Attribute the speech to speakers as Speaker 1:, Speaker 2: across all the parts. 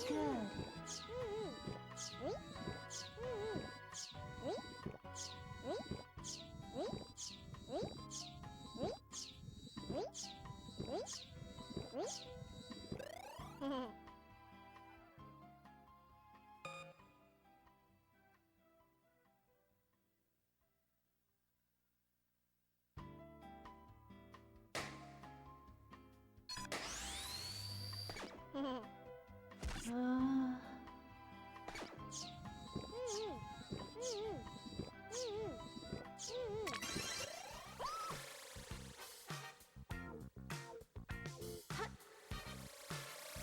Speaker 1: good.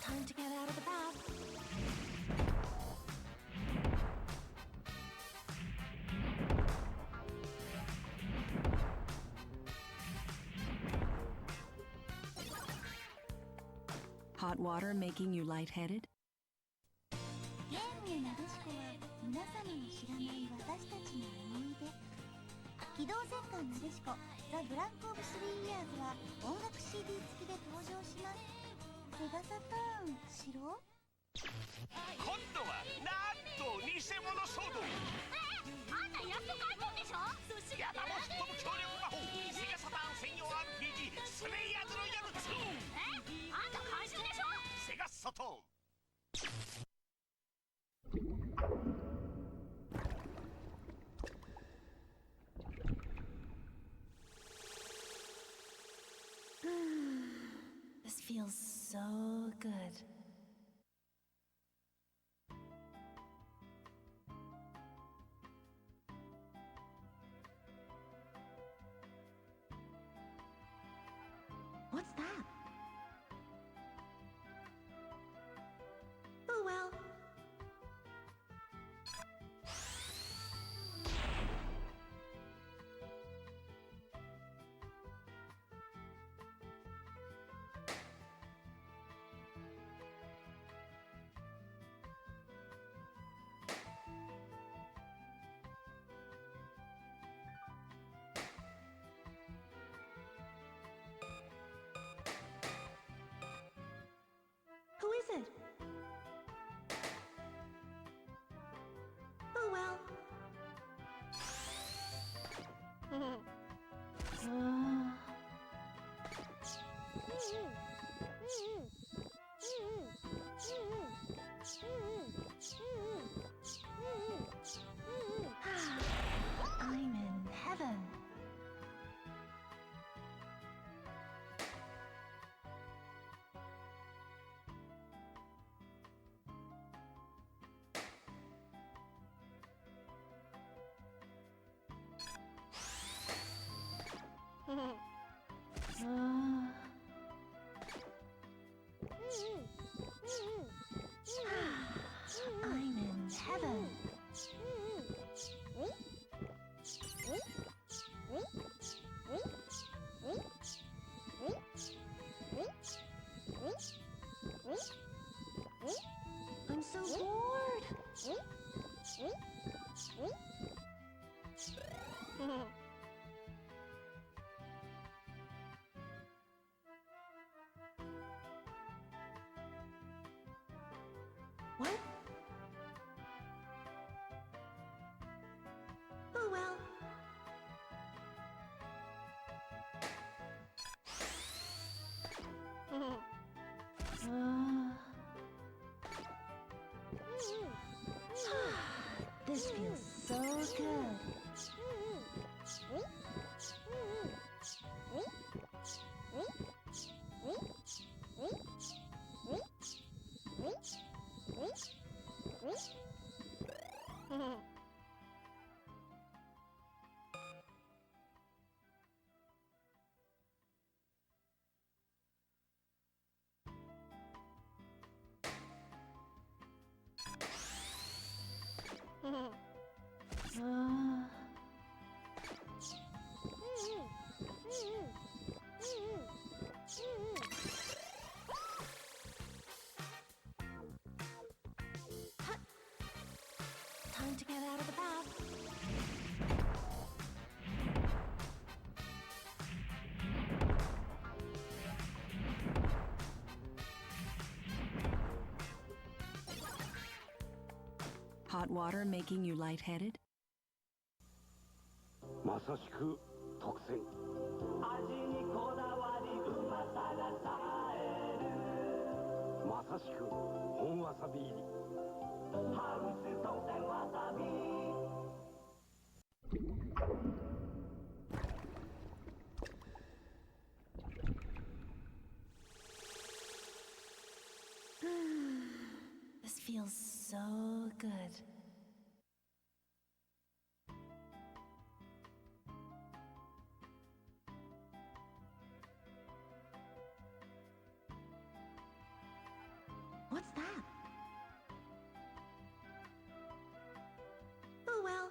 Speaker 1: Time to get out of the bath.
Speaker 2: Hot water making you lightheaded?
Speaker 1: ゲームやなでしこは皆様の知らない私たちの思い出。機動戦艦なでしこザ・ブランク・オブ・スリー・イヤーズは音楽 CD 付きで登場します。セガサターン白？
Speaker 3: 今度はなんと偽物騒動。
Speaker 4: あんたやっと帰ったんでしょ。
Speaker 3: やだも吹っ飛ぶ強力魔法セガサターン専用 RPG スレイヤーズロイヤル2。
Speaker 4: あんた監修でしょ。
Speaker 3: セガサターン。
Speaker 2: This feels so good.
Speaker 1: What's that? Oh well. Who is it? Oh well. I'm in heaven. I'm in heaven. I'm so bored. What? Oh well. This feels so good. Time to get out of the bath.
Speaker 2: Hot water making you lightheaded?
Speaker 5: まさしく特選。味にこだわりうまさがさえる。まさしく本わさび入り。ハウス特選わさび。
Speaker 2: This feels so good.
Speaker 1: What's that? Oh well.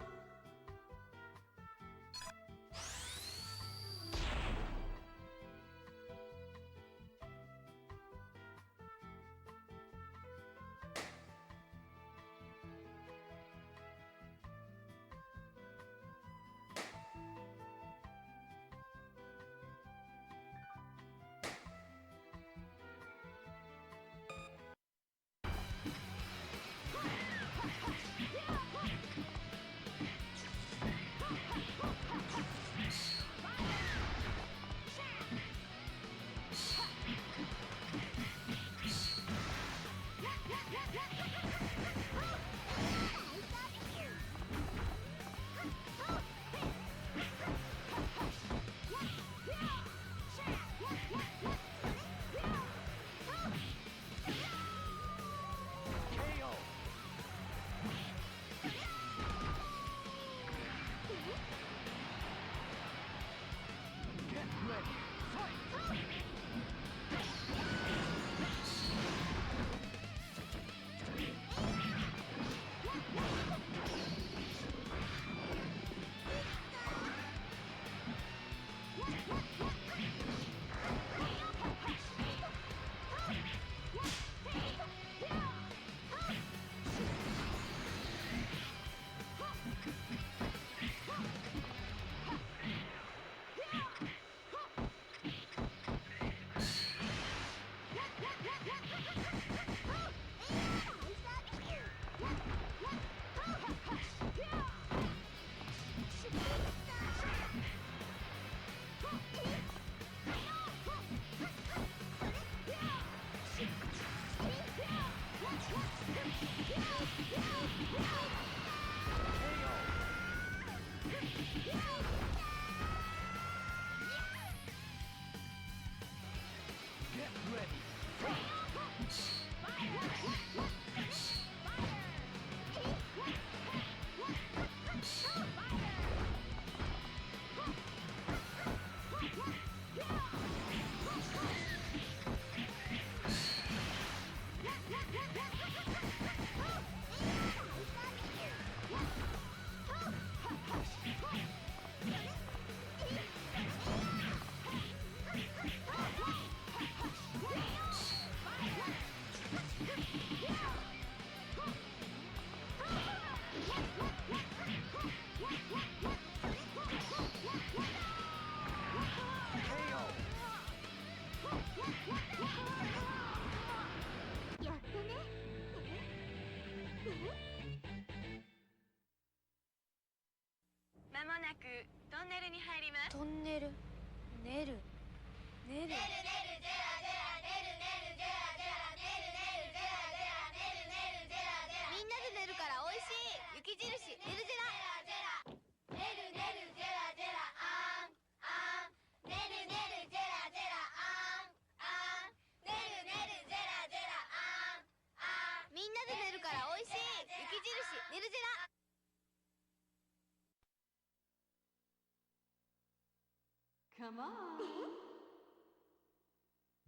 Speaker 6: Come on.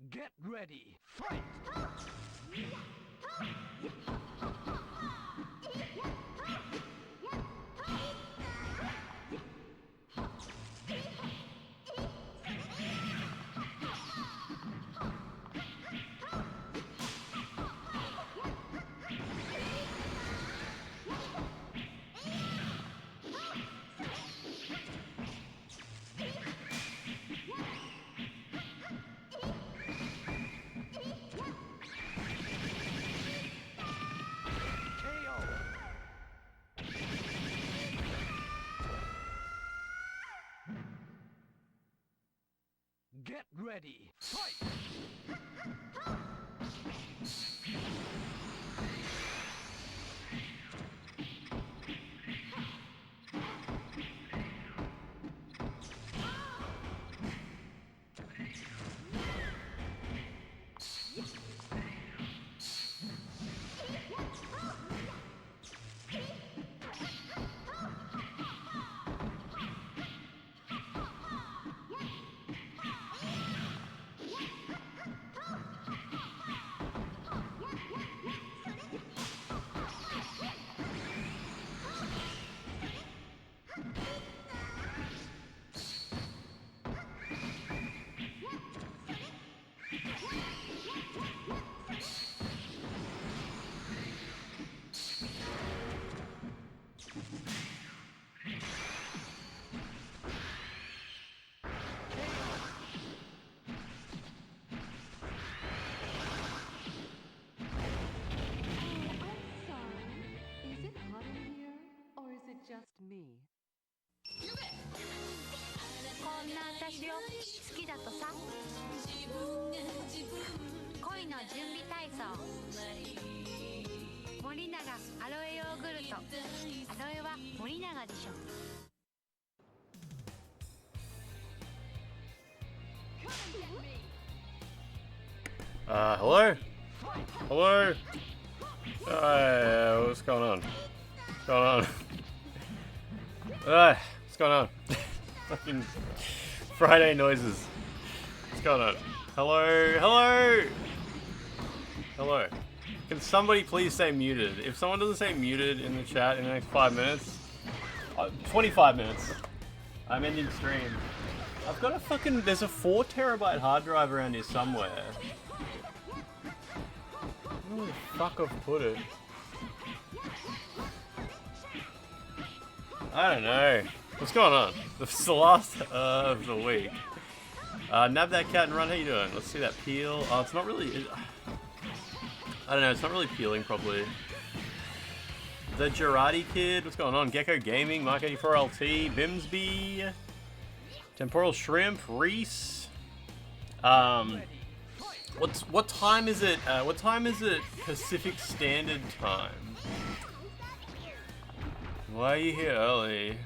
Speaker 3: Get ready, fight! Ready, fight!
Speaker 6: Just me.
Speaker 4: こんな私を好きだとさ。恋の準備体操。森永アロエヨーグルト。アロエは森永でしょ。
Speaker 7: Hello? Hello? What's going on? What's going on? What's going on? Fucking Friday noises. What's going on? Hello? Hello? Hello? Can somebody please say muted? If someone doesn't say muted in the chat in the next 5 minutes, 25 minutes, I'm ending stream. I've got a fucking, there's a 4 terabyte hard drive around here somewhere. Where the fuck I've put it? I don't know. What's going on? It's the last of the week. Nab that cat and run. How you doing? Let's see that peel. Oh, it's not really... I don't know. It's not really peeling properly. The Girardi Kid. What's going on? Gecko Gaming. Mark 84LT. Bimsby. Temporal Shrimp. Reese. What time is it? What time is it Pacific Standard Time? Why are you here early?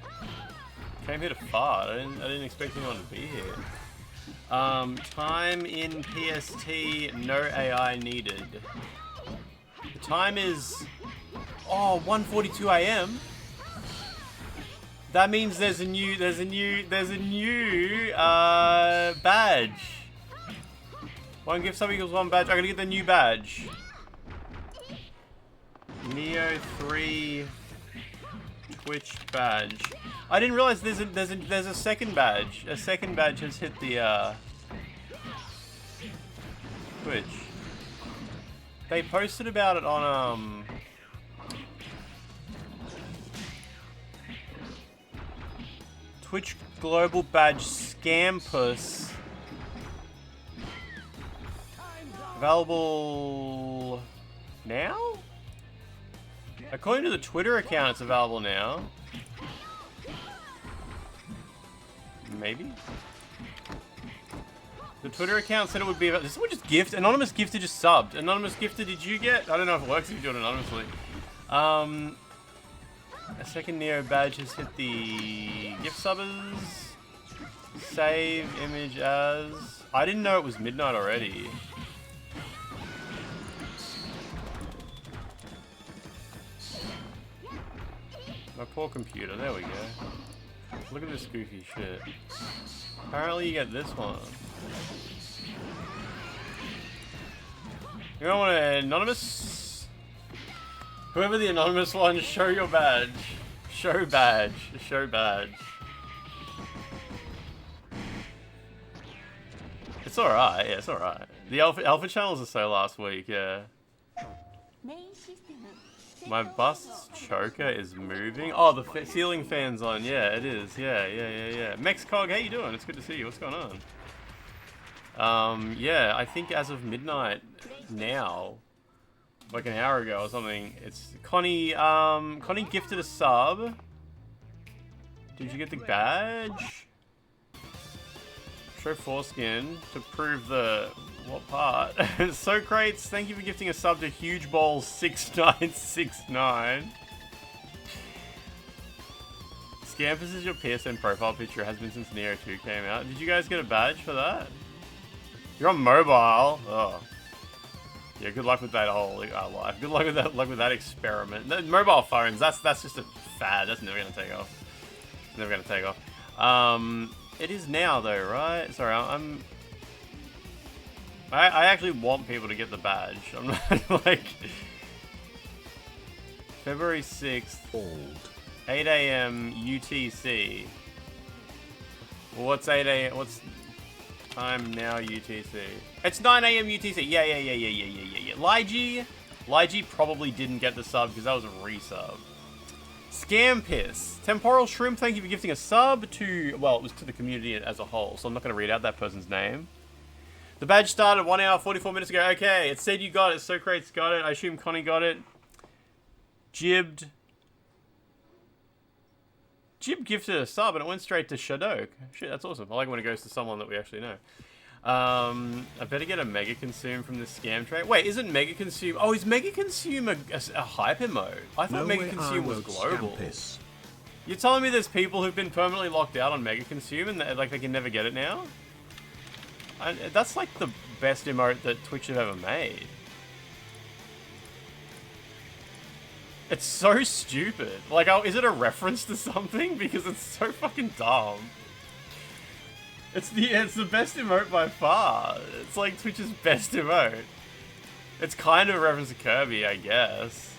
Speaker 7: Came here to fart. I didn't expect anyone to be here. Time in PST, no AI needed. The time is 1:42 AM. That means there's a new badge. One gift sub equals 1 badge. I gotta get the new badge. Nioh 3 Twitch badge. I didn't realize there's a second badge. A second badge has hit the Twitch. They posted about it on Twitch Global Badge Scampus. Available now? According to the Twitter account, it's available now. Maybe? The Twitter account said it would be about... Did someone just gift? Anonymous Gifter just subbed. Anonymous Gifter, did you get... I don't know if it works if you do it anonymously. A second Nioh badge has hit the gift subbers. Save image as... I didn't know it was midnight already. My poor computer, there we go. Look at this goofy shit. Apparently you get this one. You don't want an anonymous? Whoever the anonymous one, show your badge. Show badge. Show badge. It's alright, yeah, it's alright. The alpha channels are so last week, yeah. My bus choker is moving. Oh, the ceiling fan's on. Yeah, it is. Yeah. Mexcog, how you doing? It's good to see you. What's going on? Yeah, I think as of midnight now, like an hour ago or something, it's Connie. Connie gifted a sub. Did you get the badge? Show foreskin to prove the... What part? So Crates, thank you for gifting a sub to Huge Balls 6969. Scampus is your PSN profile picture. It has been since Nioh 2 came out. Did you guys get a badge for that? You're on mobile. Oh. Yeah, good luck with that whole life. Good luck with that experiment. The mobile phones, that's just a fad. That's never gonna take off. It's never gonna take off. It is now though, right? Sorry, I actually want people to get the badge. I'm not like February 6th, 8 a.m. UTC. Well, what's 8 a.m. What's time now UTC? It's 9 a.m. UTC. Yeah. Lygie probably didn't get the sub because that was a resub. Scam Piss. Temporal Shrimp, thank you for gifting a sub to, well, it was to the community as a whole, so I'm not going to read out that person's name. The badge started 1 hour, 44 minutes ago. Okay, it said you got it. So Crates got it. I assume Connie got it. Jib gifted a sub and it went straight to Shadok. Shit, that's awesome. I like when it goes to someone that we actually know. I better get a Mega Consume from this scam tray. Wait, isn't Mega Consume... Oh, is Mega Consume a hyper mode? I thought Mega Consume was global. You're telling me there's people who've been permanently locked out on Mega Consume and they can never get it now? That's like the best emote that Twitch have ever made. It's so stupid. Like, is it a reference to something? Because it's so fucking dumb. It's the best emote by far. It's like Twitch's best emote. It's kind of a reference to Kirby, I guess.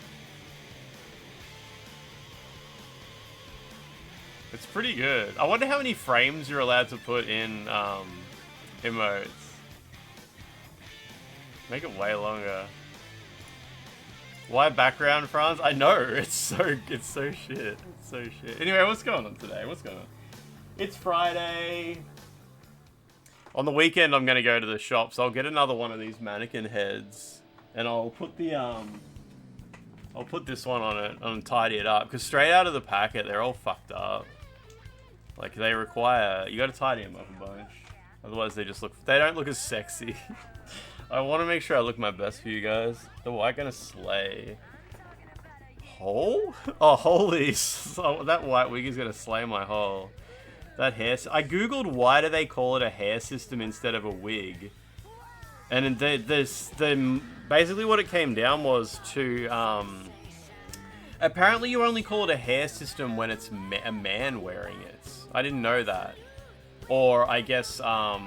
Speaker 7: It's pretty good. I wonder how many frames you're allowed to put in emotes. Make it way longer. Why background, Franz? I know, it's so shit. It's so shit. Anyway, what's going on today? What's going on? It's Friday. On the weekend, I'm gonna go to the shops. I'll get another one of these mannequin heads, and I'll put the I'll put this one on it and tidy it up. Because straight out of the packet, they're all fucked up. Like they require, you gotta tidy them up a bunch. Otherwise, they don't look as sexy. I want to make sure I look my best for you guys. The white gonna slay. Hole? Oh, holy! So that white wig is gonna slay my hole. That hair. I googled why do they call it a hair system instead of a wig, and basically what it came down was to apparently you only call it a hair system when it's a man wearing it. I didn't know that, or I guess I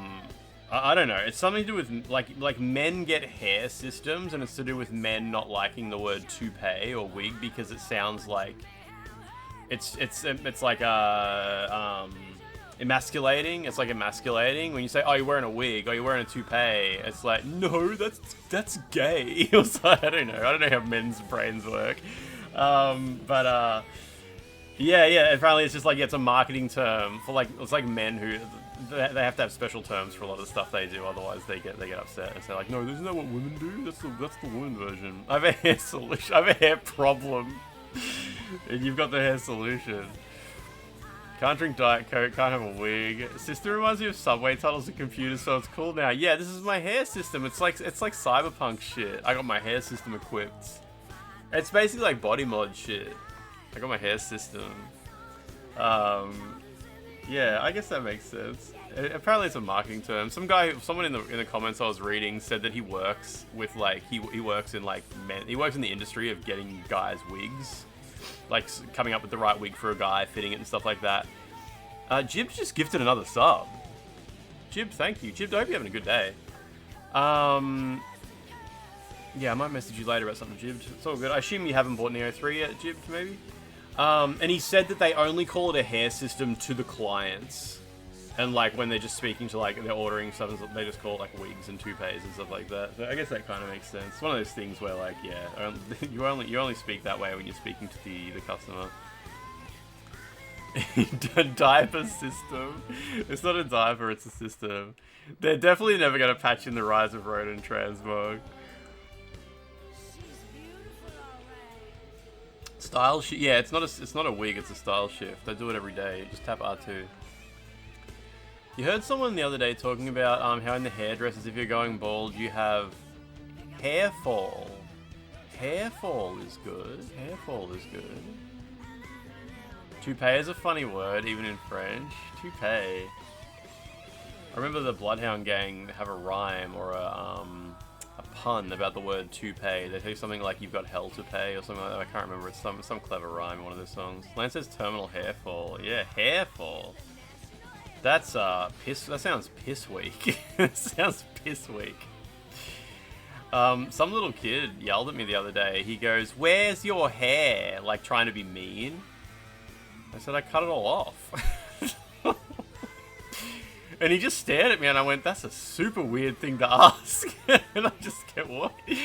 Speaker 7: don't know. It's something to do with like men get hair systems, and it's to do with men not liking the word toupee or wig because it sounds like it's like emasculating. It's like emasculating when you say, "Oh, you're wearing a wig," or "You're wearing a toupee." It's like, no, that's gay. I don't know how men's brains work. Yeah. Apparently, it's just like it's a marketing term for like it's like men who. They have to have special terms for a lot of the stuff they do, otherwise they get upset and say like, no, isn't that what women do? That's the woman version. I have a hair solution. I have a hair problem, and you've got the hair solution. Can't drink Diet Coke. Can't have a wig. Sister reminds me of Subway tunnels and computers, so it's cool now. Yeah, this is my hair system. It's like cyberpunk shit. I got my hair system equipped. It's basically like body mod shit. I got my hair system. Yeah, I guess that makes sense. Apparently it's a marketing term. Someone in the comments I was reading said that he works with like he works in like he works in the industry of getting guys wigs, like coming up with the right wig for a guy, fitting it and stuff like that. Jib's just gifted another sub. Jib, thank you. Jib, I hope you're having a good day. Yeah, I might message you later about something, Jib. It's all good. I assume you haven't bought Nioh 3 yet, Jib, maybe? And he said that they only call it a hair system to the clients. And like when they're just speaking to like, they're ordering stuff, they just call it like wigs and toupees and stuff like that. So I guess that kind of makes sense. It's one of those things where like, yeah, you only speak that way when you're speaking to the customer. Diaper system. It's not a diaper, it's a system. They're definitely never going to patch in the rise of Road and Transmog. Style shift. Yeah, it's not a wig. It's a style shift. I do it every day. Just tap R2. You heard someone the other day talking about how in the hairdressers, if you're going bald, you have hair fall. Hair fall is good. Hair fall is good. Toupee is a funny word, even in French. Toupee. I remember the Bloodhound Gang have a rhyme or a pun about the word toupee. They say something like "you've got hell to pay" or something like that. I can't remember. It's some clever rhyme in one of their songs. Lance says terminal hair fall. Yeah, hair fall. That's piss. That sounds piss weak. It sounds piss weak. Some little kid yelled at me the other day. He goes, "Where's your hair?" Like trying to be mean. I said, "I cut it all off." And he just stared at me and I went, "That's a super weird thing to ask." And I just kept walking.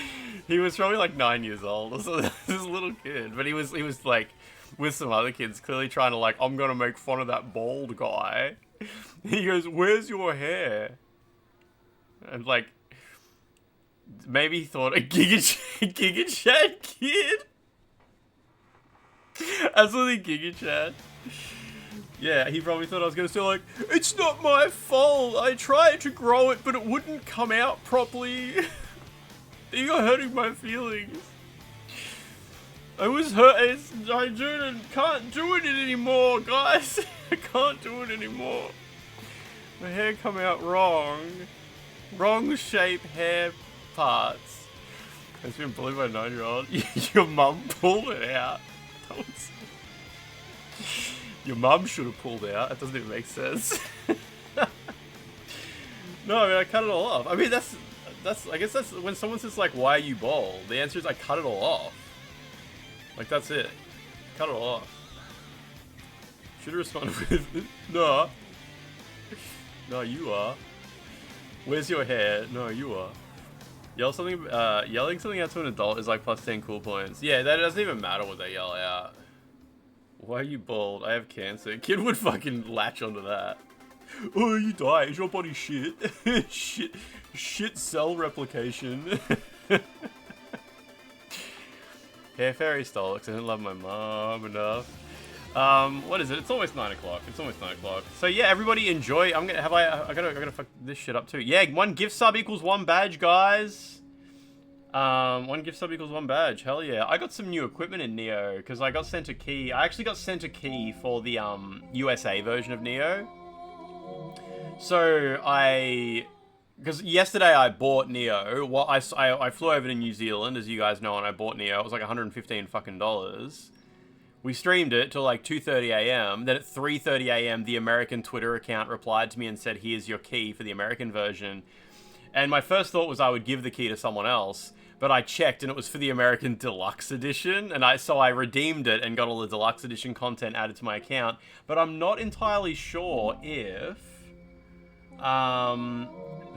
Speaker 7: He was probably like 9 years old or something. This little kid. But he was like with some other kids clearly trying to like, I'm gonna make fun of that bald guy. He goes, "Where's your hair?" And like, maybe he thought a Giga Chad kid. Absolutely Giga Chad. Yeah, he probably thought I was going to say like, "It's not my fault. I tried to grow it, but it wouldn't come out properly. You're hurting my feelings. I was hurt. I can't do it anymore, guys. I can't do it anymore. My hair come out wrong. Wrong shape hair parts." It's been bullied by a 9-year-old. Your mum pulled it out. That was... Your mum should have pulled out. That doesn't even make sense. No, I mean, I cut it all off. I mean, I guess that's when someone says like, "Why are you bald?" The answer is I cut it all off. Like, that's it. Cut it all off. Should have responded with, "No. No, you are. Where's your hair? No, you are." Yelling something out to an adult is like plus 10 cool points. Yeah, that doesn't even matter what they yell out. "Why are you bald? I have cancer." Kid would fucking latch onto that. "Oh, you die. Is your body shit?" shit cell replication. Hair fairy stole it because I didn't love my mom enough. What is it? It's almost 9 o'clock. It's almost 9 o'clock. So yeah, everybody enjoy. I gotta fuck this shit up too. Yeah, 1 gift sub equals 1 badge, guys. 1 gift sub equals 1 badge. Hell yeah. I got some new equipment in Nioh because I got sent a key. I actually got sent a key for the USA version of Nioh. So because yesterday I bought Nioh. Well, I flew over to New Zealand, as you guys know, and I bought Nioh. It was like $115 fucking dollars. We streamed it till like 2:30 a.m. Then at 3:30 a.m. the American Twitter account replied to me and said, "Here's your key for the American version." And my first thought was I would give the key to someone else, but I checked and it was for the American Deluxe Edition, and so I redeemed it and got all the Deluxe Edition content added to my account. But I'm not entirely sure if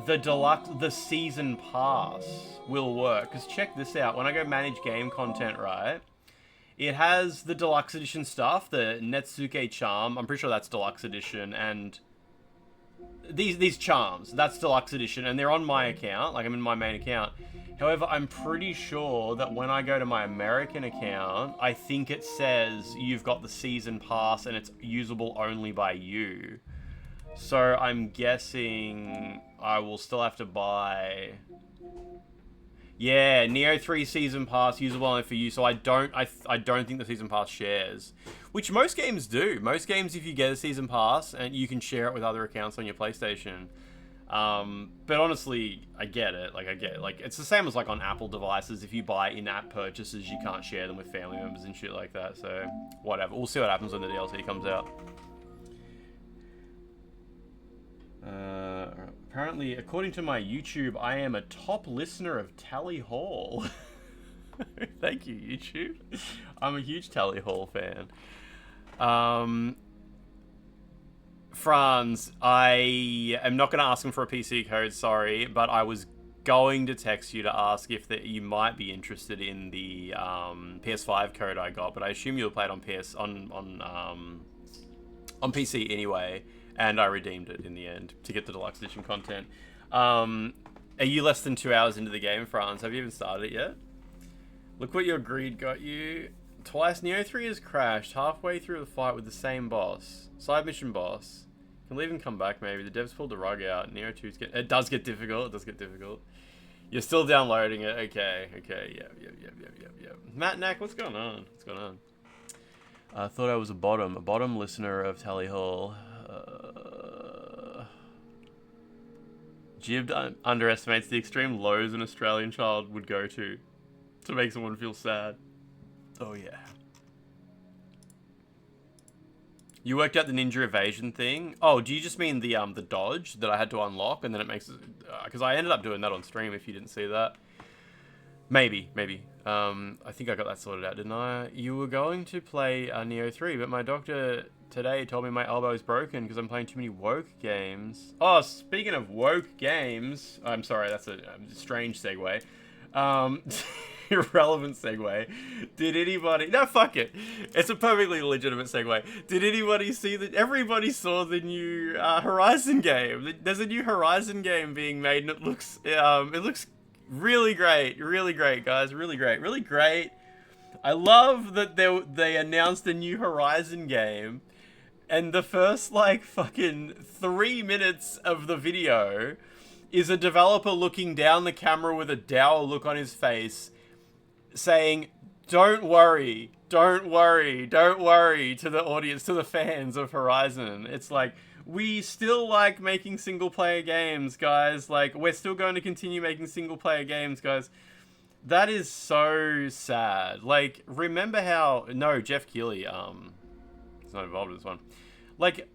Speaker 7: the season pass will work. Because check this out, when I go manage game content, right? It has the Deluxe Edition stuff, the Netsuke Charm. I'm pretty sure that's Deluxe Edition, and these charms, that's Deluxe Edition, and they're on my account, like I'm in my main account. However, I'm pretty sure that when I go to my American account, I think it says you've got the season pass and it's usable only by you. So I'm guessing I will still have to buy... Yeah, Nioh 3 season pass usable only for you. So I don't think the season pass shares, which most games do. Most games, if you get a season pass, and you can share it with other accounts on your PlayStation. But honestly, I get it. Like it's the same as like on Apple devices. If you buy in-app purchases, you can't share them with family members and shit like that. So whatever. We'll see what happens when the DLC comes out. Apparently, according to my YouTube, I am a top listener of Tally Hall. Thank you, YouTube. I'm a huge Tally Hall fan. Franz, I am not going to ask him for a PC code, sorry, but I was going to text you to ask if you might be interested in the PS5 code I got, but I assume you'll play it on PC anyway. And I redeemed it in the end to get the Deluxe Edition content. Are you less than 2 hours into the game, Franz? Have you even started it yet? Look what your greed got you. Twice Nioh 3 has crashed halfway through the fight with the same boss. Side mission boss. Can leave and come back, maybe. The devs pulled the rug out. Nioh 2's it does get difficult. It does get difficult. You're still downloading it. Okay. Yep. Matt Knack, what's going on? What's going on? I thought I was a bottom listener of Tally Hall. GIFTSUB underestimates the extreme lows an Australian child would go to make someone feel sad. Oh yeah. You worked out the ninja evasion thing? Oh, do you just mean the dodge that I had to unlock and then it makes it... Because I ended up doing that on stream if you didn't see that. Maybe. I think I got that sorted out, didn't I? You were going to play Nioh 3, but my doctor today told me my elbow is broken because I'm playing too many woke games. Oh, speaking of woke games... I'm sorry, that's a strange segue. Irrelevant segue. Did anybody... No, fuck it. It's a perfectly legitimate segue. Did anybody see that? Everybody saw the new Horizon game. There's a new Horizon game being made, and it looks really great. Really great, guys. Really great. I love that they announced a new Horizon game, and the first, like, fucking 3 minutes of the video is a developer looking down the camera with a dour look on his face, saying, don't worry, to the audience, to the fans of Horizon. It's like, we still like making single-player games, guys. Like, we're still going to continue making single-player games, guys. That is so sad. Like, remember how... No, Jeff Keighley, he's not involved in this one. Like,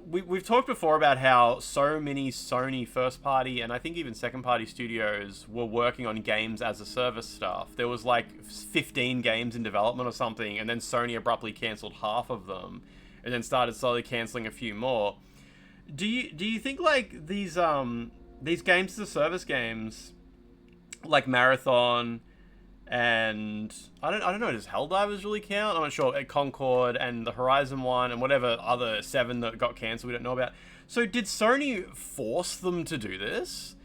Speaker 7: we've talked before about how so many Sony first-party and I think even second-party studios were working on games as a service stuff. There was like 15 games in development or something, and then Sony abruptly cancelled half of them, and then started slowly cancelling a few more. Do you think like these games as a service games, like Marathon and I don't know, does Helldivers really count? I'm not sure. Concord and the Horizon one and whatever other 7 that got cancelled we don't know about. So did Sony force them to do this?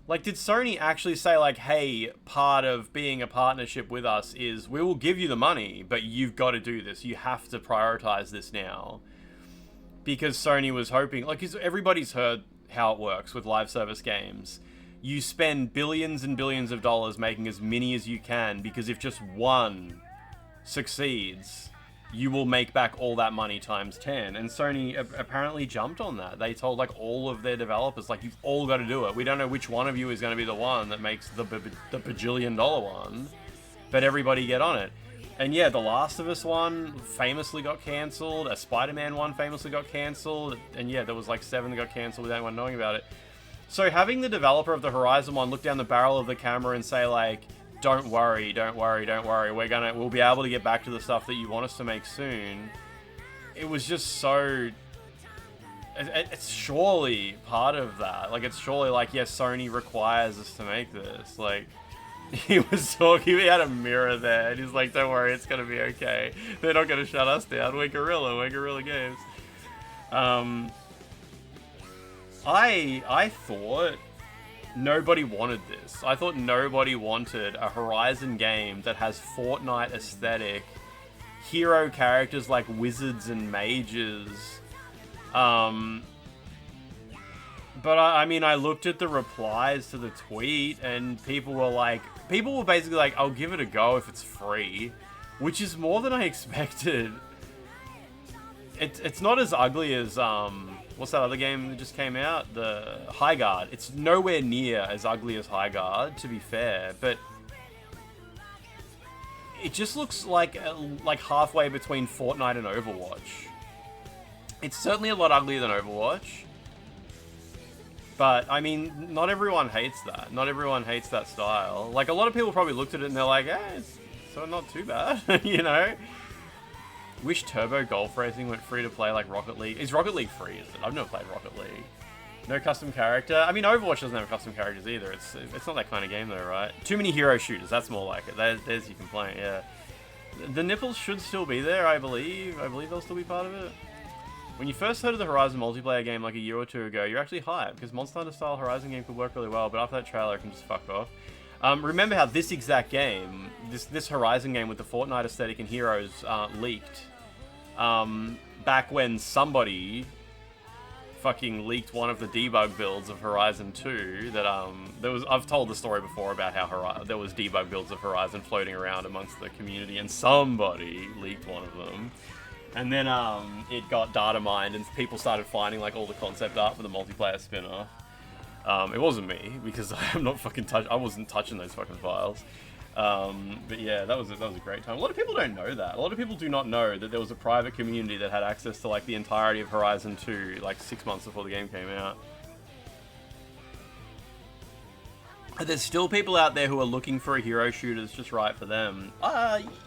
Speaker 7: Like, did Sony actually say like, hey, part of being a partnership with us is we will give you the money, but you've got to do this. You have to prioritize this now. Because Sony was hoping, like, everybody's heard how it works with live service games. You spend billions and billions of dollars making as many as you can, because if just one succeeds, you will make back all that money times 10. And Sony apparently jumped on that. They told like all of their developers, like, you've all got to do it. We don't know which one of you is going to be the one that makes the bajillion-dollar one, but everybody get on it. And yeah, the Last of Us one famously got cancelled. A Spider-Man one famously got cancelled. And yeah, there was like 7 that got cancelled without anyone knowing about it. So having the developer of the Horizon one look down the barrel of the camera and say like, don't worry, we'll be able to get back to the stuff that you want us to make soon. It was just so... It's surely part of that. Like, it's surely like, yes, Sony requires us to make this. Like, he was talking, he had a mirror there, and he's like, don't worry, it's gonna be okay. They're not gonna shut us down. We're Guerrilla Games. I thought nobody wanted this. I thought nobody wanted a Horizon game that has Fortnite aesthetic, hero characters like wizards and mages. But I mean, I looked at the replies to the tweet, and people were basically like, I'll give it a go if it's free, which is more than I expected. It's not as ugly as, what's that other game that just came out? The High Guard. It's nowhere near as ugly as High Guard, to be fair, but it just looks like halfway between Fortnite and Overwatch. It's certainly a lot uglier than Overwatch, but I mean, not everyone hates that. Not everyone hates that style. Like, a lot of people probably looked at it and they're like, it's so not too bad, you know? Wish Turbo Golf Racing went free to play like Rocket League. Is Rocket League free, is it? I've never played Rocket League. No custom character. I mean, Overwatch doesn't have custom characters either. It's not that kind of game though, right? Too many hero shooters, that's more like it. There's your complaint, yeah. The nipples should still be there, I believe. I believe they'll still be part of it. When you first heard of the Horizon multiplayer game like a year or 2 ago, you're actually hyped, because Monster Hunter style Horizon game could work really well, but after that trailer it can just fuck off. Remember how this exact game, this Horizon game with the Fortnite aesthetic and heroes leaked back when somebody fucking leaked one of the debug builds of Horizon 2 that I've told the story before about how there was debug builds of Horizon floating around amongst the community, and somebody leaked one of them. And then it got data mined and people started finding like all the concept art for the multiplayer spin-off. It wasn't me, because I wasn't touching those fucking files. But yeah, that was a great time. A lot of people don't know that. A lot of people do not know that there was a private community that had access to like the entirety of Horizon 2 like 6 months before the game came out. There's still people out there who are looking for a hero shooter that's just right for them.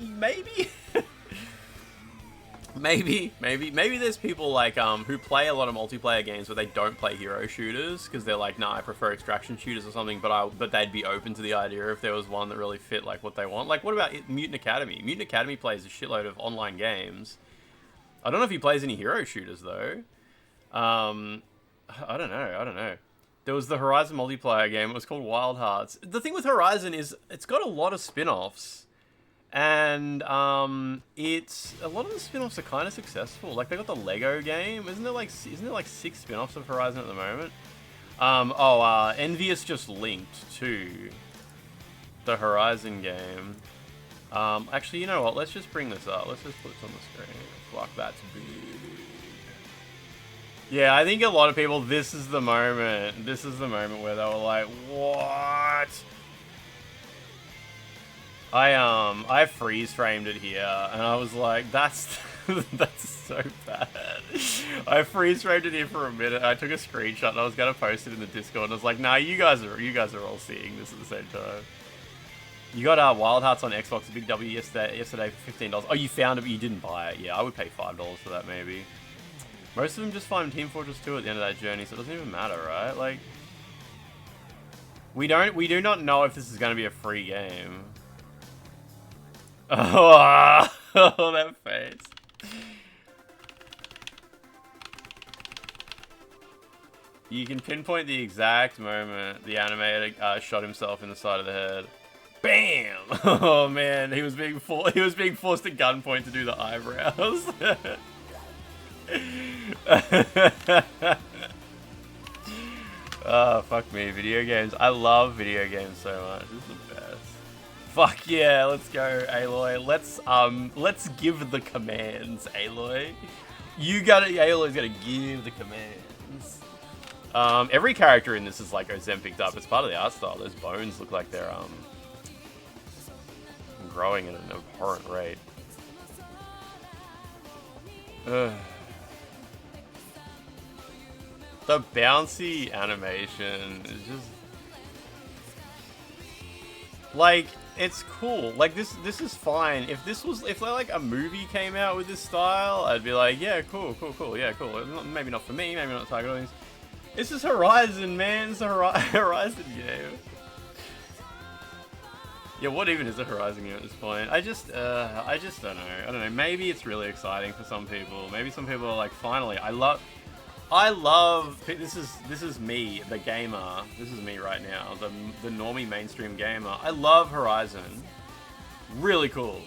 Speaker 7: Maybe. Maybe there's people like who play a lot of multiplayer games but they don't play hero shooters because they're like, nah, I prefer extraction shooters or something, but they'd be open to the idea if there was one that really fit like what they want. Like, what about Mutant Academy? Mutant Academy plays a shitload of online games. I don't know if he plays any hero shooters though. I don't know. There was the Horizon multiplayer game. It was called Wild Hearts. The thing with Horizon is it's got a lot of spin-offs. And it's a lot of the spin-offs are kind of successful. Like they got the Lego game. Isn't there like 6 spin-offs of Horizon at the moment? Envious just linked to the Horizon game. Actually, you know what? Let's just bring this up. Let's just put it on the screen. Fuck, that's big. Yeah, I think a lot of people. This is the moment. This is the moment where they were like, "What?" I freeze framed it here, and I was like, that's so bad. I freeze framed it here for a minute. I took a screenshot and I was gonna post it in the Discord, and I was like, nah, you guys are all seeing this at the same time. You got Wild Hearts on Xbox, a big W yesterday for $15. Oh, you found it, but you didn't buy it. Yeah, I would pay $5 for that maybe. Most of them just find Team Fortress 2 at the end of that journey, so it doesn't even matter, right? Like, we do not know if this is gonna be a free game. Oh, that face. You can pinpoint the exact moment the animator shot himself in the side of the head. Bam! Oh man, he was being forced at gunpoint to do the eyebrows. Oh, fuck me, video games. I love video games so much. This is the best. Fuck yeah, let's go, Aloy. Let's give the commands, Aloy. Aloy's gotta give the commands. Every character in this is like Ozempic'd up. It's part of the art style. Those bones look like they're growing at an abhorrent rate. The bouncy animation is just like, it's cool. Like this is fine. If like a movie came out with this style, I'd be like, yeah, cool, yeah, cool. Maybe not for me, maybe not target audience. This is Horizon, man. It's a Horizon game. Yeah, what even is a Horizon game at this point? I just don't know. I don't know. Maybe it's really exciting for some people. Maybe some people are like, finally, I love. This is me, the gamer. This is me right now, the normie mainstream gamer. I love Horizon. Really cool.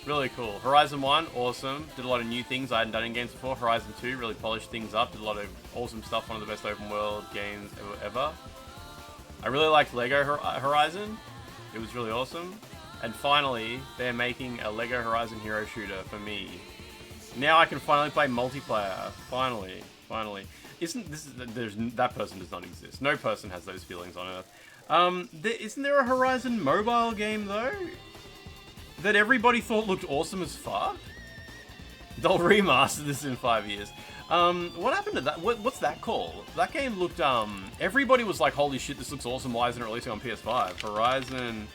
Speaker 7: Really cool. Horizon 1, awesome. Did a lot of new things I hadn't done in games before. Horizon 2 really polished things up. Did a lot of awesome stuff. One of the best open world games ever. I really liked Lego Horizon. It was really awesome. And finally, they're making a Lego Horizon hero shooter for me. Now I can finally play multiplayer. Finally. That person does not exist. No person has those feelings on Earth. Isn't there a Horizon mobile game though? That everybody thought looked awesome as fuck? They'll remaster this in 5 years. What happened to that? What's that called? That game looked, everybody was like, holy shit, this looks awesome, why isn't it releasing on PS5? Horizon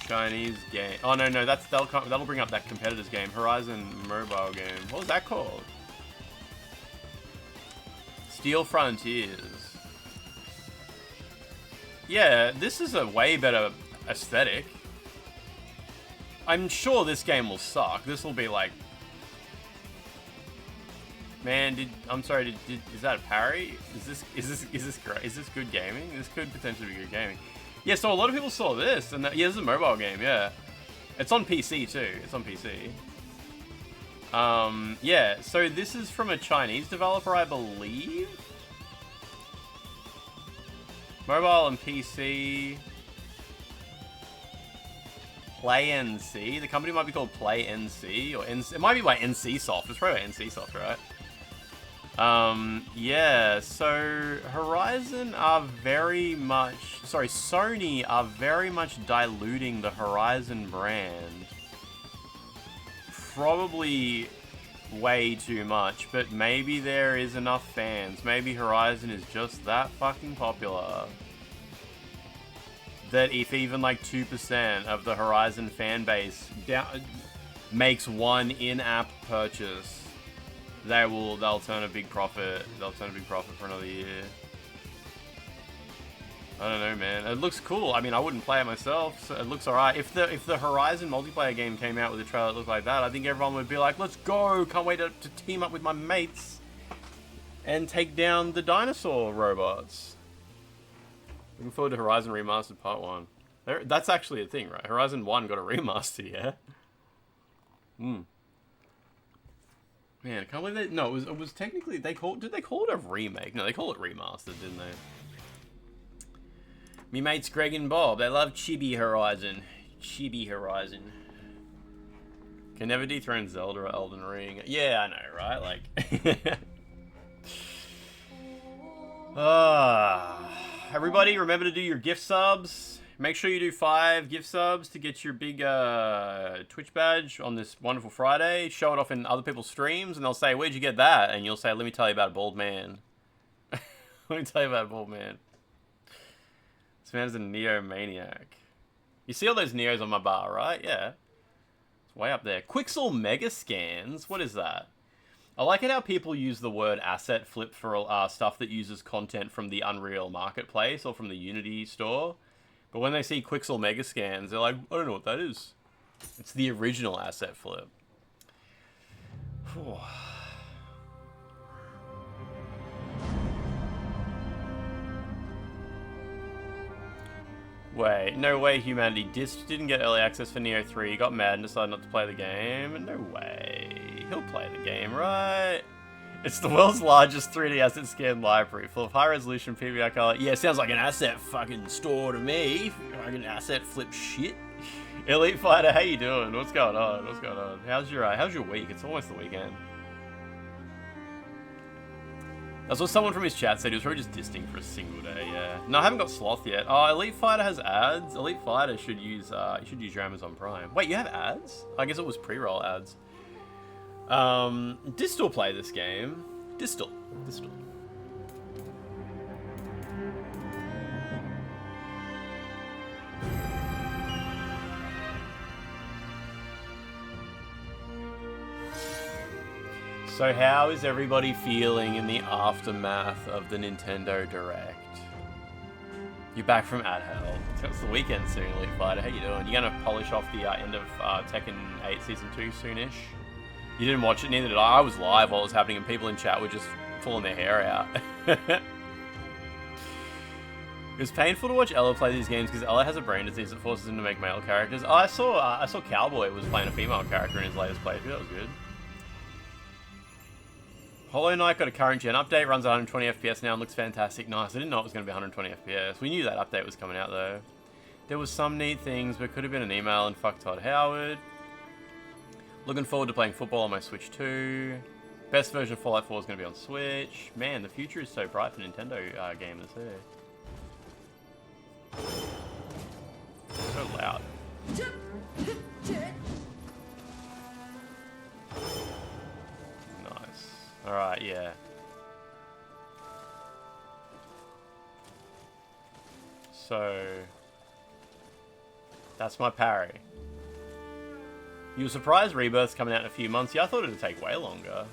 Speaker 7: Chinese game. Oh no, that'll bring up that competitor's game. Horizon mobile game. What was that called? Steel Frontiers. Yeah, this is a way better aesthetic. I'm sure this game will suck. This will be like... Man, is that a parry? Is this great? Is this good gaming? This could potentially be good gaming. Yeah, so a lot of people saw this, and yeah, this is a mobile game, yeah. It's on PC too. It's on PC. Yeah, so this is from a Chinese developer, I believe. Mobile and PC. Play NC. The company might be called Play NC or NC. It might be by NC Soft. It's probably NC Soft, right? Yeah. So Horizon are very much. Sorry, Sony are very much diluting the Horizon brand. Probably way too much, but maybe there is enough fans. Maybe Horizon is just that fucking popular that if even like 2% of the Horizon fan base makes one in-app purchase, they'll turn a big profit. They'll turn a big profit for another year. I don't know, man. It looks cool. I mean, I wouldn't play it myself, so it looks alright. If the Horizon multiplayer game came out with a trailer that looked like that, I think everyone would be like, let's go! Can't wait to team up with my mates and take down the dinosaur robots. Looking forward to Horizon Remastered Part 1. That's actually a thing, right? Horizon 1 got a remaster, yeah? Man, I can't believe they... No, it was technically... Did they call it a remake? No, they call it remastered, didn't they? Me mates Greg and Bob, they love Chibi Horizon. Chibi Horizon. Can never dethrone Zelda or Elden Ring. Yeah, I know, right? Like... Everybody, remember to do your gift subs. Make sure you do 5 gift subs to get your big Twitch badge on this wonderful Friday. Show it off in other people's streams, and they'll say, where'd you get that? And you'll say, let me tell you about a bald man. Let me tell you about a bald man. This man's a Nioh maniac. You see all those Niohs on my bar, right? Yeah. It's way up there. Quixel Mega Scans? What is that? I like it how people use the word asset flip for stuff that uses content from the Unreal Marketplace or from the Unity store. But when they see Quixel Mega Scans, they're like, I don't know what that is. It's the original asset flip. Whew. Wait, no way Humanity didn't get early access for Nioh 3, got mad and decided not to play the game. No way. He'll play the game, right? It's the world's largest 3D asset scan library, full of high-resolution PBR color. Yeah, sounds like an asset fucking store to me. Like an asset flip shit. Elite Fighter, how you doing? What's going on? What's going on? How's your week? It's almost the weekend. That's what someone from his chat said. He was probably just disting for a single day, yeah. No, I haven't got Sloth yet. Oh, Elite Fighter has ads. Elite Fighter should use your Amazon Prime. Wait, you have ads? I guess it was pre-roll ads. Distal play this game. Distal. So how is everybody feeling in the aftermath of the Nintendo Direct? You're back from ad hell. It's the weekend soon, Elite Fighter. How you doing? You gonna polish off the end of Tekken 8 Season 2 soonish? You didn't watch it, neither did I. I was live while it was happening and people in chat were just pulling their hair out. It was painful to watch Ella play these games because Ella has a brain disease that forces him to make male characters. Oh, I saw Cowboy was playing a female character in his latest playthrough. That was good. Hollow Knight got a current gen update, runs at 120 FPS now and looks fantastic. Nice, I didn't know it was going to be 120 FPS. We knew that update was coming out though. There was some neat things, but could have been an email and fuck Todd Howard. Looking forward to playing football on my Switch 2. Best version of Fallout 4 is going to be on Switch. Man, the future is so bright for Nintendo gamers here. So loud. Nice. Alright, yeah. So... that's my parry. You were surprised Rebirth's coming out in a few months? Yeah, I thought it'd take way longer.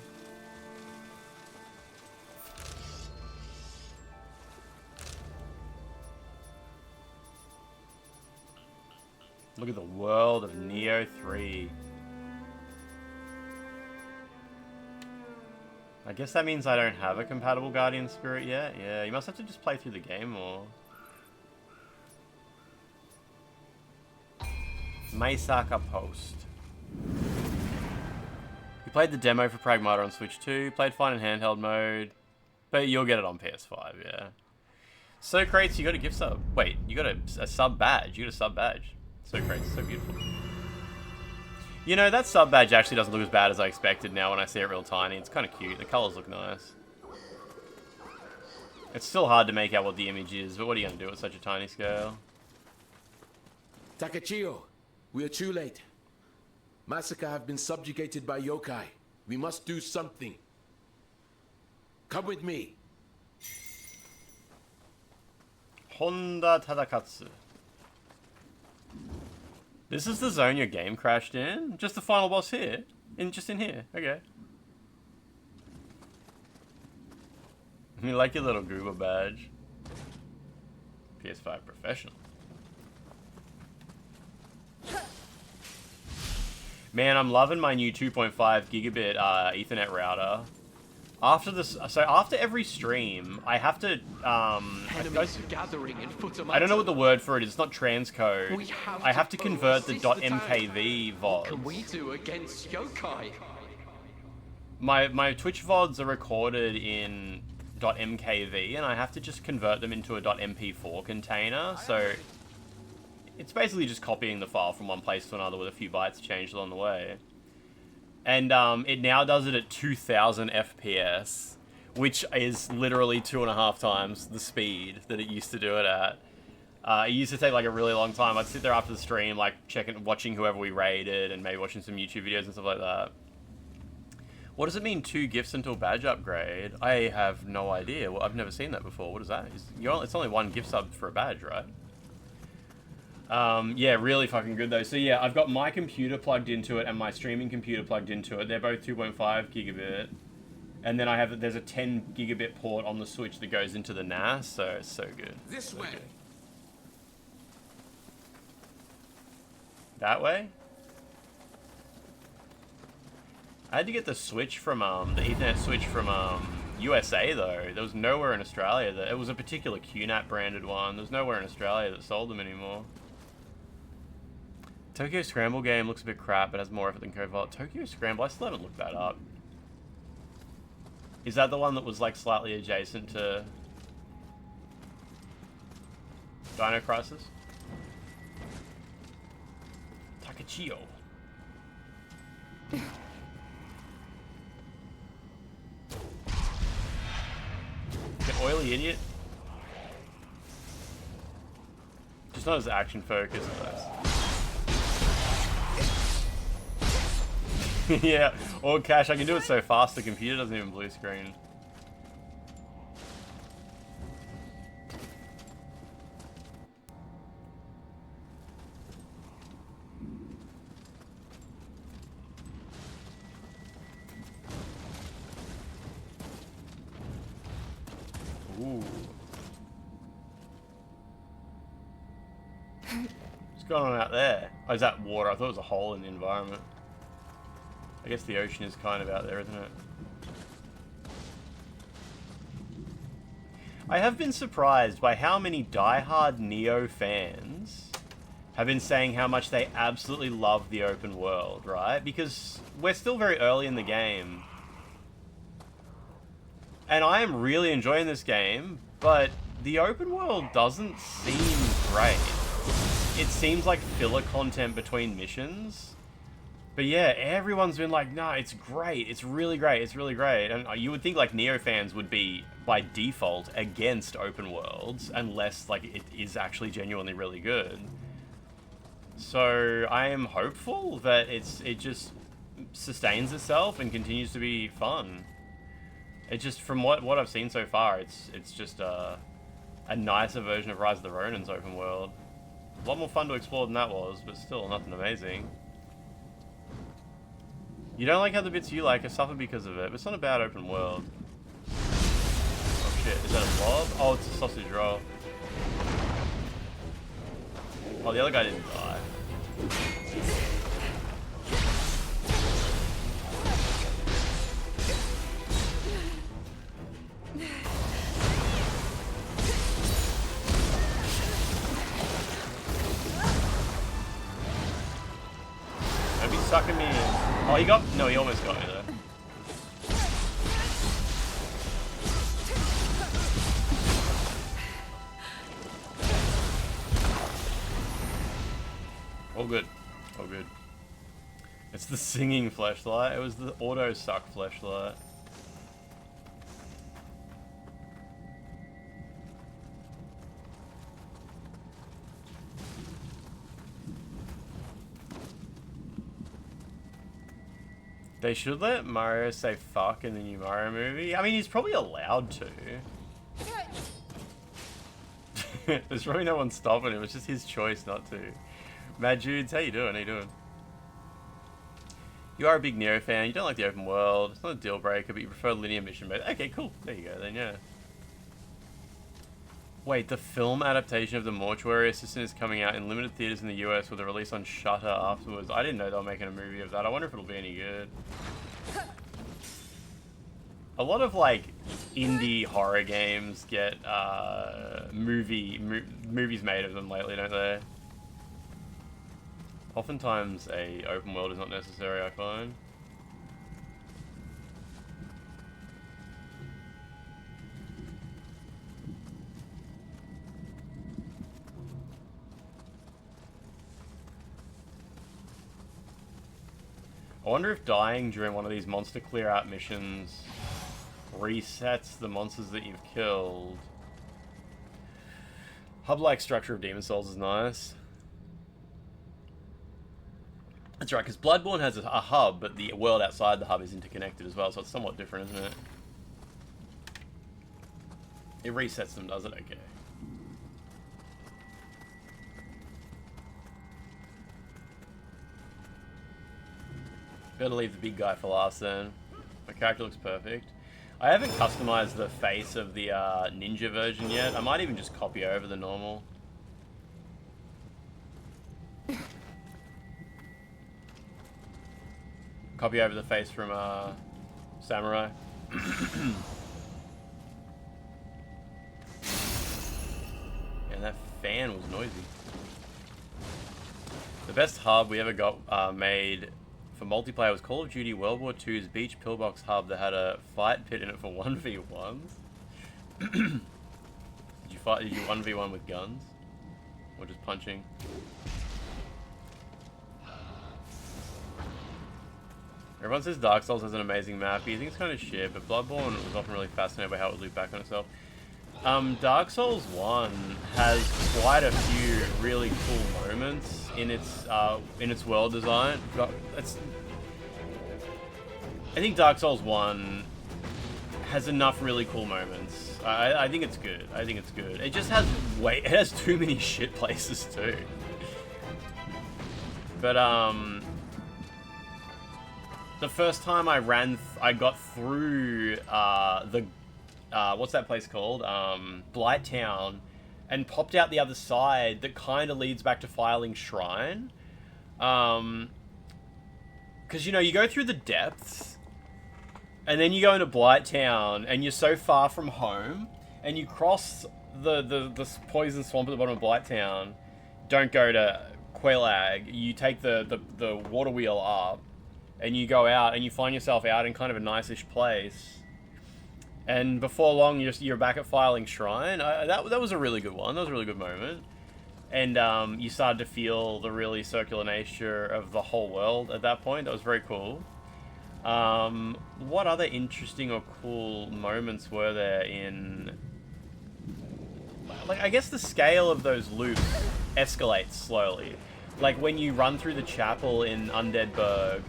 Speaker 7: Look at the world of Nioh 3. I guess that means I don't have a compatible Guardian Spirit yet. Yeah, you must have to just play through the game more. Maisaka Post. You played the demo for Pragmata on Switch 2, played fine in handheld mode, but you'll get it on PS5, yeah. So crates, you got a gift sub. Wait, you got a sub badge. You got a sub badge. So crates, so beautiful. You know, that sub badge actually doesn't look as bad as I expected now when I see it real tiny. It's kind of cute. The colors look nice. It's still hard to make out what the image is, but what are you going to do at such a tiny scale?
Speaker 6: Takechio, we are too late. Masaka have been subjugated by yokai. We must do something. Come with me.
Speaker 7: Honda Tadakatsu. This is the zone your game crashed in? Just the final boss here? Just in here? Okay. You like your little Goober badge. PS5 Professional. Man, I'm loving my new 2.5 gigabit Ethernet router. After this, so after every stream, I have to, I don't know what the word for it is. It's not transcode. I have to convert the .mkv VODs.
Speaker 8: What can we do against yokai?
Speaker 7: My Twitch VODs are recorded in .mkv, and I have to just convert them into a .mp4 container. So it's basically just copying the file from one place to another with a few bytes changed along the way. And it now does it at 2000 FPS, which is literally 2.5 times the speed that it used to do it at. It used to take like a really long time. I'd sit there after the stream, like watching whoever we raided and maybe watching some YouTube videos and stuff like that. What does it mean, 2 gifts until badge upgrade? I have no idea. Well, I've never seen that before. What is that? It's only 1 gift sub for a badge, right? Yeah, really fucking good though. So yeah, I've got my computer plugged into it and my streaming computer plugged into it. They're both 2.5 gigabit. And then there's a 10 gigabit port on the Switch that goes into the NAS, so it's so good.
Speaker 6: This
Speaker 7: so
Speaker 6: way.
Speaker 7: Good. That way? I had to get the Switch from, the Ethernet switch from, USA though. There was nowhere in Australia that, it was a particular QNAP branded one. There's nowhere in Australia that sold them anymore. Tokyo Scramble game looks a bit crap, but has more effort than Covalt. Tokyo Scramble, I still haven't looked that up. Is that the one that was like slightly adjacent to Dino Crisis? Takechio. Get oily idiot. Just not as action focused. Yeah, or Cash, I can do it so fast the computer doesn't even blue screen. Ooh. What's going on out there? Oh, is that water? I thought it was a hole in the environment. I guess the ocean is kind of out there, isn't it? I have been surprised by how many die-hard Nioh fans have been saying how much they absolutely love the open world, right? Because we're still very early in the game. And I am really enjoying this game, but the open world doesn't seem great. It seems like filler content between missions. But yeah, everyone's been like, nah, it's great. It's really great. It's really great. And you would think like Nioh fans would be, by default, against open worlds, unless like it is actually genuinely really good. So I am hopeful that it just sustains itself and continues to be fun. It just, from what I've seen so far, it's just a nicer version of Rise of the Ronin's open world. A lot more fun to explore than that was, but still nothing amazing. You don't like how the bits you like suffer because of it, but it's not a bad open world. Oh shit, is that a blob? Oh, it's a sausage roll. Oh, the other guy didn't die. Don't be sucking me in. Oh, he got... No, he almost got me there. All good. All good. It's the singing fleshlight. It was the auto-suck fleshlight. They should let Mario say fuck in the new Mario movie. I mean, he's probably allowed to. There's probably no one stopping him. It's just his choice not to. Mad Judes, how you doing? How you doing? You are a big Nioh fan. You don't like the open world. It's not a deal breaker, but you prefer linear mission based. Okay, cool. There you go then, yeah. Wait, the film adaptation of The Mortuary Assistant is coming out in limited theaters in the US with a release on Shutter afterwards. I didn't know they were making a movie of that. I wonder if it'll be any good. A lot of, like, indie horror games get movies made of them lately, don't they? Oftentimes a open world is not necessary, I find. I wonder if dying during one of these monster clear out missions resets the monsters that you've killed. Hub-like structure of Demon Souls is nice. That's right, because Bloodborne has a hub, but the world outside the hub is interconnected as well, so it's somewhat different, isn't it? It resets them, does it? Okay. Better leave the big guy for last then. My character looks perfect. I haven't customized the face of the ninja version yet. I might even just copy over the normal. Copy over the face from Samurai. And that fan was noisy. The best hub we ever got made for multiplayer was Call of Duty World War II's Beach Pillbox hub that had a fight pit in it for 1v1s. Did you 1v1 with guns? Or just punching? Everyone says Dark Souls has an amazing map. You think it's kind of shit, but Bloodborne was often really fascinated by how it would loop back on itself. Dark Souls 1 has quite a few really cool moments in its world design. I think Dark Souls 1 has enough really cool moments. I think it's good. I think it's good. It just has it has too many shit places too. But the first time I got through what's that place called? Blighttown, and popped out the other side that kind of leads back to Filing Shrine. Because, you know, you go through the depths, and then you go into Blighttown, and you're so far from home, and you cross the poison swamp at the bottom of Blighttown. Don't go to Quelag. You take the water wheel up, and you go out, and you find yourself out in kind of a nice-ish place. And before long, you're back at Filing Shrine. That was a really good one. That was a really good moment. And you started to feel the really circular nature of the whole world at that point. That was very cool. What other interesting or cool moments were there in... Like, I guess the scale of those loops escalates slowly. Like, when you run through the chapel in Undead Burg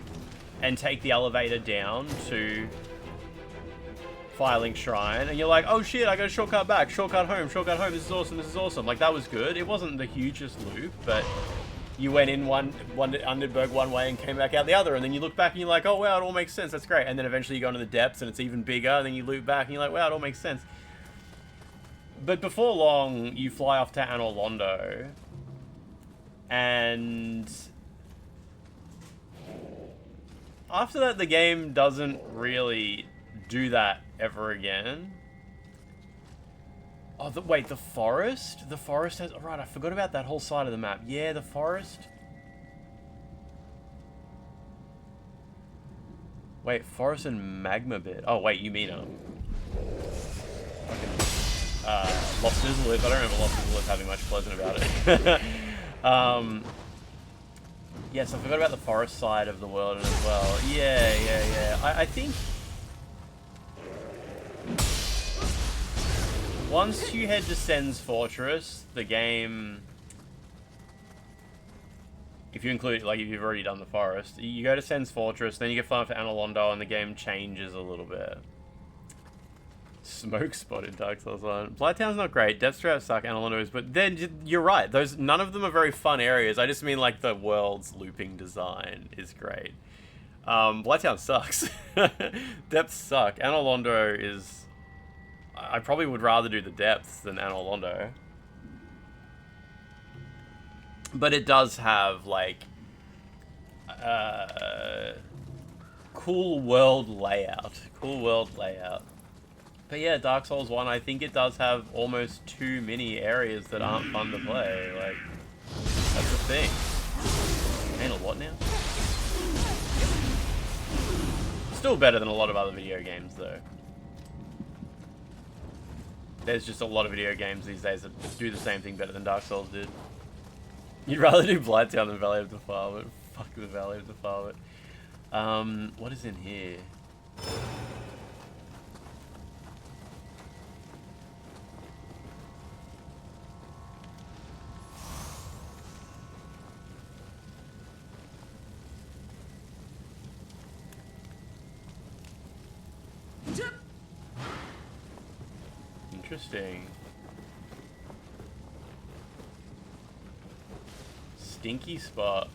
Speaker 7: and take the elevator down to Filing Shrine, and you're like, oh shit, I got a shortcut back, shortcut home, this is awesome. Like, that was good. It wasn't the hugest loop, but you went in one Underberg one way and came back out the other, and then you look back and you're like, oh wow, it all makes sense, that's great. And then eventually you go into the depths and it's even bigger, and then you loop back and you're like, wow, it all makes sense. But before long, you fly off to Anor Londo, and after that, the game doesn't really do that ever again. Oh, wait, the forest? The forest has... Right, I forgot about that whole side of the map. Yeah, the forest. Wait, forest and magma bit. Oh, wait, you mean Lost Izalith. I don't remember Lost Izalith having much pleasant about it. Yes, I forgot about the forest side of the world as well. Yeah. I think once you head to Sen's Fortress, the game, if you include, like, if you've already done the forest, you go to Sen's Fortress, then you get far enough to Analondo, and the game changes a little bit. Smoke spot in Dark Souls 1. Blighttown's not great. Depth traps suck. Analondo, but then you're right. None of them are very fun areas. I just mean like the world's looping design is great. Blighttown sucks. Depths suck. Analondo is. I probably would rather do the depths than Analondo. But it does have like cool world layout. But yeah, Dark Souls 1, I think it does have almost too many areas that aren't fun to play. Like, that's the thing. Anal what now? Still better than a lot of other video games, though. There's just a lot of video games these days that do the same thing better than Dark Souls did. You'd rather do Blighttown than Valley of Defilement. Fuck the Valley of Defilement. What is in here? Interesting. Stinky spot.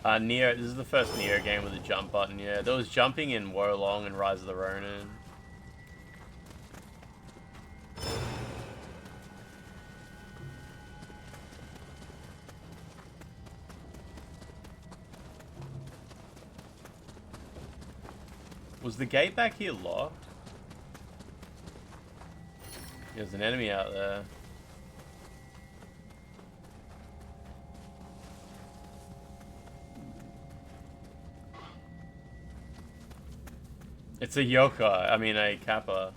Speaker 7: Nioh, this is the first Nioh game with a jump button, yeah. There was jumping in Wolong and Rise of the Ronin. Was the gate back here locked? There's an enemy out there. It's a yokai, I mean a kappa.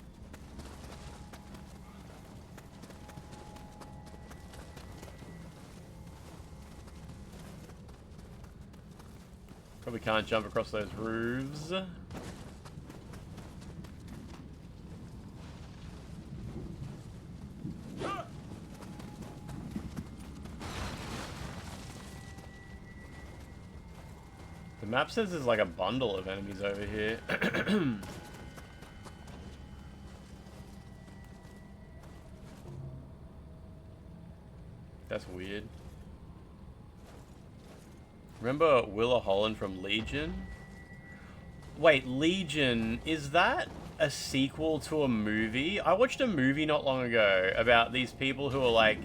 Speaker 7: Probably can't jump across those roofs. The map says there's like a bundle of enemies over here. That's weird. Remember Willa Holland from Legion? Wait, Legion, is that a sequel to a movie? I watched a movie not long ago about these people who are like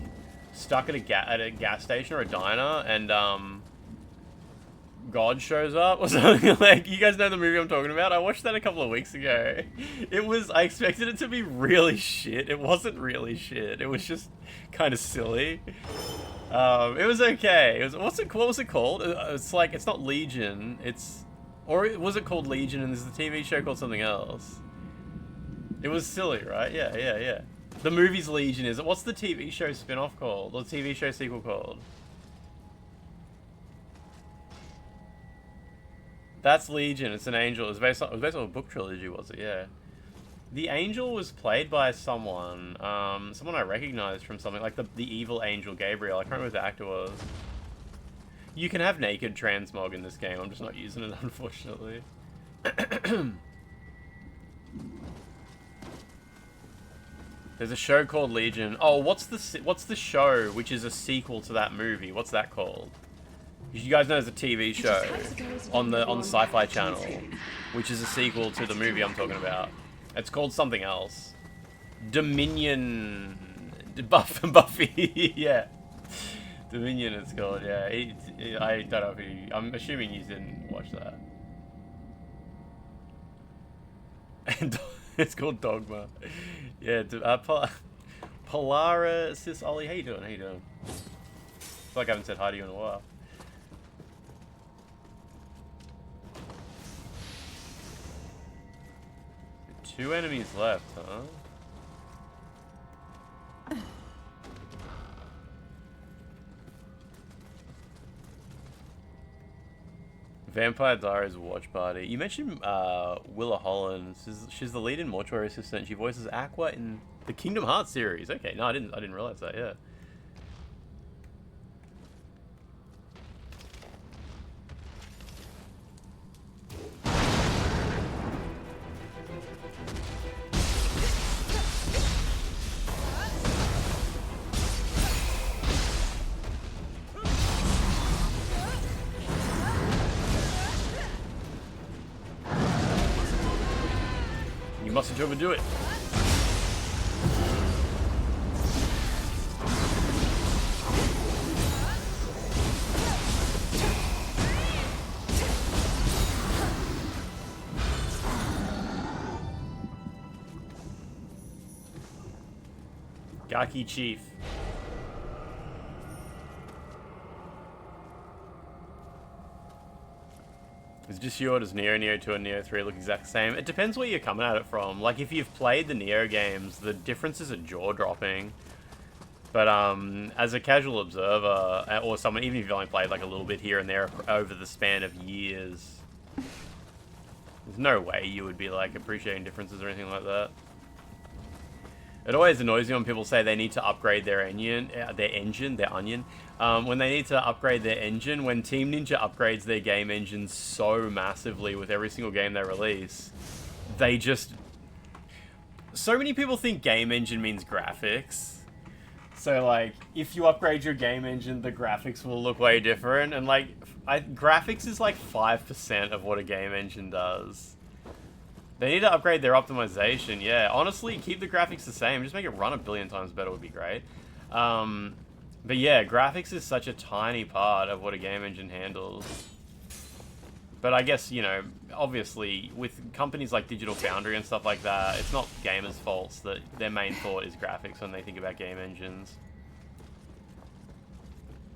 Speaker 7: stuck at a gas station or a diner, and God shows up or something. Like, you guys know the movie I'm talking about? I watched that a couple of weeks ago. I expected it to be really shit. It wasn't really shit. It was just kind of silly. It was okay. What was it called? It's like, it's not Legion. Or was it called Legion and there's a TV show called something else? It was silly, right? Yeah. The movie's Legion, is it? What's the TV show spin-off called? Or the TV show sequel called? That's Legion. It's an angel. It was based on a book trilogy, was it? Yeah. The angel was played by someone I recognized from something, like the evil angel Gabriel. I can't remember who the actor was. You can have naked transmog in this game. I'm just not using it, unfortunately. There's a show called Legion. Oh, what's the show which is a sequel to that movie? What's that called? You guys know there's a TV show on the Sci-Fi Channel, which is a sequel to the movie I'm talking about. It's called something else. Dominion... Buffy, yeah. Dominion it's called, yeah. I don't know if I'm assuming you didn't watch that. And it's called Dogma. Yeah, Polara, Sis Ollie, how you doing? I feel like I haven't said hi to you in a while. Two enemies left, huh? Vampire Diaries Watch Party. You mentioned Willa Holland. She's the lead in Mortuary Assistant. She voices Aqua in the Kingdom Hearts series. Okay, no, I didn't realize that. Yeah. You mustn't overdo it. Gaki Chief. Is just you, or does Nioh, Nioh 2 and Nioh 3 look exact the same? It depends where you're coming at it from. Like, if you've played the Nioh games, the differences are jaw-dropping. But, as a casual observer, or someone, even if you've only played, like, a little bit here and there over the span of years, there's no way you would be, like, appreciating differences or anything like that. It always annoys me when people say they need to upgrade their onion, when they need to upgrade their engine, when Team Ninja upgrades their game engine so massively with every single game they release, they just... So many people think game engine means graphics. So, like, if you upgrade your game engine, the graphics will look way different, and, like, graphics is, like, 5% of what a game engine does. They need to upgrade their optimization, yeah. Honestly, keep the graphics the same. Just make it run a billion times better would be great. But yeah, graphics is such a tiny part of what a game engine handles. But I guess, you know, obviously, with companies like Digital Foundry and stuff like that, it's not gamers' faults that their main thought is graphics when they think about game engines.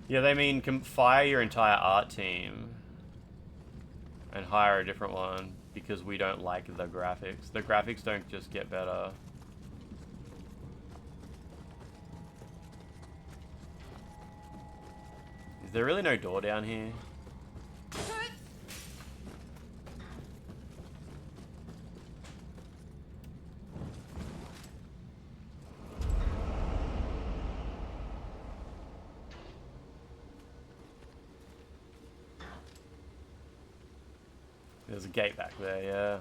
Speaker 7: Yeah, they mean fire your entire art team and hire a different one. Because we don't like the graphics. The graphics don't just get better. Is there really no door down here? There's a gate back there, yeah.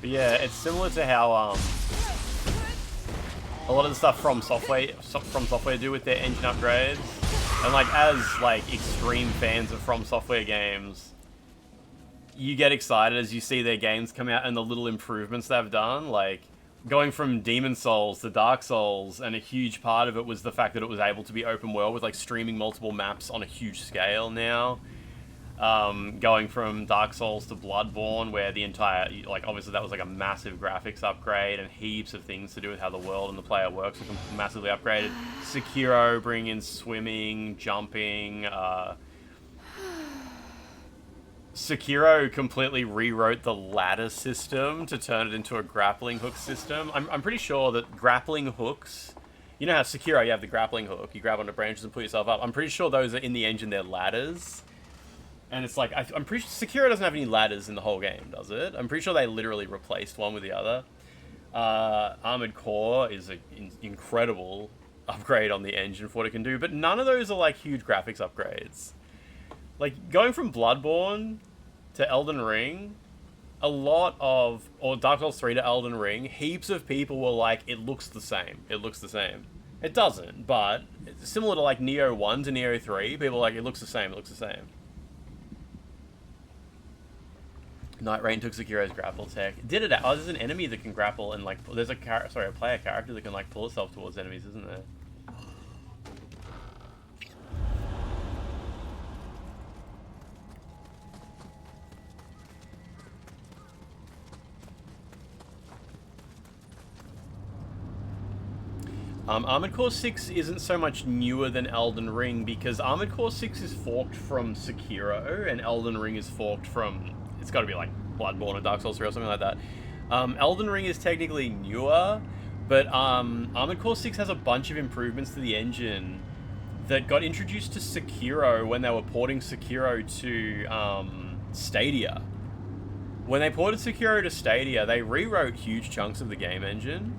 Speaker 7: But yeah, it's similar to how a lot of the stuff From Software do with their engine upgrades. And like, as like extreme fans of From Software games, you get excited as you see their games come out and the little improvements they've done, like going from Demon Souls to Dark Souls, and a huge part of it was the fact that it was able to be open world with like streaming multiple maps on a huge scale now. Going from Dark Souls to Bloodborne, where the entire, like obviously that was like a massive graphics upgrade and heaps of things to do with how the world and the player works were massively upgraded. Sekiro bringing in swimming, jumping, Sekiro completely rewrote the ladder system to turn it into a grappling hook system. I'm pretty sure that grappling hooks... You know how Sekiro, you have the grappling hook. You grab onto branches and pull yourself up. I'm pretty sure those are in the engine, they're ladders. And it's like... I'm pretty sure Sekiro doesn't have any ladders in the whole game, does it? I'm pretty sure they literally replaced one with the other. Armored Core is an incredible upgrade on the engine for what it can do. But none of those are like huge graphics upgrades. Like, going from Bloodborne to Elden Ring, a lot of... Or Dark Souls 3 to Elden Ring, heaps of people were like, it looks the same. It looks the same. It doesn't, but it's similar to like Nioh 1 to Nioh 3. People are like, it looks the same, it looks the same. Night Rain took Sekiro's grapple tech. Did it... Oh, there's an enemy that can grapple and like... There's a player character that can like pull itself towards enemies, isn't there? Armored Core 6 isn't so much newer than Elden Ring because Armored Core 6 is forked from Sekiro and Elden Ring is forked from It's got to be like Bloodborne or Dark Souls 3 or something like that. Elden Ring is technically newer, but Armored Core 6 has a bunch of improvements to the engine that got introduced to Sekiro when they were porting Sekiro to Stadia. When they ported Sekiro to Stadia, they rewrote huge chunks of the game engine,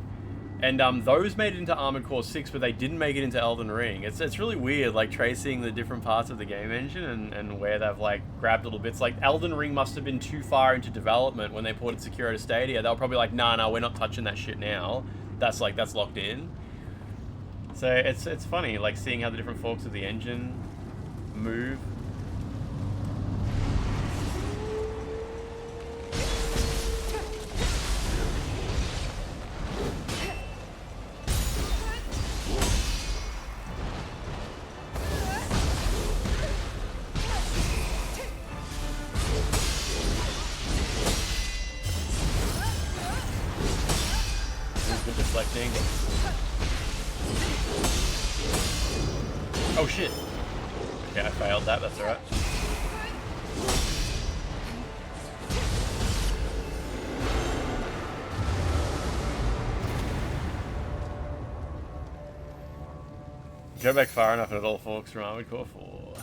Speaker 7: and those made it into Armored Core 6, but they didn't make it into Elden Ring. It's really weird, like, tracing the different parts of the game engine and where they've, like, grabbed little bits. Like, Elden Ring must have been too far into development when they ported Sekiro to Stadia. They were probably like, nah, we're not touching that shit now. That's locked in. So it's funny, like, seeing how the different forks of the engine move. Deflecting. Oh shit. Okay, I failed that, that's alright. Go back far enough and it all forks from Armored Core 4.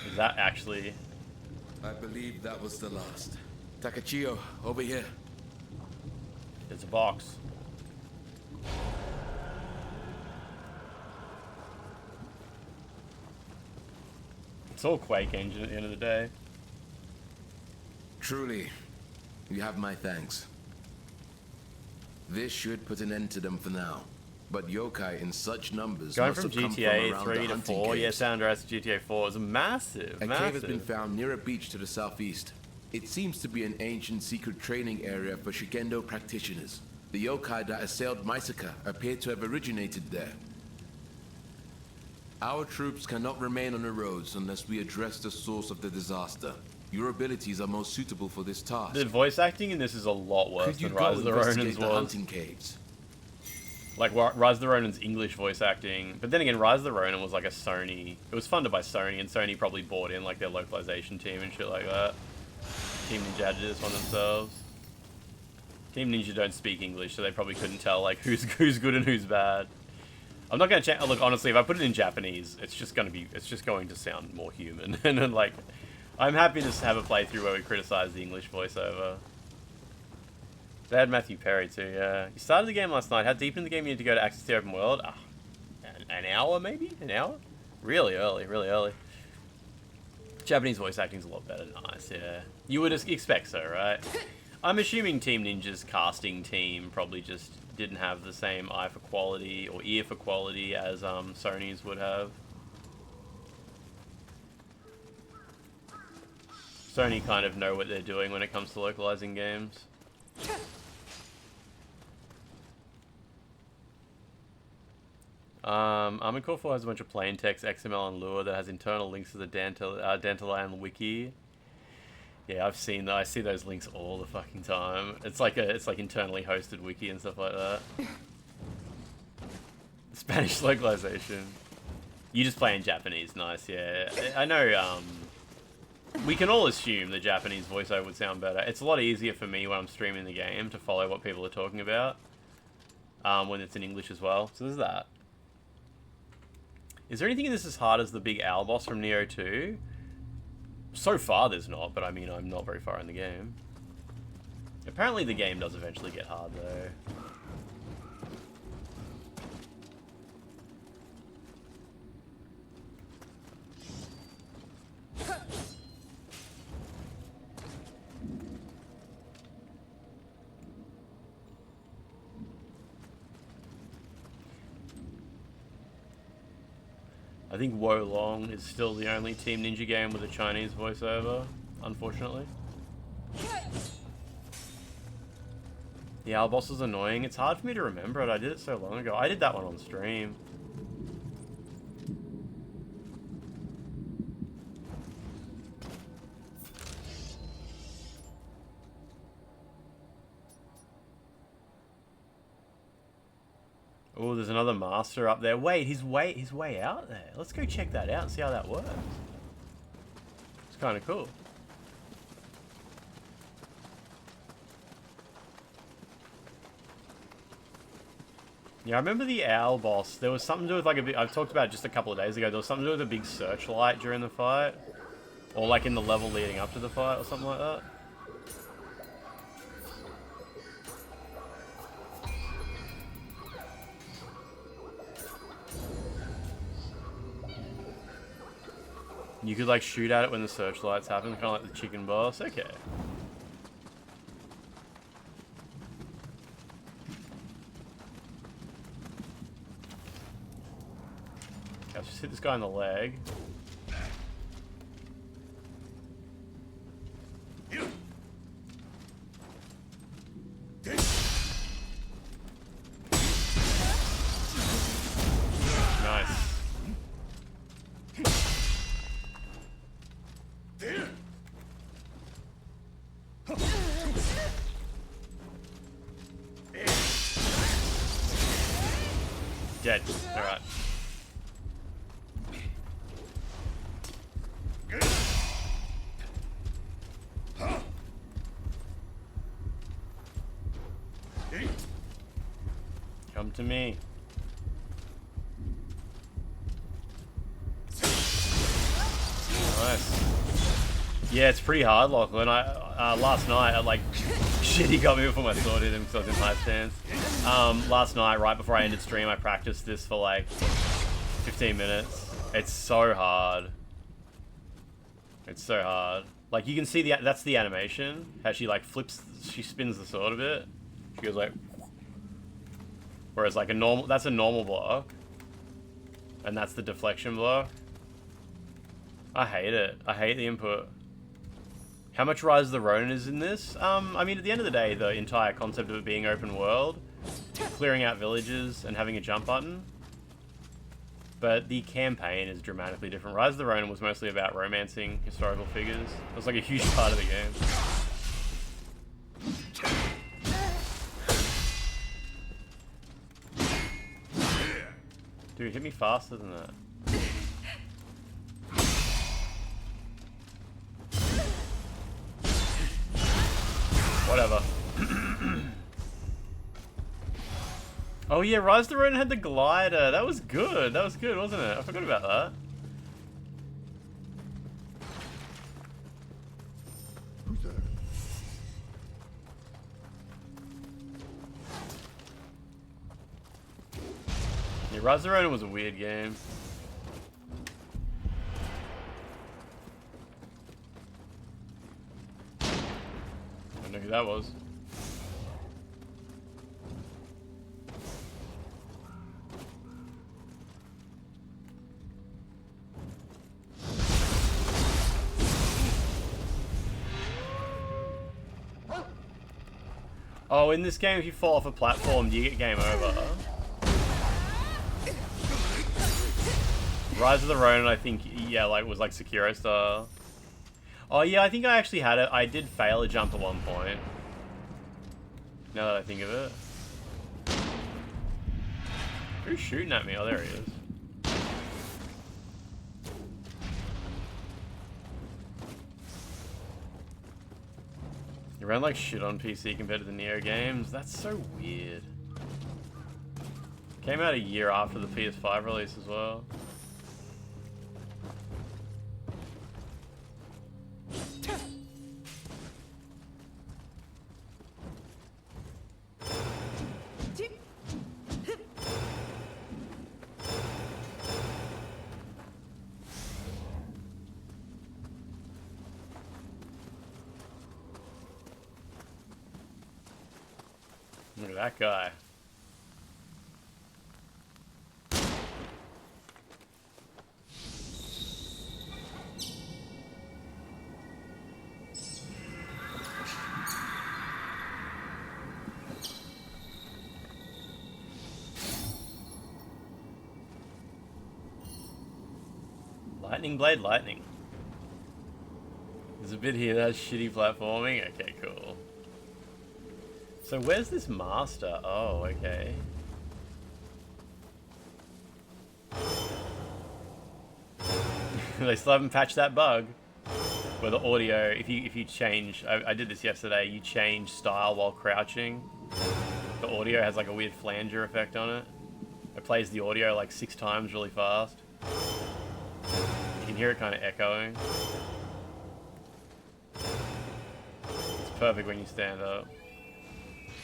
Speaker 7: Is that actually...
Speaker 6: I believe that was the last. Takachio, over here.
Speaker 7: It's a box. It's all Quake engine at the end of the day.
Speaker 6: Truly, you have my thanks. This should put an end to them for now. But yokai in such numbers
Speaker 7: Going
Speaker 6: must
Speaker 7: from
Speaker 6: have come
Speaker 7: GTA
Speaker 6: from
Speaker 7: 3
Speaker 6: around the
Speaker 7: to
Speaker 6: hunting
Speaker 7: 4,
Speaker 6: caves.
Speaker 7: yes, San Andreas to GTA 4 is massive,
Speaker 6: A
Speaker 7: massive.
Speaker 6: cave has been found near a beach to the southeast. It seems to be an ancient secret training area for Shigendo practitioners. The yokai that assailed Maisaka appear to have originated there. Our troops cannot remain on the roads unless we address the source of the disaster. Your abilities are most suitable for this task.
Speaker 7: The voice acting in this is a lot worse
Speaker 6: Could you
Speaker 7: than
Speaker 6: go
Speaker 7: Rise of the Ronins
Speaker 6: investigate the
Speaker 7: was.
Speaker 6: hunting caves?
Speaker 7: Like, Rise of the Ronin's English voice acting. But then again, Rise of the Ronin was like a Sony... It was funded by Sony, and Sony probably bought in, like, their localization team and shit like that. Team Ninja had to do this one themselves. Team Ninja don't speak English, so they probably couldn't tell, like, who's good and who's bad. I'm not going to look, honestly, if I put it in Japanese, it's just going to sound more human. And then, like, I'm happy to have a playthrough where we criticize the English voiceover. They had Matthew Perry too, yeah. You started the game last night. How deep in the game you need to go to access the open world? Ah, an hour maybe? An hour? Really early, really early. Japanese voice acting's a lot better. Nice, yeah. You would expect so, right? I'm assuming Team Ninja's casting team probably just didn't have the same eye for quality or ear for quality as Sony's would have. Sony kind of know what they're doing when it comes to localizing games. Armored Core 4 has a bunch of plain text, XML, and Lua that has internal links to the Dandelion wiki. Yeah, I've seen that. I see those links all the fucking time. It's like internally hosted wiki and stuff like that. Spanish localization. You just play in Japanese, nice. Yeah, I know. We can all assume the Japanese voiceover would sound better. It's a lot easier for me when I'm streaming the game to follow what people are talking about when it's in English as well. So there's that. Is there anything in this as hard as the big owl boss from Nioh 2? So far there's not, but I mean, I'm not very far in the game. Apparently the game does eventually get hard though. I think Wo Long is still the only Team Ninja game with a Chinese voiceover, unfortunately. The owl boss is annoying. It's hard for me to remember it. I did it so long ago. I did that one on stream. Oh, there's another master up there. Wait, he's way out there. Let's go check that out and see how that works. It's kind of cool. Yeah, I remember the owl boss. There was something to do with like a big... I've talked about it just a couple of days ago. There was something to do with a big searchlight during the fight. Or like in the level leading up to the fight or something like that. You could like shoot at it when the searchlights happen, kind of like the chicken boss. Okay. I'll just hit this guy in the leg. Nice. Dead. Alright. Come to me. Nice. Yeah, it's pretty hard, Lachlan. Last night, shit, he got me before my sword hit him because I was in high stance. Last night, right before I ended stream, I practiced this for like 15 minutes. It's so hard. It's so hard. Like, you can see that's the animation. How she like flips, she spins the sword a bit. She goes like... Whereas like that's a normal block. And that's the deflection block. I hate it. I hate the input. How much Rise of the Ronin is in this? I mean, at the end of the day, the entire concept of it being open world, clearing out villages and having a jump button. But the campaign is dramatically different. Rise of the Ronin was mostly about romancing historical figures. It was like a huge part of the game. Dude, hit me faster than that. Whatever. Oh yeah, Rise of the Ronin had the glider. That was good. That was good, wasn't it? I forgot about that.
Speaker 9: Who's there?
Speaker 7: Yeah, Rise of the Ronin was a weird game. I don't know who that was. Oh, in this game, if you fall off a platform, you get game over. Rise of the Ronin, I think, yeah, was like Sekiro style. Oh yeah, I think I actually had it. I did fail a jump at one point. Now that I think of it. Who's shooting at me? Oh, there he is. You ran like shit on PC compared to the Nioh games? That's so weird. Came out a year after the PS5 release as well. Look at that guy. Lightning Blade Lightning. There's a bit here that's shitty platforming. Okay, cool. So where's this master? Oh, okay. They still haven't patched that bug. Where the audio, if you change, I did this yesterday, you change style while crouching. The audio has like a weird flanger effect on it. It plays the audio like 6 times really fast. You can hear it kind of echoing. It's perfect when you stand up.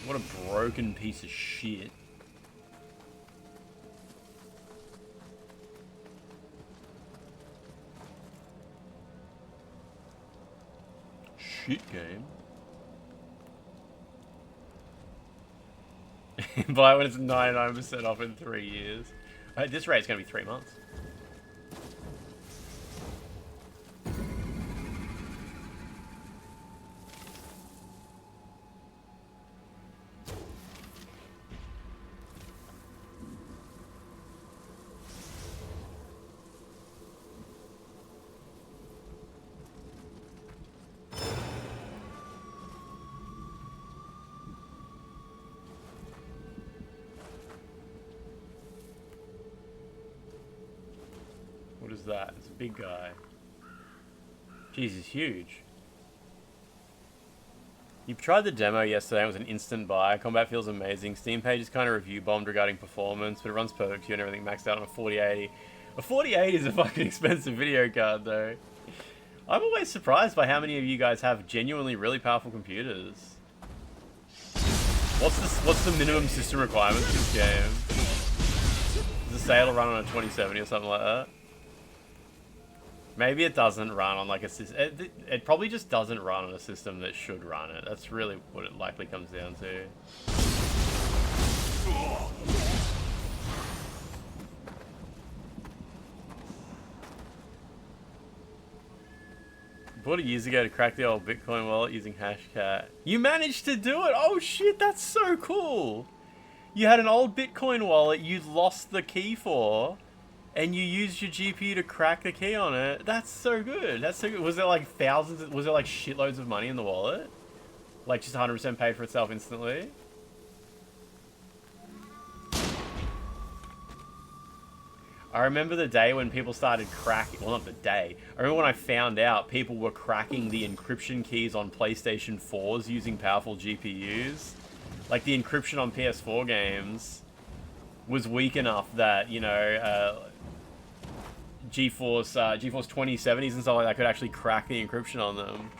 Speaker 7: What a broken piece of shit. Shit game. Buy it when it's 99% off in 3 years. At this rate, it's going to be 3 months. What is that? It's a big guy. Jeez, he's huge. You tried the demo yesterday. It was an instant buy. Combat feels amazing. Steam page is kind of review bombed regarding performance, but it runs perfect here and everything maxed out on a 4080. A 4080 is a fucking expensive video card, though. I'm always surprised by how many of you guys have genuinely really powerful computers. What's the minimum system requirement for this game? Does it say it'll run on a 2070 or something like that? Maybe it doesn't run on like a system. It probably just doesn't run on a system that should run it. That's really what it likely comes down to. Bought it years ago to crack the old Bitcoin wallet using Hashcat. You managed to do it! Oh shit, that's so cool! You had an old Bitcoin wallet you'd lost the key for, and you used your GPU to crack the key on it. That's so good. That's so good. Was there like thousands, was there like shitloads of money in the wallet? Like just 100% paid for itself instantly? I remember the day when people started cracking, well not the day, I remember when I found out people were cracking the encryption keys on PlayStation 4s using powerful GPUs. Like the encryption on PS4 games was weak enough that, you know, GeForce 2070s and stuff like that could actually crack the encryption on them.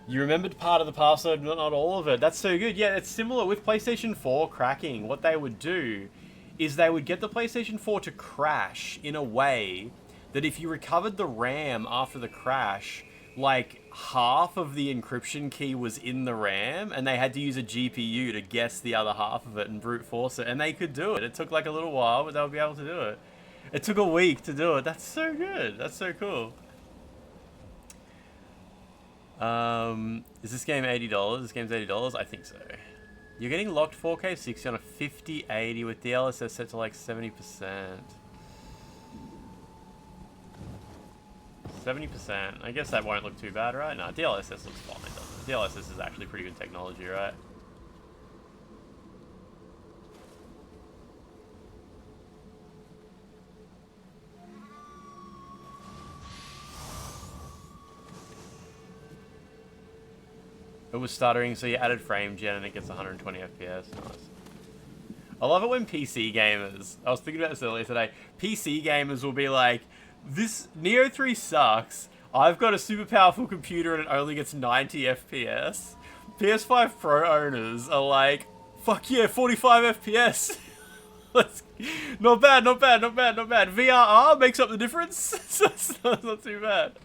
Speaker 7: You remembered part of the password, but not all of it. That's so good. Yeah, it's similar with PlayStation 4 cracking. What they would do is they would get the PlayStation 4 to crash in a way that if you recovered the RAM after the crash, like half of the encryption key was in the RAM and they had to use a GPU to guess the other half of it and brute force it, and they could do it. It took like a little while, but they would be able to do it. It took a week to do it. That's so good. That's so cool. Is this game $80? This game's $80? I think so. You're getting locked 4K 60 on a 5080 with DLSS set to like 70%. 70%. I guess that won't look too bad, right? No, DLSS looks fine, doesn't it? DLSS is actually pretty good technology, right? It was stuttering, so you added frame gen and it gets 120 FPS. Nice. I love it when PC gamers, I was thinking about this earlier today, PC gamers will be like, this Nioh 3 sucks, I've got a super powerful computer and it only gets 90 FPS. PS5 Pro owners are like, fuck yeah, 45 FPS. Not bad, not bad, not bad, not bad. VRR makes up the difference, so it's not too bad.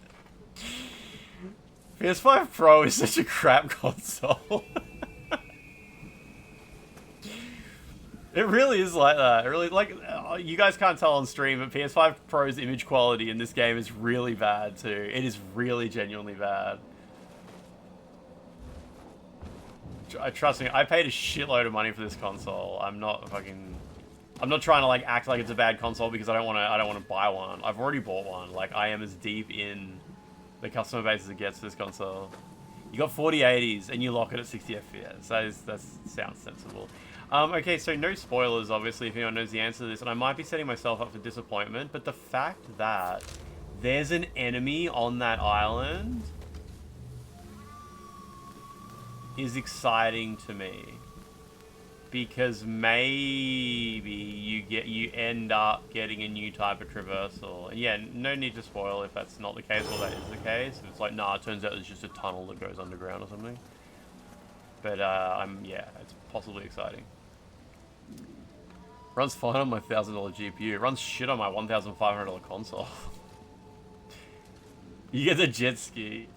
Speaker 7: PS5 Pro is such a crap console. It really is like that. It really, like, you guys can't tell on stream, but PS5 Pro's image quality in this game is really bad too. It is really genuinely bad. Trust me, I paid a shitload of money for this console. I'm not trying to like act like it's a bad console because I don't want to buy one. I've already bought one. Like, I am as deep in the customer base as it gets for this console. You got 4080s and you lock it at 60 FPS. That sounds sensible. Okay, so no spoilers, obviously, if anyone knows the answer to this, and I might be setting myself up for disappointment, but the fact that there's an enemy on that island is exciting to me. Because maybe you end up getting a new type of traversal. And yeah, no need to spoil if that's not the case or that is the case. It's like, nah, it turns out there's just a tunnel that goes underground or something. But yeah, it's possibly exciting. Runs fine on my $1,000 GPU. It runs shit on my $1,500 console. You get the jet ski.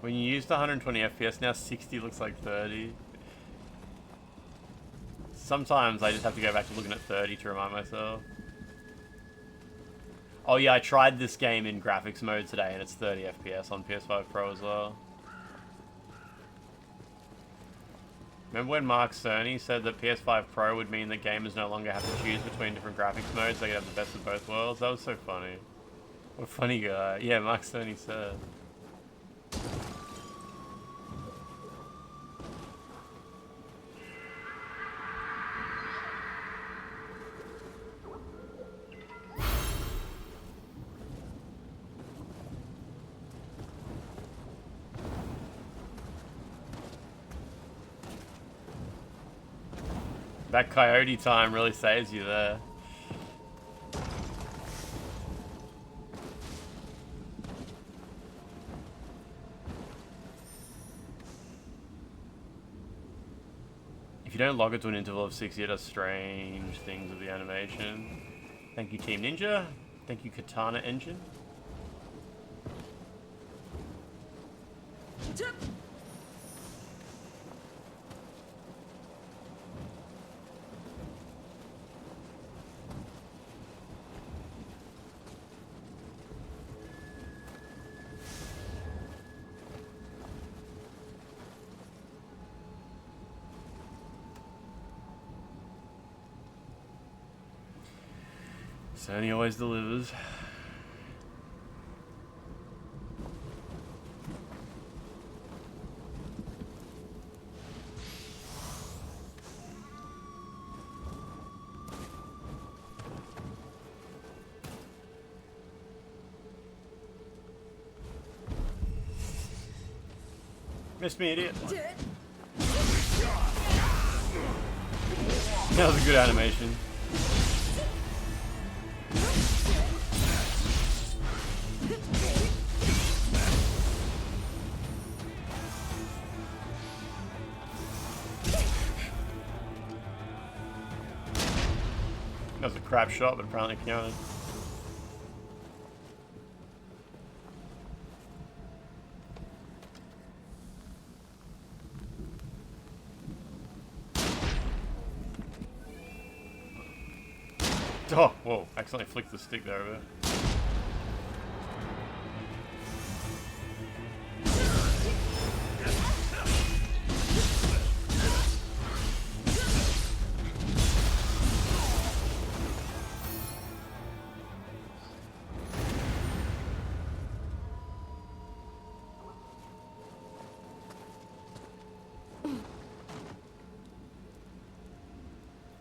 Speaker 7: When you used 120 FPS, now 60 looks like 30. Sometimes I just have to go back to looking at 30 to remind myself. Oh yeah, I tried this game in graphics mode today and it's 30 FPS on PS5 Pro as well. Remember when Mark Cerny said that PS5 Pro would mean that gamers no longer have to choose between different graphics modes, they could have the best of both worlds? That was so funny. What a funny guy. Yeah, Mark Cerny said. That coyote time really saves you there. If you don't log it to an interval of 6, it does strange things with the animation. Thank you, Team Ninja. Thank you, Katana Engine. Sony always delivers. Missed me, idiot. That was a good animation. That was a crap shot, but apparently it counted. Oh, whoa, accidentally flicked the stick there a bit.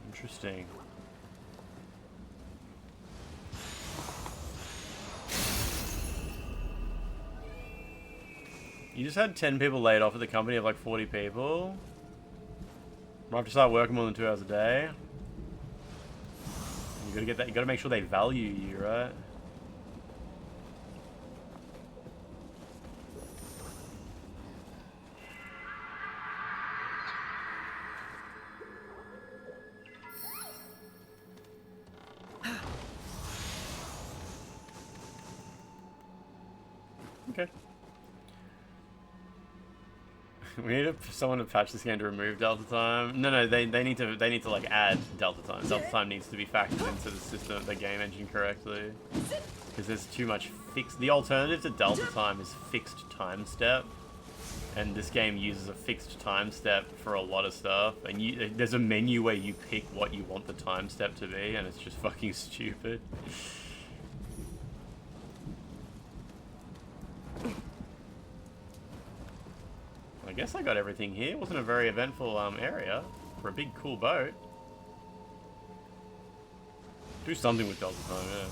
Speaker 7: Interesting. You just had 10 people laid off at the company of like 40 people. Might have to start working more than 2 hours a day. You gotta get that. You gotta make sure they value you, right? Okay. We need someone to patch this game to remove delta time. No, they need to like add delta time. Delta time needs to be factored into the system, the game engine correctly. Because there's too much fixed. The alternative to delta time is fixed time step, and this game uses a fixed time step for a lot of stuff. And there's a menu where you pick what you want the time step to be, and it's just fucking stupid. I guess I got everything here. It wasn't a very eventful area for a big cool boat. Do something with Delta Time, yeah.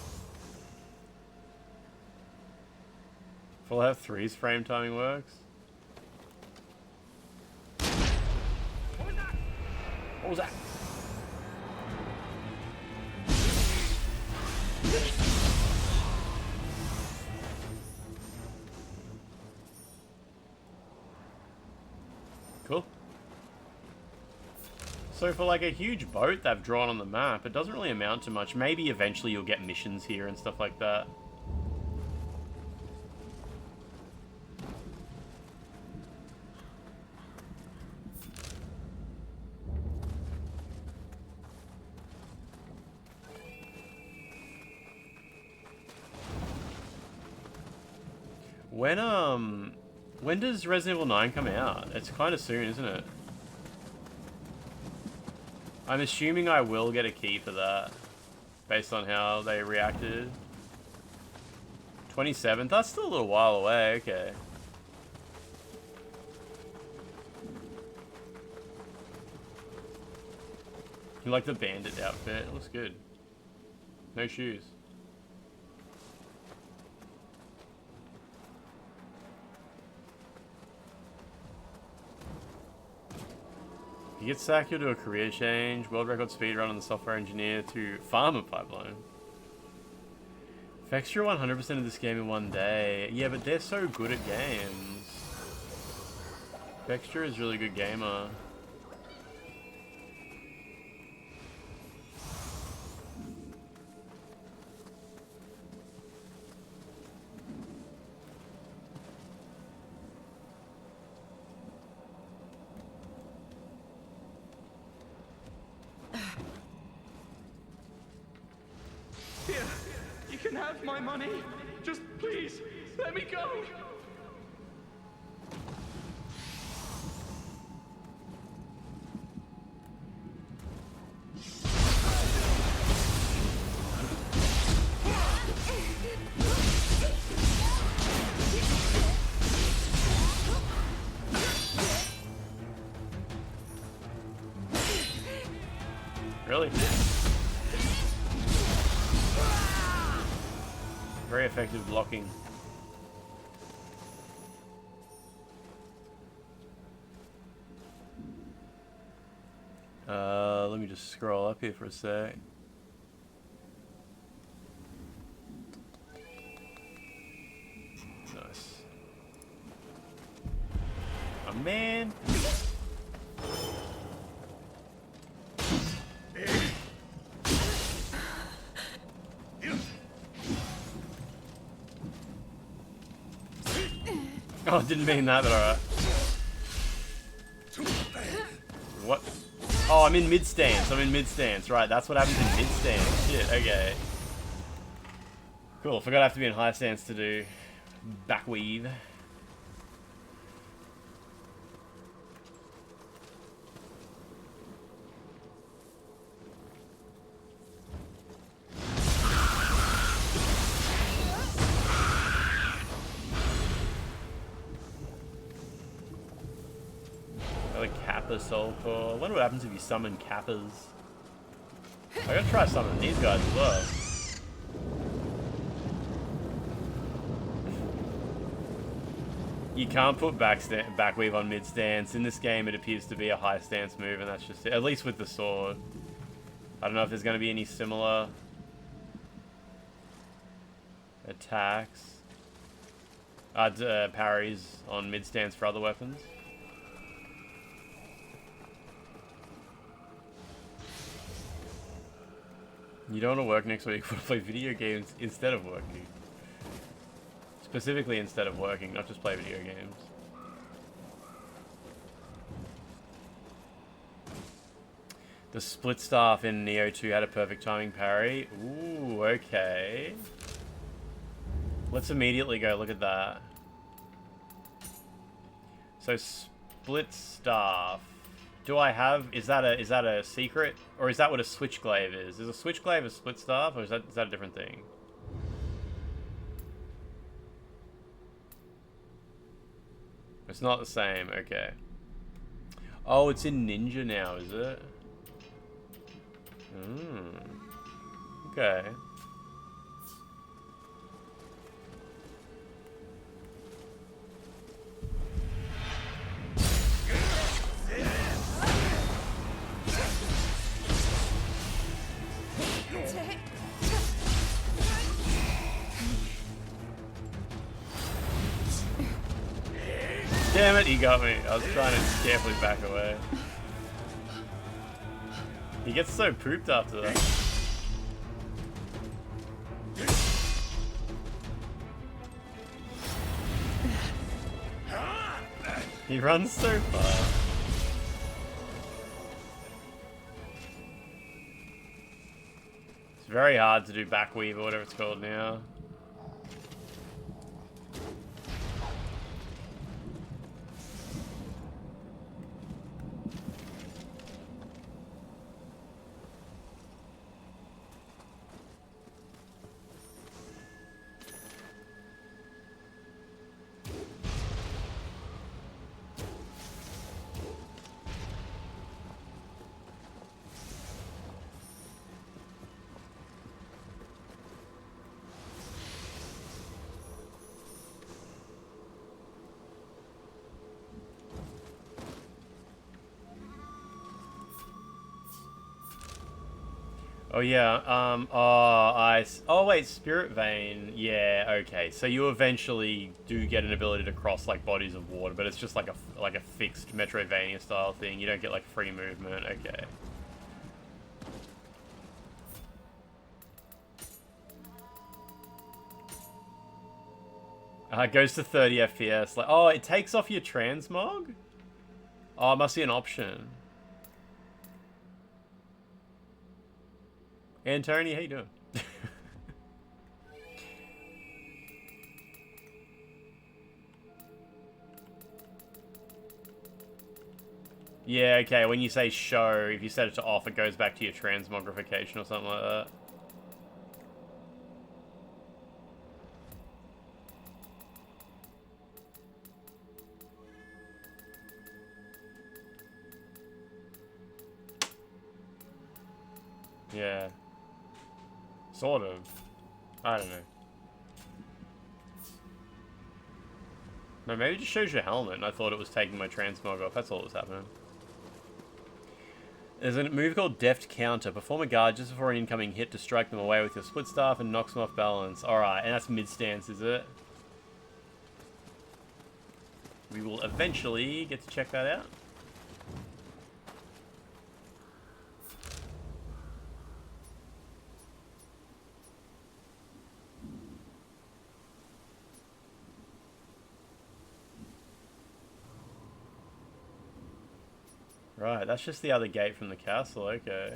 Speaker 7: Fallout 3's frame timing works. What was that? Cool. So for like a huge boat they've drawn on the map, it doesn't really amount to much. Maybe eventually you'll get missions here and stuff like that. When does Resident Evil 9 come out? It's kind of soon, isn't it? I'm assuming I will get a key for that, based on how they reacted. 27th? That's still a little while away, okay. You like the bandit outfit? It looks good. No shoes. You get sacked, you'll do a career change. World record speedrun on the software engineer to farmer pipeline. Vextra 100% of this game in one day. Yeah, but they're so good at games. Vextra is a really good gamer.
Speaker 8: My money. Just please, let me go.
Speaker 7: Really? Very effective blocking. Let me just scroll up here for a sec. Nice. Oh man. Oh, didn't mean that, but alright. What? Oh, I'm in mid-stance. I'm in mid-stance. Right, that's what happens in mid-stance. Shit, okay. Cool, forgot I have to be in high stance to do back weave. Soul Core. I wonder what happens if you summon Kappas. I gotta try summoning these guys as well. You can't put back weave on mid stance. In this game it appears to be a high stance move, and that's just it. At least with the sword. I don't know if there's going to be any similar attacks. Parries on mid stance for other weapons. You don't want to work next week, you want to play video games instead of working. Specifically instead of working, not just play video games. The split staff in Nioh 2 had a perfect timing parry. Ooh, okay. Let's immediately go look at that. So split staff. Do I have, is that a secret? Or is that what a switchglaive is? Is a switchglaive a split staff, or is that a different thing? It's not the same, okay. Oh, it's in Ninja now, is it? Okay. Damn it, he got me. I was trying to carefully back away. He gets so pooped after that. He runs so far. It's very hard to do back weave or whatever it's called now. Oh yeah, oh wait, Spirit Vein, yeah, okay. So you eventually do get an ability to cross like bodies of water, but it's just like a fixed Metroidvania style thing. You don't get like free movement, okay. It goes to 30 FPS. Like, oh, it takes off your transmog? Oh, it must be an option. And Tony, how you doing? Yeah, okay, when you say show, if you set it to off, it goes back to your transmogrification or something like that. Yeah. Sort of. I don't know. No, maybe it just shows your helmet, and I thought it was taking my transmog off. That's all that was happening. There's a move called Deft Counter. Perform a guard just before an incoming hit to strike them away with your split staff and knocks them off balance. Alright, and that's mid-stance, is it? We will eventually get to check that out. Right, that's just the other gate from the castle, okay.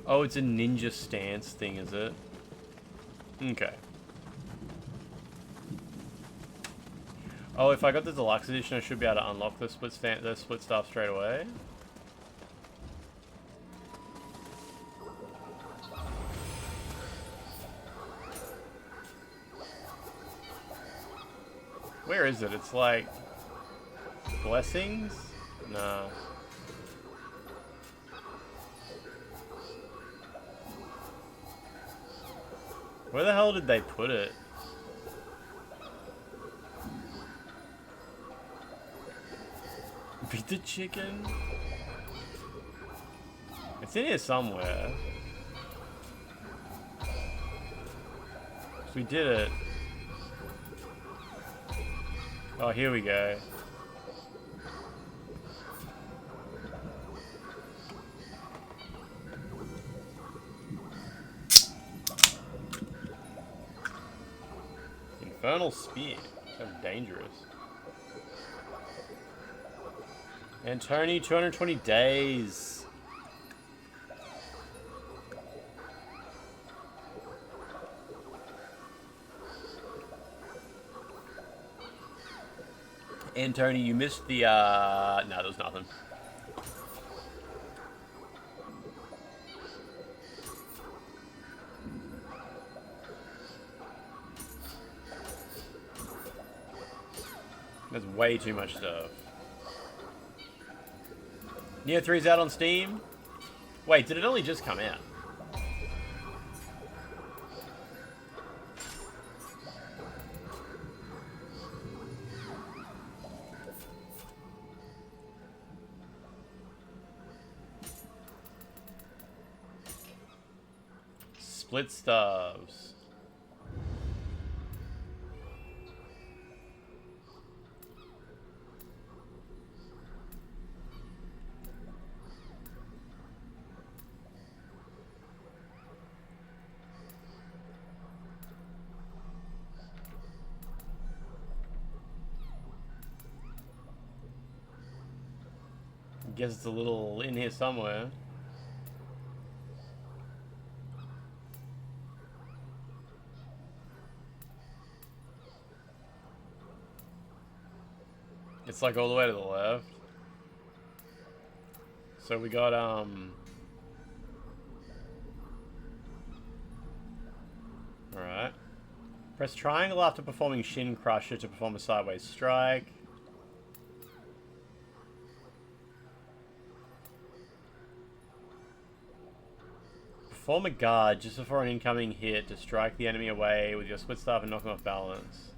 Speaker 7: Oh, it's a ninja stance thing, is it? Okay. Oh, if I got the deluxe edition, I should be able to unlock the split staff straight away. Where is it? It's like... Blessings? Nah. Where the hell did they put it? Beat the chicken? It's in here somewhere. We did it. Oh, here we go. Infernal Spear. So dangerous. And Tony, 220 days. And Tony, you missed the, no, there was nothing. There's way too much stuff. Nioh 3's out on Steam? Wait, did it only just come out? Split stubs. Guess it's a little in here somewhere. It's like all the way to the left. So we got alright. Press triangle after performing Shin Crusher to perform a sideways strike. Perform a guard just before an incoming hit to strike the enemy away with your split staff and knock them off balance.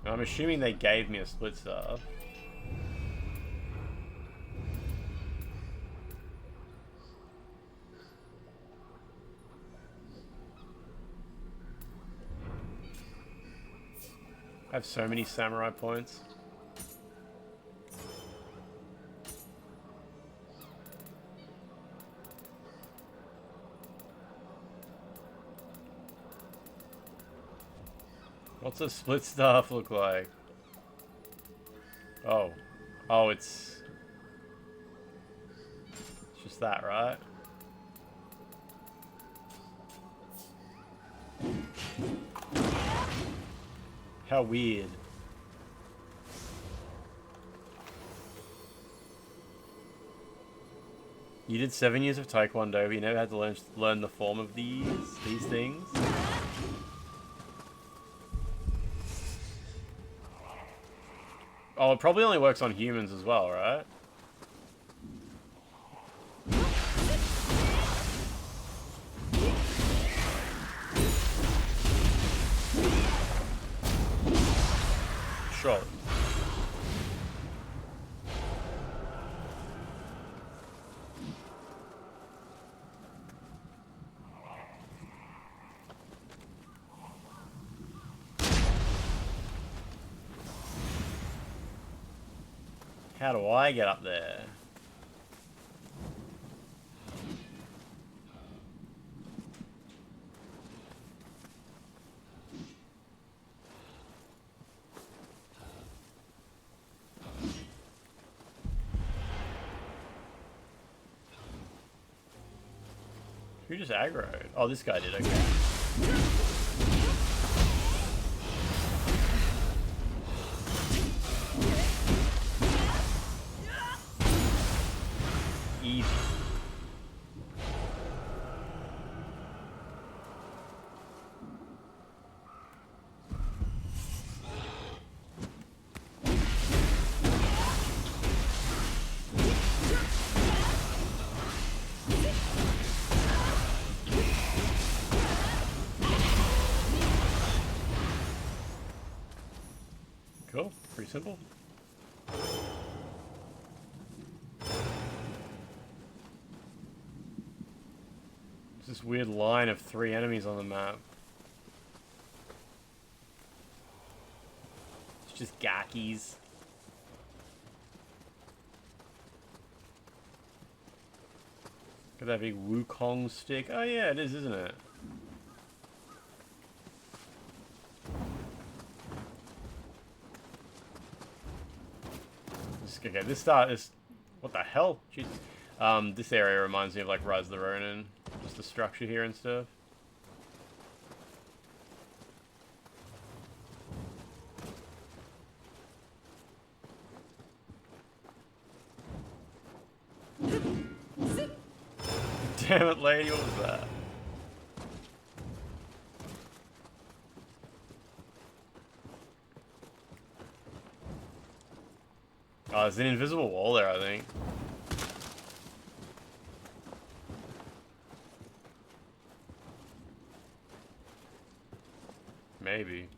Speaker 7: I'm assuming they gave me a split staff. I have so many samurai points. What's a split staff look like? Oh. Oh, it's just that, right? How weird. You did 7 years of Taekwondo, but you never had to learn the form of these things? Oh, it probably only works on humans as well, right? Sure. How do I get up there? Who just aggroed? Oh, this guy did, okay. Easy. Cool. Pretty simple. This weird line of 3 enemies on the map. It's just gakis. Got that big Wukong stick. Oh yeah, it is, isn't it? Okay, this what the hell? Jeez. This area reminds me of like Rise of the Ronin. Just the structure here and stuff. Damn it, lady, what was that? Oh, there's an invisible wall there, I think. Maybe.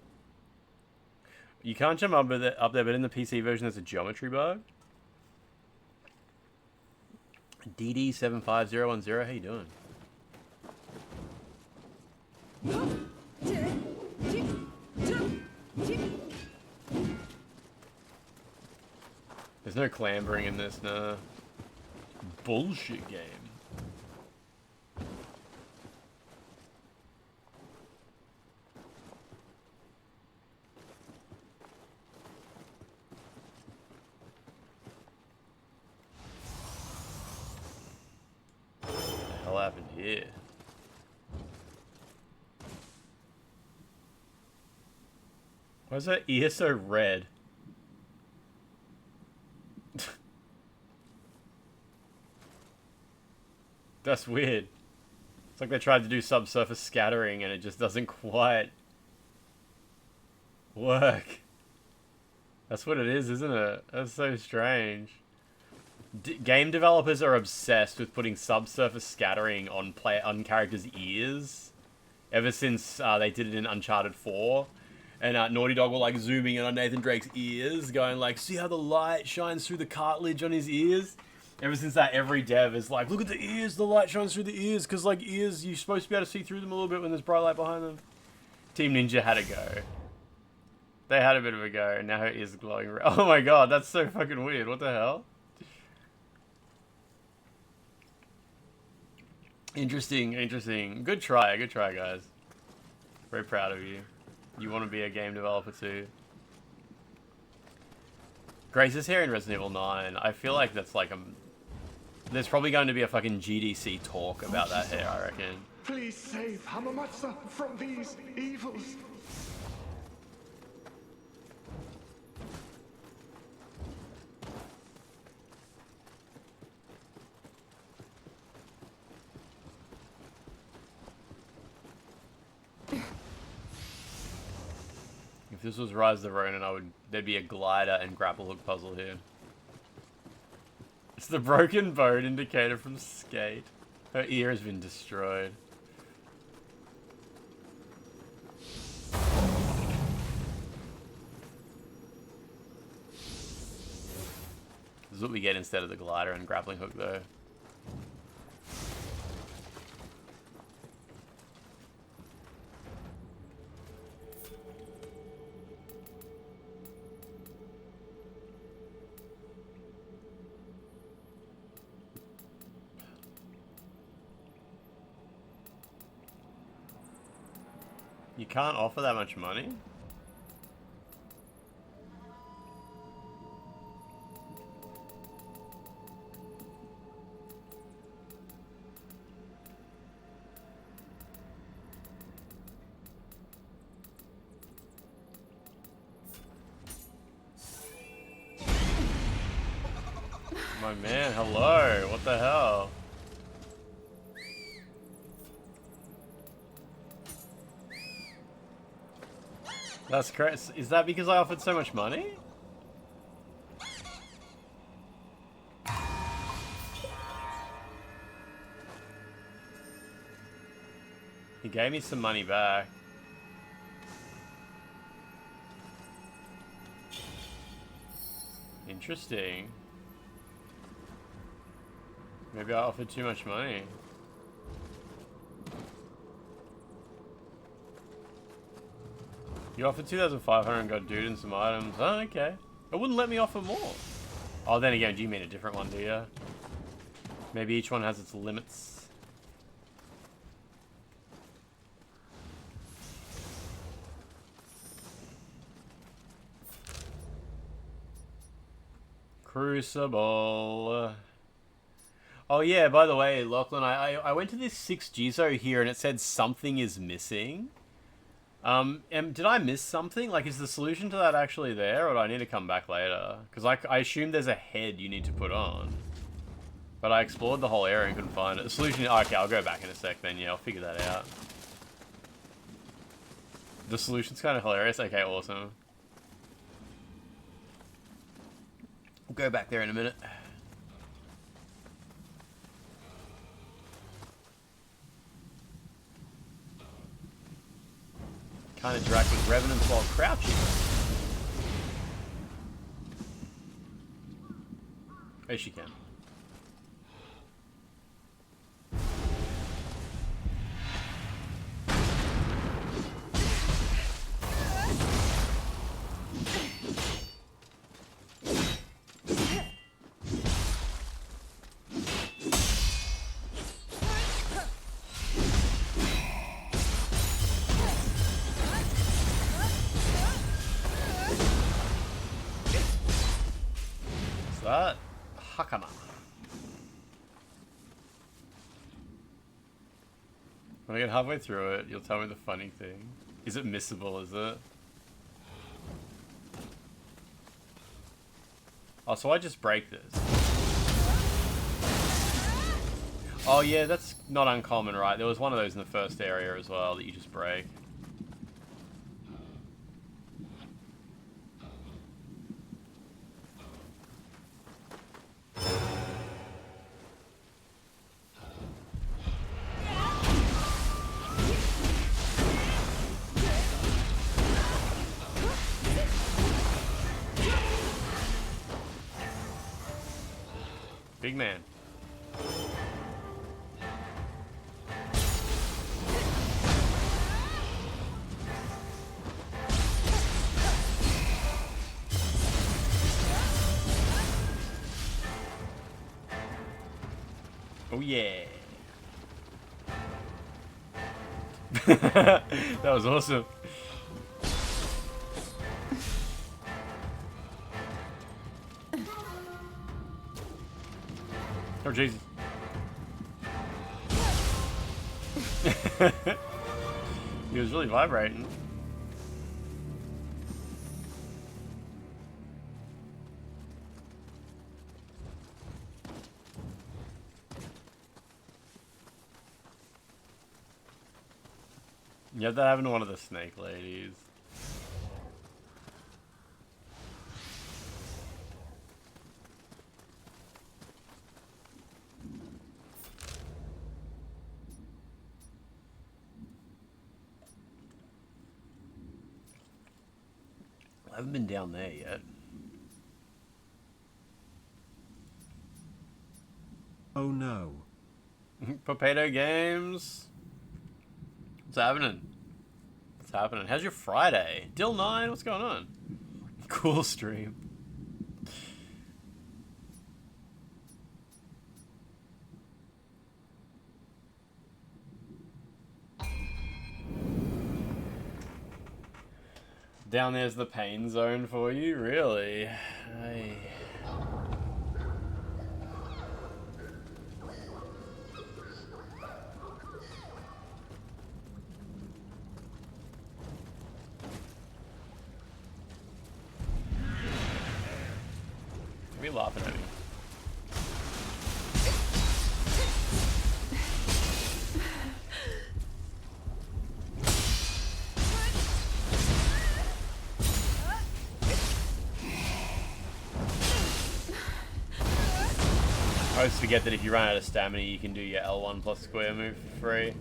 Speaker 7: You can't jump up there, but in the PC version there's a geometry bug. DD75010, how you doing? There's no clambering in this, nah. Bullshit game. What the hell happened here? Why is that ear so red? That's weird. It's like they tried to do subsurface scattering and it just doesn't quite work. That's what it is, isn't it? That's so strange. Game developers are obsessed with putting subsurface scattering on characters' ears. Ever since they did it in Uncharted 4. And Naughty Dog were like zooming in on Nathan Drake's ears, going like, see how the light shines through the cartilage on his ears? Ever since that, every dev is like, look at the ears, the light shines through the ears, because like ears, you're supposed to be able to see through them a little bit when there's bright light behind them. Team Ninja had a go. They had a bit of a go, and now her ears are glowing red. Oh my god, that's so fucking weird. What the hell? Interesting, interesting. Good try, guys. Very proud of you. You want to be a game developer too. Grace's hair in Resident Evil 9. I feel like that's like a... There's probably going to be a fucking GDC talk about that hair, I reckon.
Speaker 8: Please save Hamamatsu from these evils.
Speaker 7: If this was Rise of the Ronin, there'd be a glider and grapple hook puzzle here. It's the broken bone indicator from Skate. Her ear has been destroyed. This is what we get instead of the glider and grappling hook though. You can't offer that much money? My man, hello. What the hell? That's crazy. Is that because I offered so much money? He gave me some money back. Interesting. Maybe I offered too much money. You offered 2,500 and got dude and some items. Oh, okay. It wouldn't let me offer more. Oh, then again, do you mean a different one, do you? Maybe each one has its limits. Crucible. Oh yeah, by the way, Lachlan, I went to this 6Gizo here and it said something is missing. Did I miss something? Like, is the solution to that actually there, or do I need to come back later? Because I assume there's a head you need to put on. But I explored the whole area and couldn't find it. The solution... Okay, I'll go back in a sec then, yeah, I'll figure that out. The solution's kind of hilarious. Okay, awesome. We'll go back there in a minute. Can't interact with revenants while crouching. Yes, she can. That Hakama. When I get halfway through it, you'll tell me the funny thing. Is it missable, is it? Oh, so I just break this. Oh yeah, that's not uncommon, right? There was one of those in the first area as well that you just break. Big man. Oh yeah. That was awesome. Oh Jesus. He was really vibrating. You have that happen to one of the snake ladies. I haven't been down there yet.
Speaker 9: Oh no.
Speaker 7: Potato Games. What's happening? What's happening? How's your Friday? Dill 9, what's going on? Cool stream. Down there's the pain zone for you, really? Aye. Be laughing at me. I always forget that if you run out of stamina, you can do your L1 plus square move for free.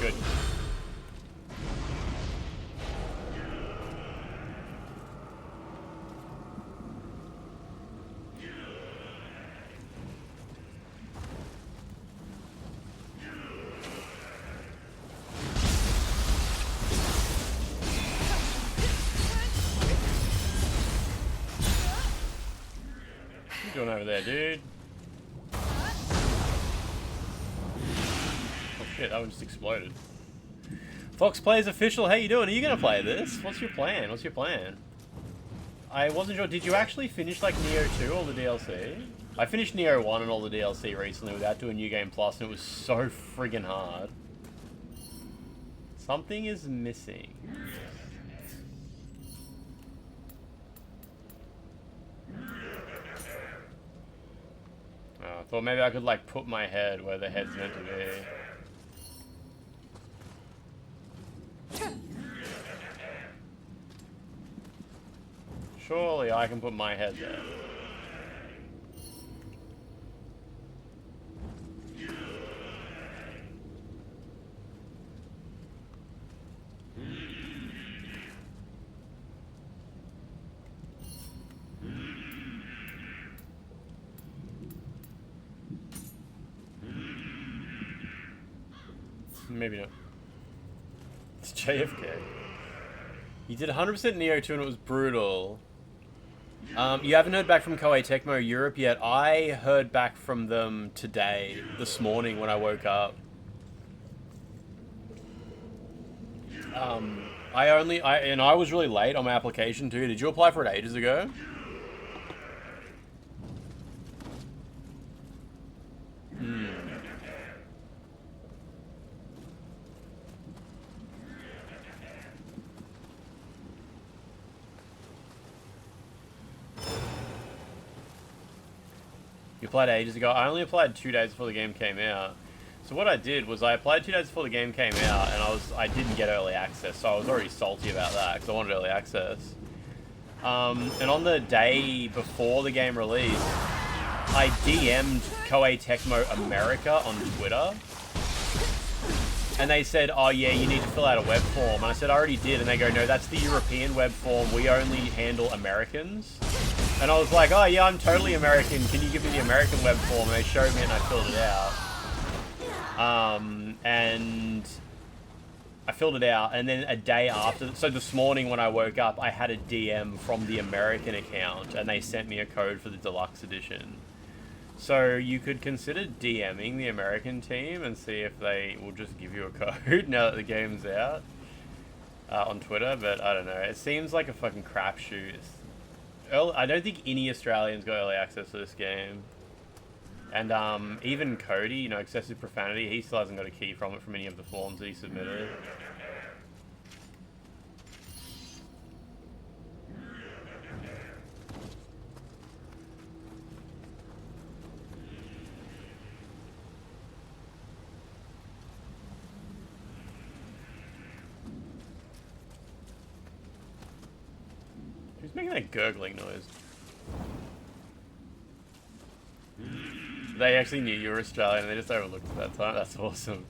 Speaker 7: Good. What are you doing over there, dude? Oh shit, that one just exploded. Fox Plays Official, how you doing? Are you gonna play this? What's your plan? What's your plan? I wasn't sure, did you actually finish like Nioh 2, all the DLC? I finished Nioh 1 and all the DLC recently without doing New Game Plus, and it was so friggin' hard. Something is missing. I thought maybe I could like put my head where the head's meant to be. Surely I can put my head there. Maybe not. It's JFK. You did 100% Nioh 2 and it was brutal. You haven't heard back from Koei Tecmo Europe yet. I heard back from them today, this morning when I woke up. I was really late on my application too. Did you apply for it ages ago? You applied ages ago. I only applied 2 days before the game came out. So what I did was I applied 2 days before the game came out, and I didn't get early access, so I was already salty about that because I wanted early access. And on the day before the game released, I DM'd Koei Tecmo America on Twitter, and they said, "Oh yeah, you need to fill out a web form." And I said, "I already did," and they go, "No, that's the European web form. We only handle Americans." And I was like, "Oh yeah, I'm totally American. Can you give me the American web form?" And they showed me, and I filled it out. And I filled it out, and then a day after, so this morning when I woke up, I had a DM from the American account, and they sent me a code for the deluxe edition. So you could consider DMing the American team and see if they will just give you a code now that the game's out on Twitter, but I don't know. It seems like a fucking crapshoot. I don't think any Australians got early access to this game. And even Cody, you know, Excessive Profanity, he still hasn't got a key from it from any of the forms that he submitted. Who's making that gurgling noise? They actually knew you were Australian and they just overlooked it that time. That's awesome.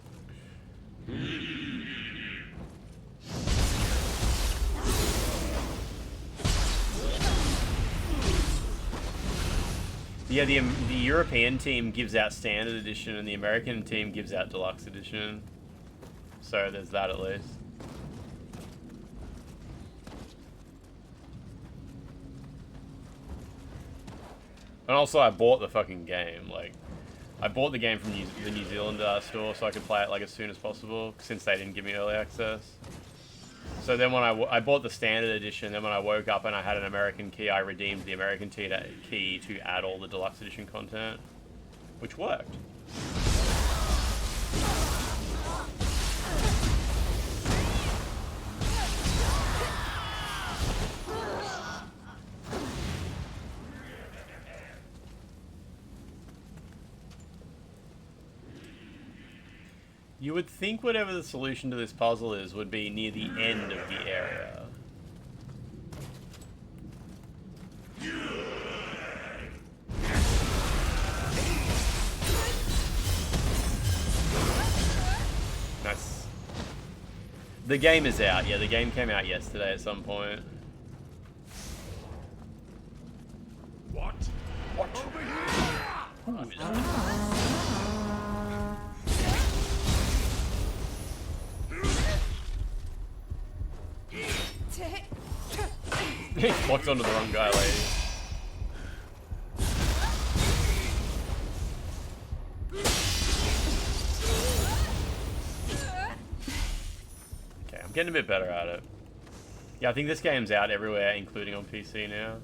Speaker 7: Yeah, the European team gives out Standard Edition and the American team gives out Deluxe Edition. So there's that at least. And also, I bought the fucking game. Like, I bought the game from the New Zealand store so I could play it like as soon as possible, since they didn't give me early access. So then when I bought the standard edition, then when I woke up and I had an American key, I redeemed the American key to add all the deluxe edition content, which worked. You would think whatever the solution to this puzzle is would be near the end of the area. Nice. The game is out. Yeah, the game came out yesterday at some point.
Speaker 3: What? Over here!
Speaker 7: Who is that? He walked onto the wrong guy, lady. Okay, I'm getting a bit better at it. Yeah, I think this game's out everywhere, including on PC now.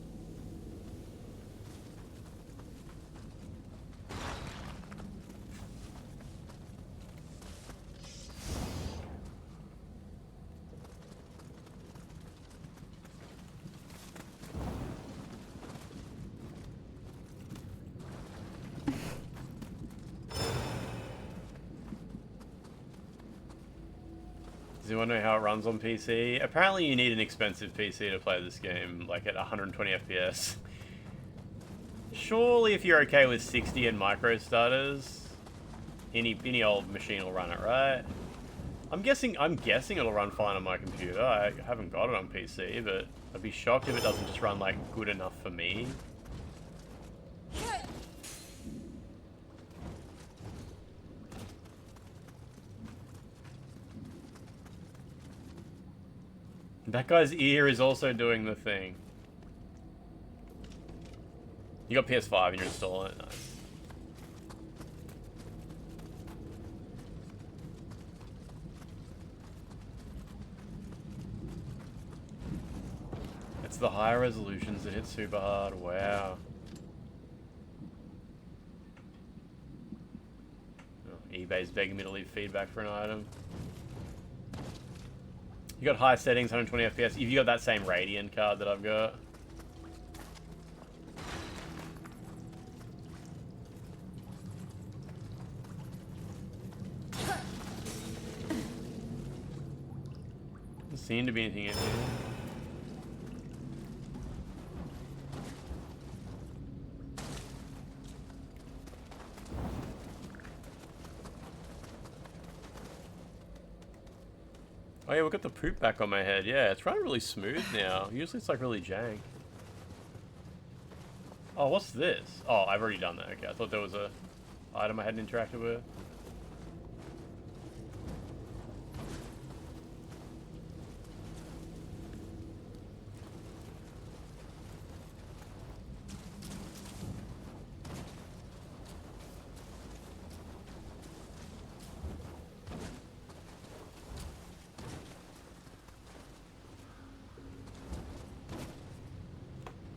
Speaker 7: Does anyone know how it runs on PC? Apparently you need an expensive PC to play this game, like at 120 FPS. Surely if you're okay with 60 and micro starters, any old machine will run it, right? I'm guessing it'll run fine on my computer. I haven't got it on PC, but I'd be shocked if it doesn't just run like good enough for me. That guy's ear is also doing the thing. You got PS5 and you're installing it, nice. It's the higher resolutions that hit super hard, wow. Oh, eBay's begging me to leave feedback for an item. You got high settings, 120 FPS. If you got that same Radiant card that I've got. Doesn't seem to be anything in here. Oh yeah, we've got the poop back on my head. Yeah, it's running really smooth now. Usually it's like really jank. Oh, what's this? Oh, I've already done that. Okay, I thought there was a item I hadn't interacted with.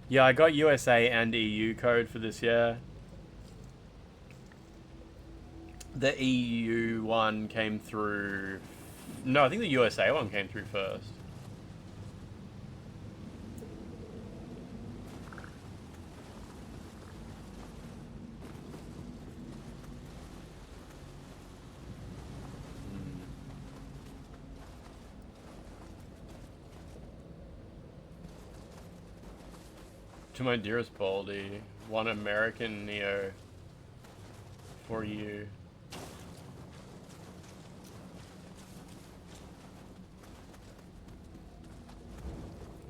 Speaker 7: Yeah, I got USA and EU code for this, yeah. The EU one came through... No, I think the USA one came through first. To my dearest Baldy, one American Nioh for you.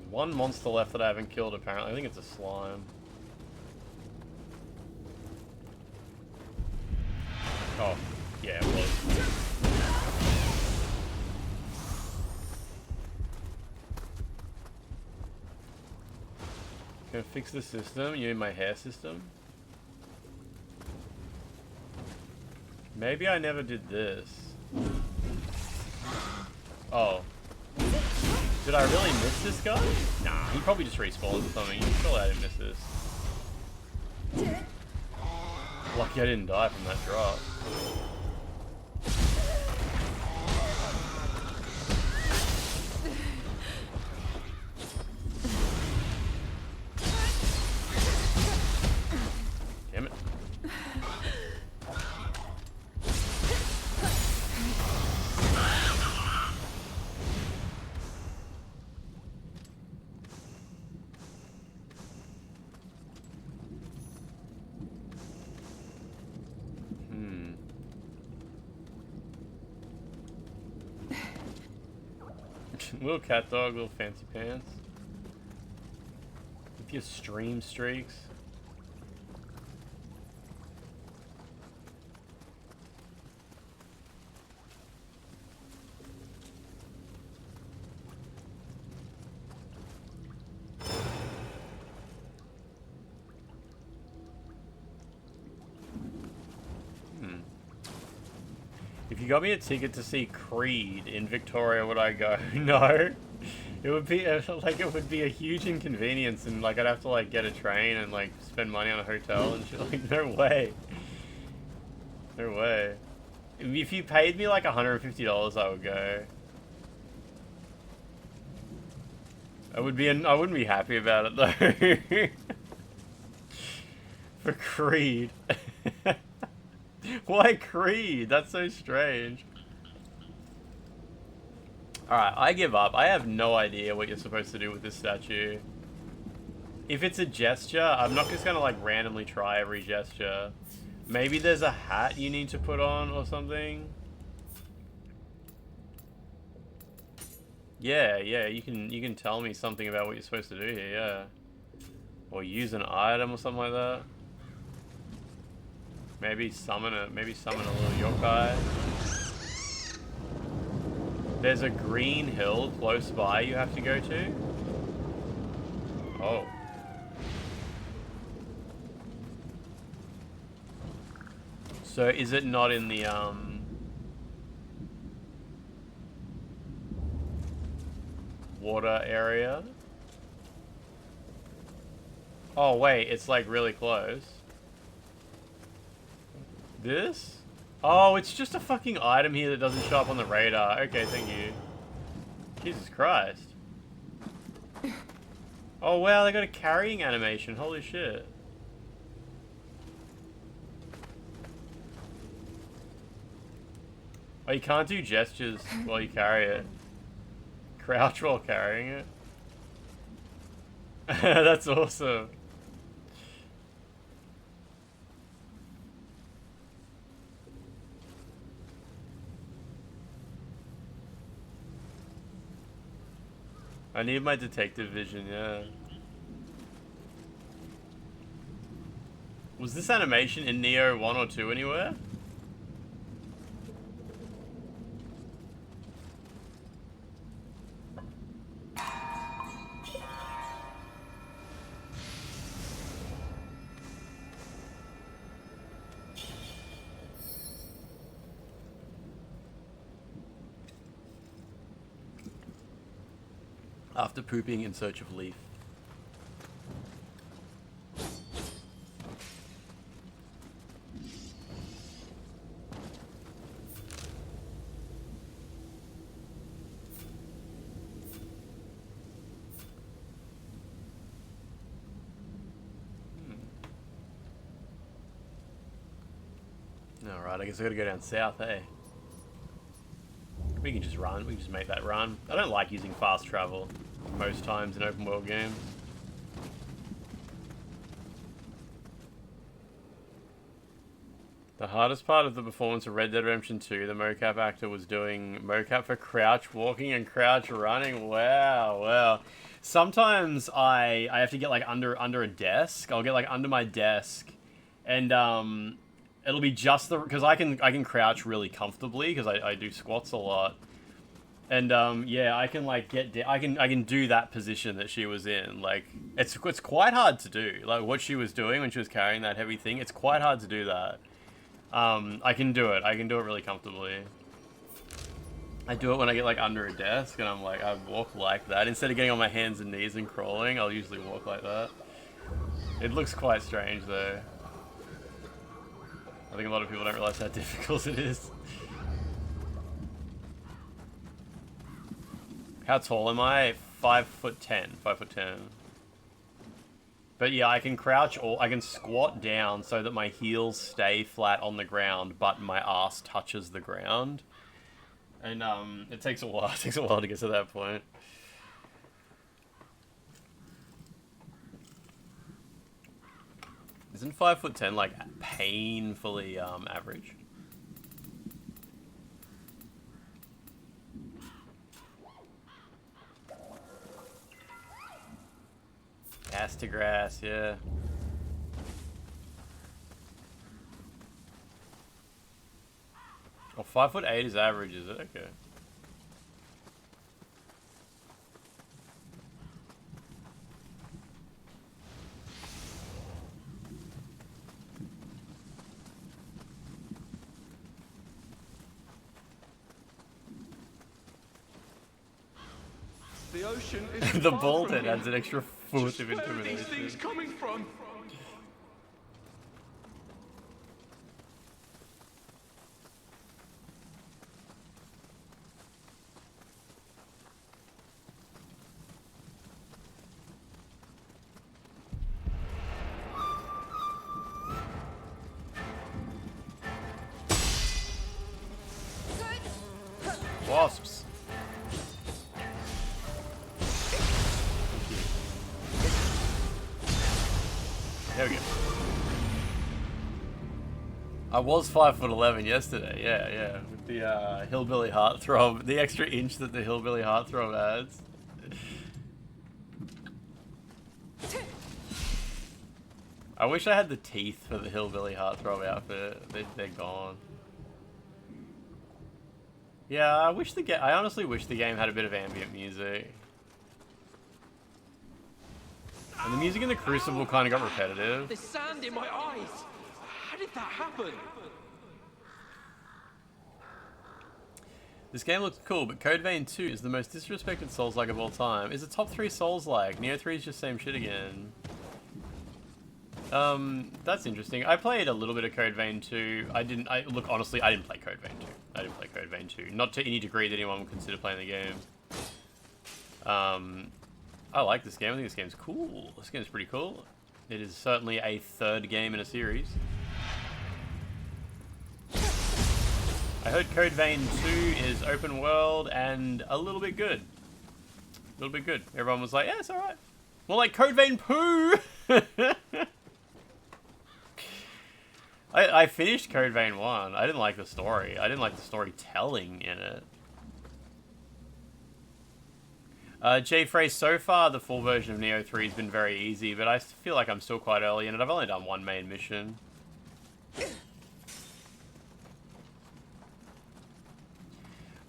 Speaker 7: One monster left that I haven't killed apparently. I think it's a slime. Oh, yeah, it was. Gonna fix the system. You mean my hair system? Maybe I never did this. Oh. Did I really miss this guy? Nah, he probably just respawned or something. Surely I didn't miss this. Lucky I didn't die from that drop. Damn it. Little cat dog, little fancy pants. With your stream streaks. If you got me a ticket to see Creed in Victoria, would I go? No. It would be a huge inconvenience, and like I'd have to like get a train and like spend money on a hotel and shit. Like no way. No way. If you paid me like $150, I would go. I wouldn't be happy about it though. For Creed. Why Creed? That's so strange. Alright, I give up. I have no idea what you're supposed to do with this statue. If it's a gesture, I'm not just gonna like randomly try every gesture. Maybe there's a hat you need to put on or something. Yeah, you can tell me something about what you're supposed to do here, yeah. Or use an item or something like that. Maybe summon a little yokai. There's a green hill close by you have to go to. Oh. So is it not in the water area? Oh wait, it's like really close. This? Oh, it's just a fucking item here that doesn't show up on the radar. Okay, thank you. Jesus Christ. Oh wow, they got a carrying animation. Holy shit. Oh, you can't do gestures while you carry it. Crouch while carrying it. That's awesome. I need my detective vision, yeah. Was this animation in Nioh 1 or 2 anywhere? After pooping in search of leaf. Alright, I guess I gotta go down south, eh? We can just run, we can just make that run. I don't like using fast travel most times in open world games. The hardest part of the performance of Red Dead Redemption 2, the mocap actor was doing mocap for crouch walking and crouch running. Wow. Sometimes I have to get like under a desk. I'll get like under my desk and it'll be just the, because I can crouch really comfortably because I do squats a lot. And yeah, I can like I can do that position that she was in. Like it's quite hard to do. Like what she was doing when she was carrying that heavy thing, it's quite hard to do that. I can do it. I can do it really comfortably. I do it when I get like under a desk and I'm like, I walk like that. Instead of getting on my hands and knees and crawling, I'll usually walk like that. It looks quite strange though. I think a lot of people don't realize how difficult it is. How tall am I? 5'10". 5'10". But yeah, I can crouch or I can squat down so that my heels stay flat on the ground, but my ass touches the ground. And it takes a while. It takes a while to get to that point. Isn't 5'10" like painfully average? Ass to grass, yeah. Oh, 5'8" is average, is it? Okay.
Speaker 8: The ocean is
Speaker 7: The bolt head adds an extra foot
Speaker 8: Just
Speaker 7: of
Speaker 8: where are these
Speaker 7: intimidation.
Speaker 8: things coming from?
Speaker 7: Wasps. There we go. I was 5'11" yesterday. Yeah. With the hillbilly heartthrob, the extra inch that the hillbilly heartthrob adds. I wish I had the teeth for the hillbilly heartthrob outfit. They're gone. Yeah, I honestly wish the game had a bit of ambient music. And the music in the Crucible kind of got repetitive.
Speaker 8: There's sand in my eyes. How did that happen?
Speaker 7: This game looks cool, but Code Vein 2 is the most disrespected Souls-like of all time. Is the top 3 Souls-like? Nioh 3 is just same shit again. That's interesting. I played a little bit of Code Vein 2. Look, honestly, I didn't play Code Vein 2. I didn't play Code Vein 2. Not to any degree that anyone would consider playing the game. I like this game. I think this game's cool. This game's pretty cool. It is certainly a third game in a series. I heard Code Vein 2 is open world and a little bit good. A little bit good. Everyone was like, yeah, it's alright. More like Code Vein Poo! I finished Code Vein 1. I didn't like the story. I didn't like the storytelling in it. J Phrase, so far the full version of Nioh 3 has been very easy, but I feel like I'm still quite early in it. I've only done one main mission.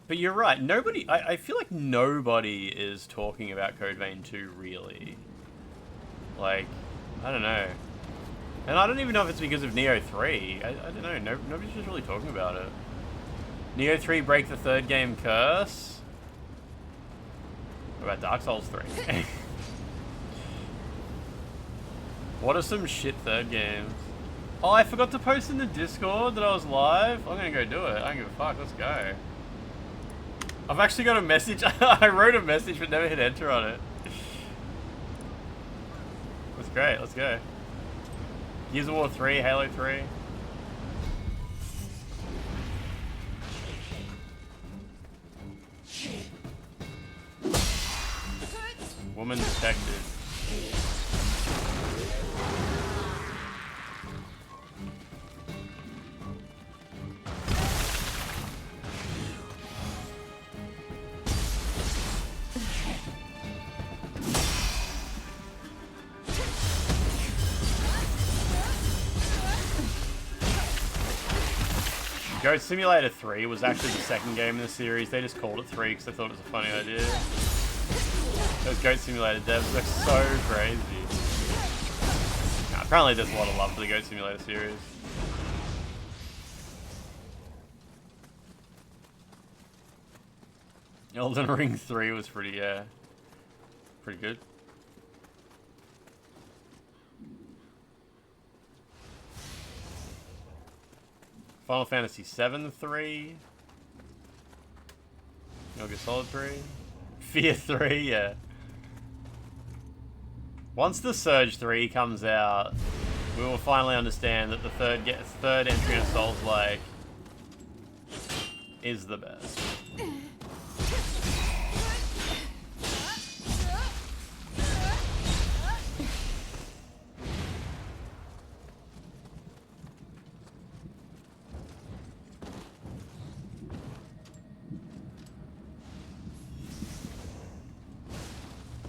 Speaker 7: But you're right, nobody, I feel like nobody is talking about Code Vein 2 really. Like, I don't know. And I don't even know if it's because of Nioh 3. I don't know, nobody's just really talking about it. Nioh 3 break the third game curse? What about Dark Souls 3? What are some shit third games? Oh, I forgot to post in the Discord that I was live. I'm gonna go do it. I don't give a fuck, let's go. I've actually got a message. I wrote a message but never hit enter on it. That's great, let's go. Gears of War 3, Halo 3. Woman detected. Goat Simulator 3 was actually the second game in the series. They just called it 3 because they thought it was a funny idea. Those Goat Simulator devs, they're so crazy. Nah, apparently there's a lot of love for the Goat Simulator series. Elden Ring 3 was pretty good. Final Fantasy VII 3. Metal Gear Solid 3. Fear 3, yeah. Once the Surge 3 comes out, we will finally understand that the third entry in Souls-like is the best.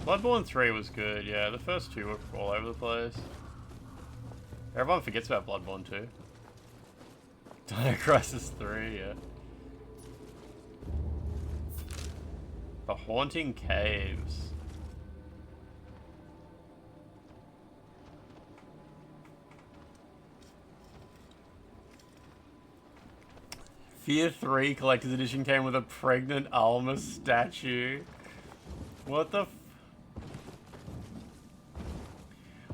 Speaker 7: Bloodborne 3 was good, yeah. The first two were all over the place. Everyone forgets about Bloodborne 2. Dino Crisis 3, yeah. The Haunting Caves. Fear 3 Collector's Edition came with a pregnant Alma statue. What the f...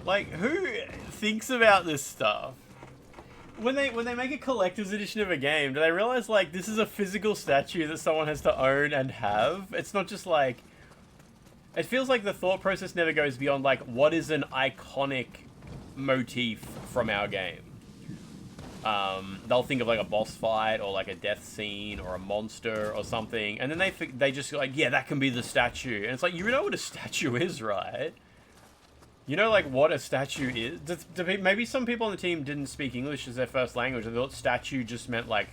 Speaker 7: Like, who thinks about this stuff? When they make a collector's edition of a game, do they realize, like, this is a physical statue that someone has to own and have? It's not just, like... It feels like the thought process never goes beyond, like, what is an iconic motif from our game? They'll think of, like, a boss fight, or, like, a death scene, or a monster, or something, and then they just go, like, yeah, that can be the statue. And it's like, you know what a statue is, right? You know, like, what a statue is? Maybe some people on the team didn't speak English as their first language. They thought statue just meant, like,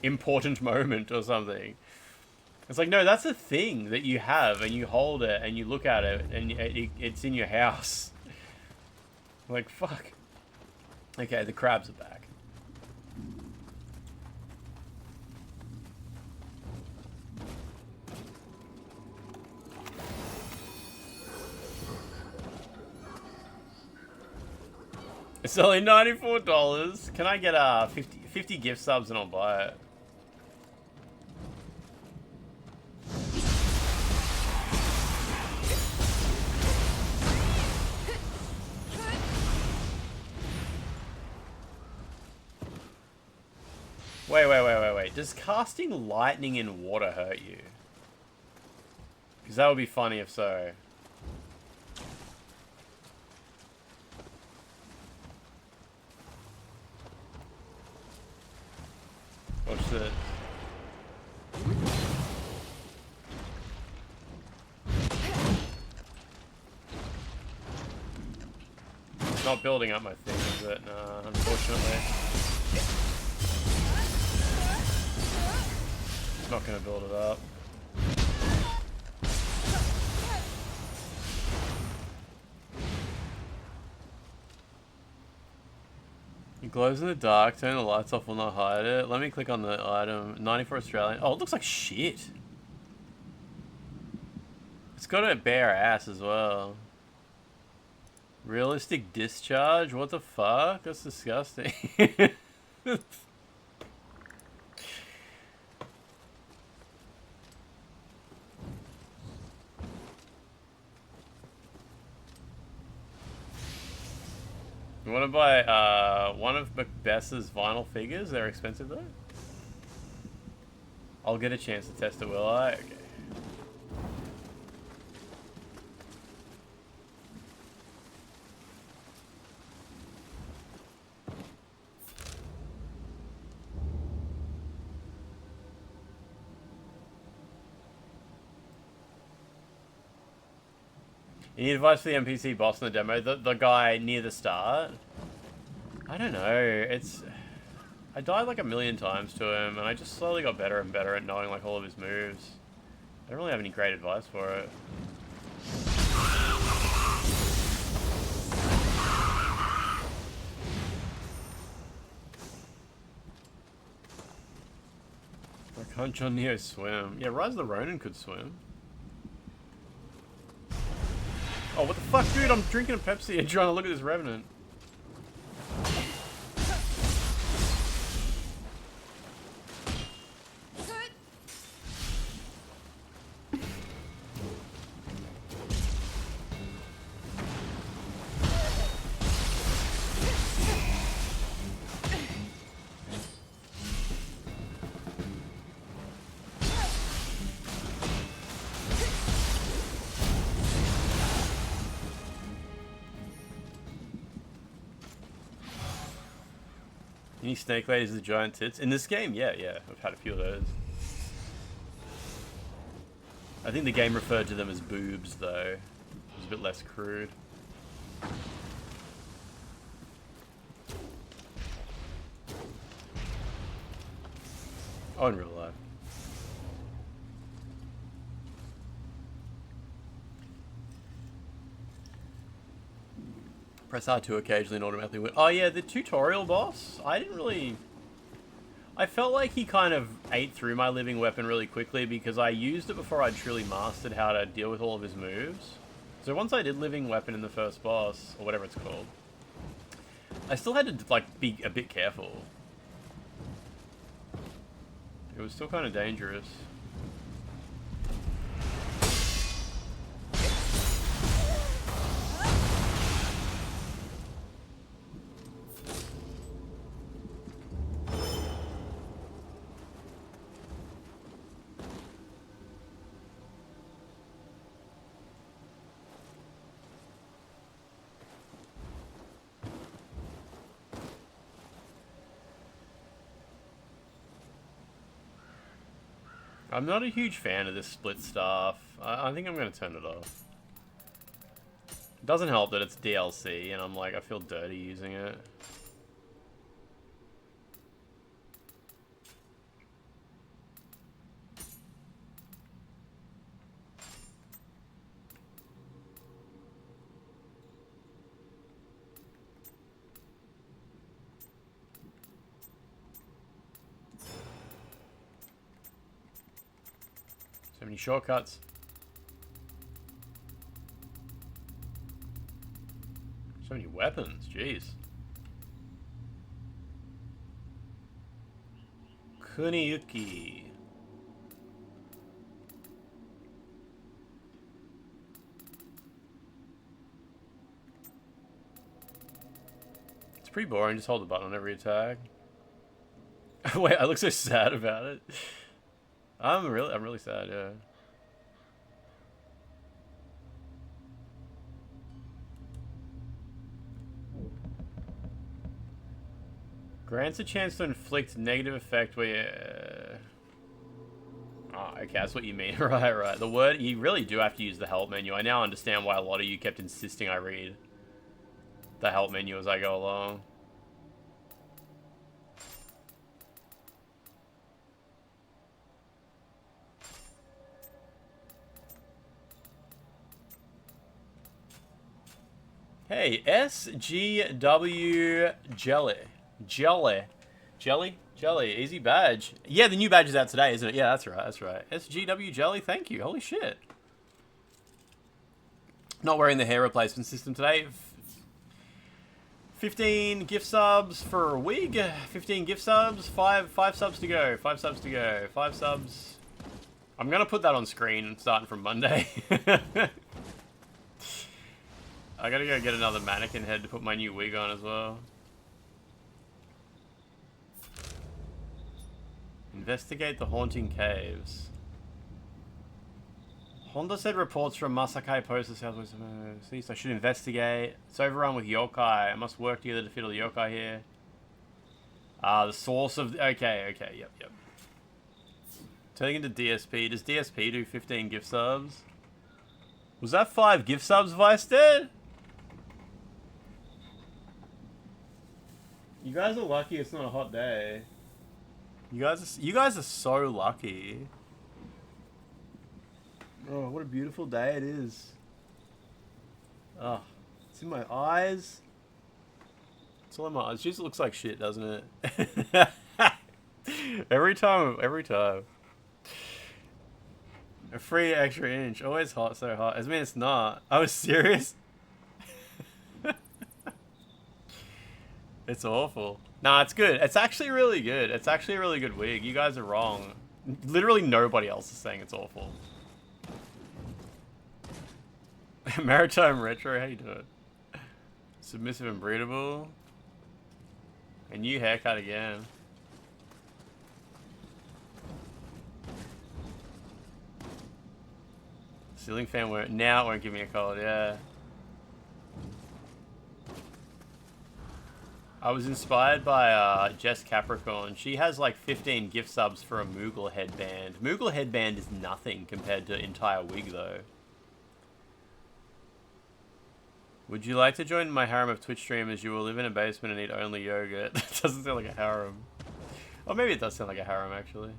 Speaker 7: important moment or something. It's like, no, that's a thing that you have, and you hold it, and you look at it, and it's in your house. Like, fuck. Okay, the crabs are back. It's only $94. Can I get 50 gift subs and I'll buy it? Wait. Does casting lightning in water hurt you? Because that would be funny if so. Watch this. It's not building up my thing, is it? No, unfortunately. It's not going to build it up. It glows in the dark, turn the lights off will not hide it. Let me click on the item. 94 Australian. Oh, it looks like shit. It's got a bare ass as well. Realistic discharge? What the fuck? That's disgusting. You want to buy one of Macbeth's vinyl figures? They're expensive though. I'll get a chance to test it, will I? Okay. Any advice for the NPC boss in the demo? The guy near the start? I don't know. I died like 1,000,000 times to him, and I just slowly got better and better at knowing like all of his moves. I don't really have any great advice for it. Why can't John Nioh swim? Yeah, Rise of the Ronin could swim. Oh, what the fuck, dude? I'm drinking a Pepsi and trying to look at this Revenant. Any snake ladies with giant tits? In this game? Yeah. I've had a few of those. I think the game referred to them as boobs, though. It was a bit less crude. Oh, in real life. Press R2 occasionally and automatically win. Oh yeah, the tutorial boss? I felt like he kind of ate through my living weapon really quickly because I used it before I truly mastered how to deal with all of his moves. So once I did living weapon in the first boss, or whatever it's called, I still had to like be a bit careful. It was still kind of dangerous. I'm not a huge fan of this split staff. I think I'm going to turn it off. Doesn't help that it's DLC, and I'm like, I feel dirty using it. So many shortcuts. So many weapons, jeez. Kuniyuki. It's pretty boring, just hold the button on every attack. Wait, I look so sad about it. I'm really sad, yeah. Grants a chance to inflict negative effect where you... Oh, okay, that's what you mean. Right. The word... You really do have to use the help menu. I now understand why a lot of you kept insisting I read the help menu as I go along. Hey, SGW Jelly. Easy badge. Yeah, the new badge is out today, isn't it? Yeah, that's right. SGW Jelly, thank you. Holy shit. Not wearing the hair replacement system today. 15 gift subs for a wig. 15 gift subs. 5 subs to go. 5 subs to go. 5 subs. I'm gonna put that on screen starting from Monday. I gotta go get another mannequin head to put my new wig on as well. Investigate the haunting caves. Honda said reports from Masakai Post, the southwest of East. I should investigate. It's overrun with yokai. I must work together to defeat all the yokai here. The source of... Okay, yep. Turning into DSP. Does DSP do 15 gift subs? Was that 5 gift subs Vice did? You guys are lucky it's not a hot day. You guys are so lucky. Oh, what a beautiful day it is. Oh, it's in my eyes. It's all in my eyes. It just looks like shit, doesn't it? every time. A free extra inch. Always hot, so hot. I mean, it's not. I was serious. It's awful. Nah, it's good. It's actually really good. It's actually a really good wig. You guys are wrong. Literally nobody else is saying it's awful. Maritime Retro, how you doing? Submissive and breedable. A new haircut again. Ceiling fan won't... Now it won't give me a cold, yeah. I was inspired by Jess Capricorn. She has like 15 gift subs for a Moogle headband. Moogle headband is nothing compared to entire wig though. Would you like to join my harem of Twitch streamers? You will live in a basement and eat only yogurt. That doesn't sound like a harem. Or maybe it does sound like a harem actually.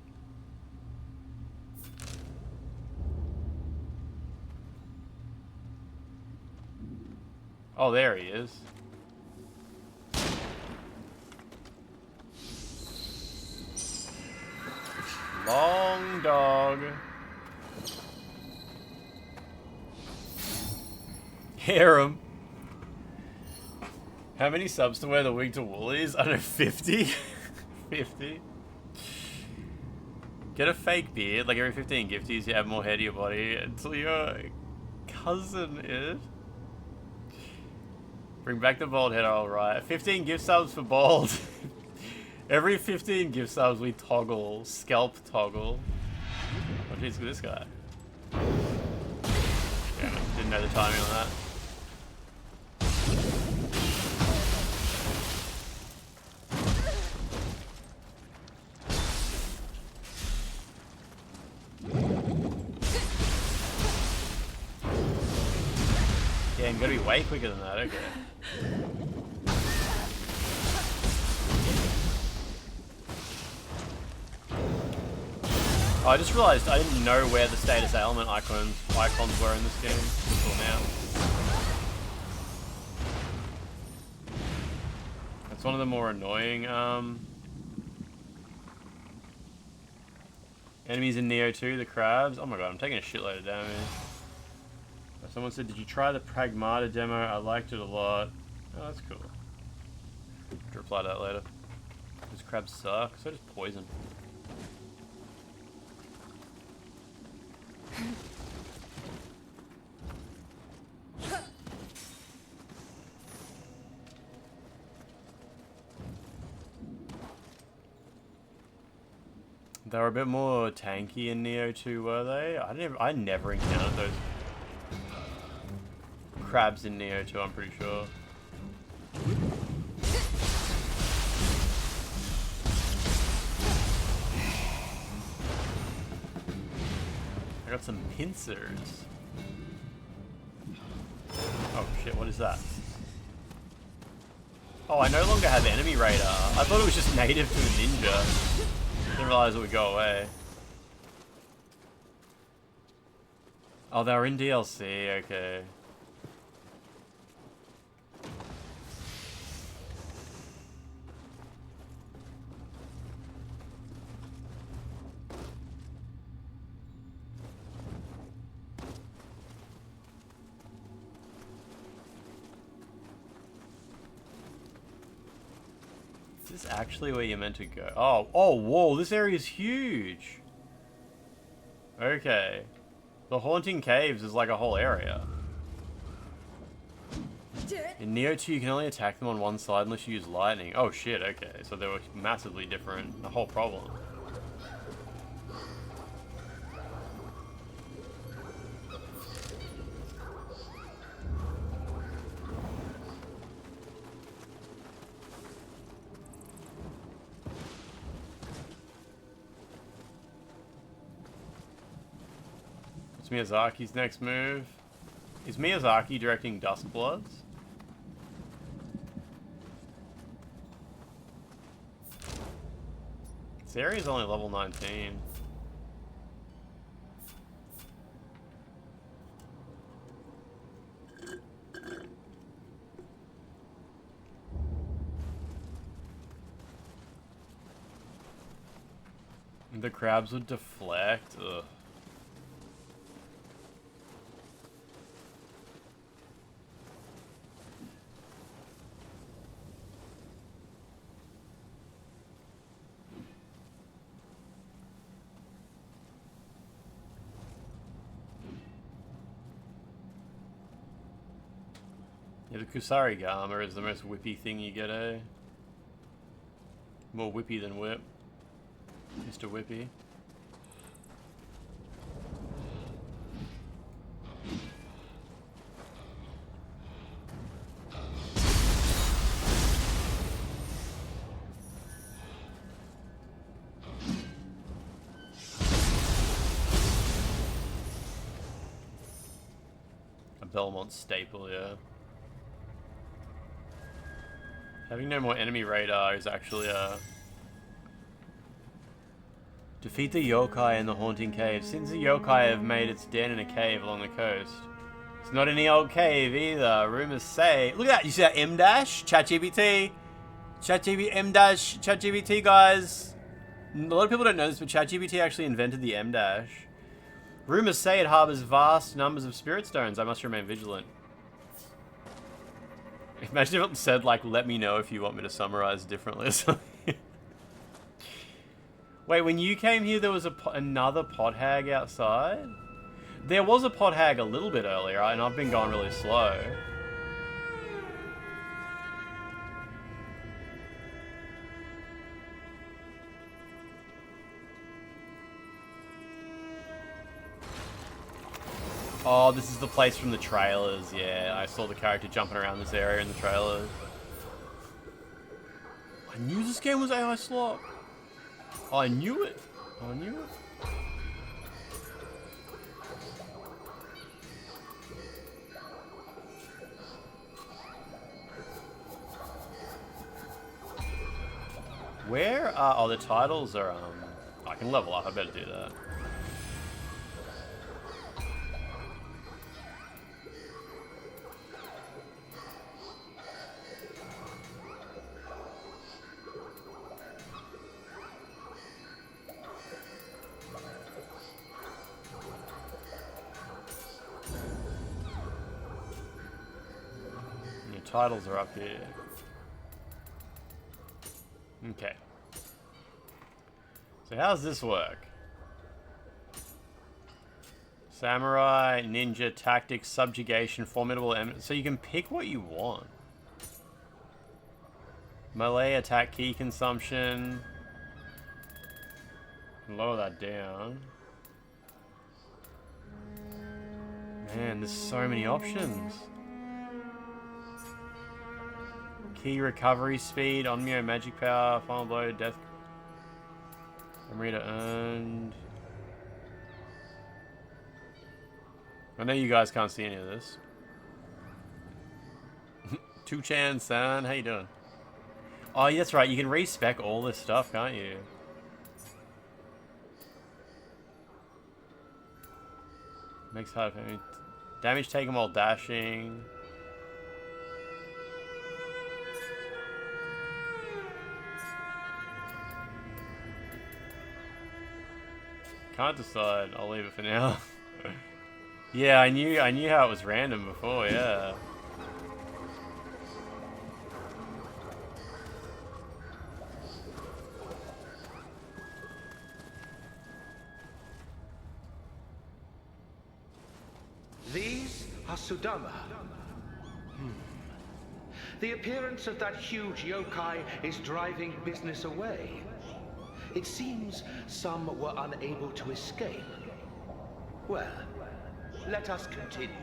Speaker 7: Oh, there he is. Long dog. Harem. How many subs to wear the wig to Woolies? I don't know, 50? 50? Get a fake beard. Like every 15 gifties, you have more hair to your body until your cousin is. Bring back the bald head, alright. 15 gift subs for bald. Every 15 gift subs, we toggle. Scalp toggle. Oh, jeez, look at this guy. Yeah, didn't know the timing on that. Damn, You gotta be way quicker than that, okay. Oh, I just realized I didn't know where the status ailment icons were in this game until now. It's one of the more annoying enemies in Nioh 2, the crabs. Oh my god, I'm taking a shitload of damage. Someone said, did you try the Pragmata demo? I liked it a lot. Oh, that's cool. I'll reply to that later. These crabs suck. So does poison. They were a bit more tanky in Nioh 2, were they? I never encountered those crabs in Nioh 2, I'm pretty sure. I got some pincers. Oh shit, what is that? Oh, I no longer have enemy radar. I thought it was just native to a ninja. Didn't realize it would go away. Oh, they were in DLC, okay. Is this actually where you're meant to go? Oh, whoa, this area is huge. Okay. The Haunting Caves is like a whole area. In Nioh 2, you can only attack them on one side unless you use lightning. Oh shit, okay. So they were massively different. The whole problem. Miyazaki's next move. Is Miyazaki directing Duskbloods? This area is only level 19. The crabs would deflect. Ugh. Yeah, the Kusarigama is the most whippy thing you get, eh? More whippy than whip. Mr. Whippy. A Belmont staple, yeah. Having no more enemy radar is actually defeat the yokai in the Haunting Cave. Since the yokai have made its den in a cave along the coast. It's not any old cave either. Rumors say... Look at that! You see that M dash? ChatGPT. M dash. ChatGPT, guys. A lot of people don't know this, but ChatGPT actually invented the M dash. Rumors say it harbors vast numbers of spirit stones. I must remain vigilant. Imagine if it said, like, let me know if you want me to summarize differently or something. Wait, when you came here, there was another pot hag outside? There was a pot hag a little bit earlier, and I've been going really slow. Oh, this is the place from the trailers. Yeah, I saw the character jumping around this area in the trailers. I knew this game was AI slot. I knew it. I knew it. Where are... Oh, the titles are... I can level up. I better do that. Your titles are up here. Okay. So how does this work? Samurai, ninja, tactics, subjugation, formidable enemies. So you can pick what you want. Melee, attack, key consumption. Lower that down. Man, there's so many options. Key recovery speed, Onmyo magic power, final blow, death. Reader earned. I know you guys can't see any of this. 2chan san, how you doing? Oh, yeah, that's right. You can respec all this stuff, can't you? Makes hard for me. Damage taken while dashing. Can't decide. I'll leave it for now. Yeah, I knew how it was random before. Yeah.
Speaker 10: These are Sudama. The appearance of that huge yokai is driving business away. It seems some were unable to escape. Well, let us continue.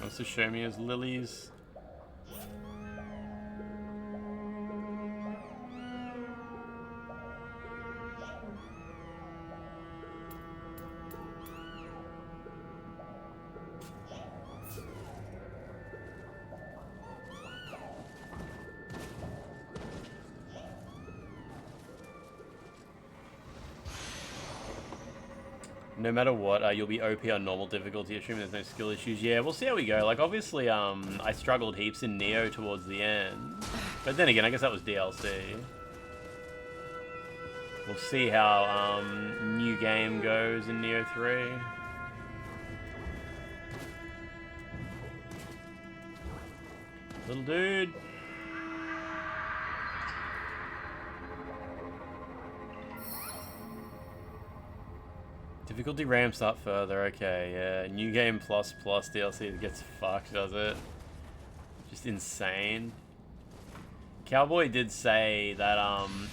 Speaker 7: Wants to show me his lilies. No matter what, you'll be OP on normal difficulty, assuming there's no skill issues. Yeah, we'll see how we go. Like, obviously, I struggled heaps in Nioh towards the end. But then again, I guess that was DLC. We'll see how new game goes in Nioh 3. Little dude. Difficulty ramps up further, okay, yeah. New game plus DLC gets fucked, does it? Just insane. Cowboy did say that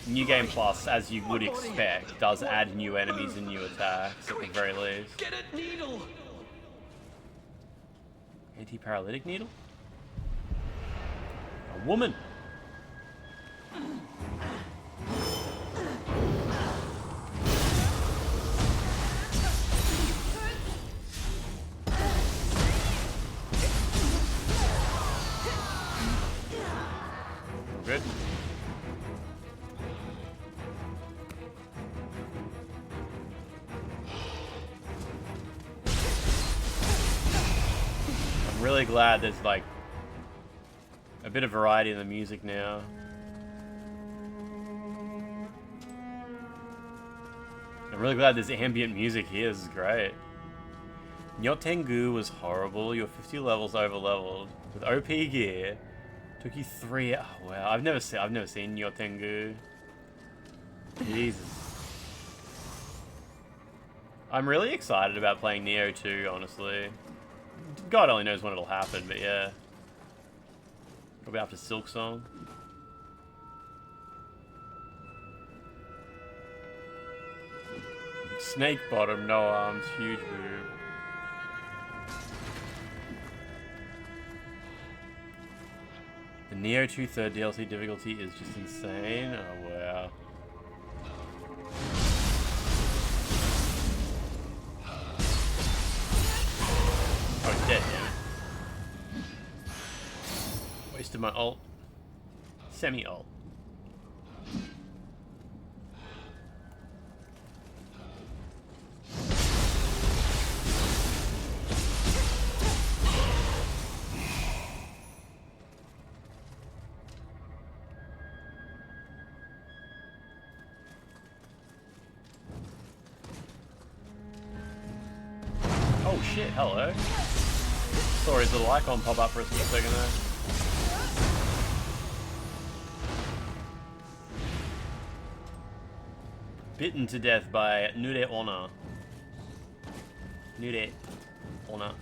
Speaker 7: New Game Plus, as you would expect, does add new enemies and new attacks at the very least.
Speaker 8: Get a needle!
Speaker 7: Anti-paralytic needle? A woman! Good. I'm really glad there's like a bit of variety in the music now. I'm really glad there's ambient music here. This is great. Nioh Tengu was horrible. You're 50 levels over leveled with OP gear. Took you 3. Oh, wow, I've never seen Nioh Tengu. Jesus. I'm really excited about playing Nioh 2, honestly. God only knows when it'll happen, but yeah. Probably after Silk Song. Snake bottom, no arms, huge boob. The Nioh 2 third DLC difficulty is just insane. Oh wow. Oh, dead now. Wasted my ult. Semi-ult. Oh shit, hello. Saw his little icon pop up for a split second there. Bitten to death by Nude Honor. Nude Honor.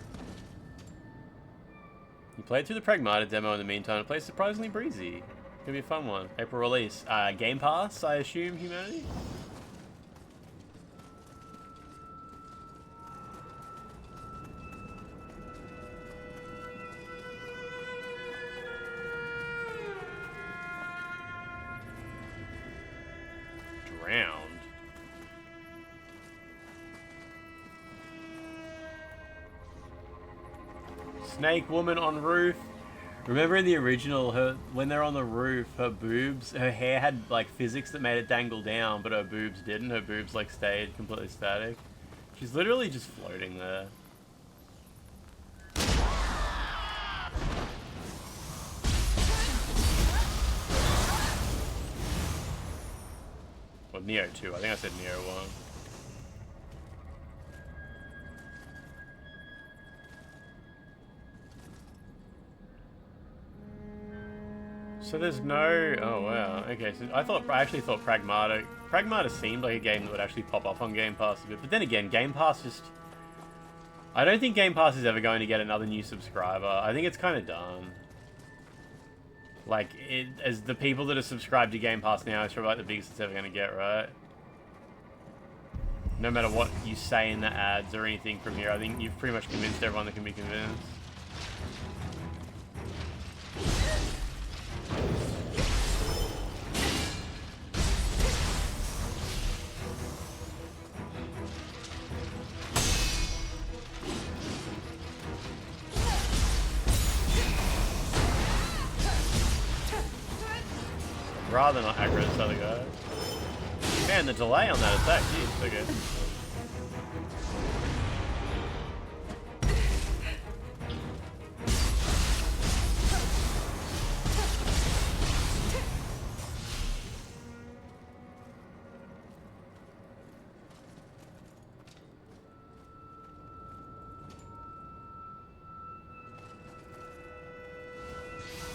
Speaker 7: You played through the Pragmata demo in the meantime. It plays surprisingly breezy. Gonna be a fun one. April release. Game Pass, I assume, humanity? Drowned. Snake woman on roof. Remember in the original, when they're on the roof, her hair had like physics that made it dangle down, but her boobs didn't. Her boobs like stayed completely static. She's literally just floating there. Well, Nioh 2. I think I said Nioh 1. So there's no... Oh, wow. Okay, so I actually thought Pragmata seemed like a game that would actually pop up on Game Pass a bit. But then again, Game Pass just... I don't think Game Pass is ever going to get another new subscriber. I think it's kind of done. Like, as the people that are subscribed to Game Pass now, it's probably like the biggest it's ever going to get, right? No matter what you say in the ads or anything from here, I think you've pretty much convinced everyone that can be convinced. Rather not aggro this other guy. Man, the delay on that attack, jeez, okay.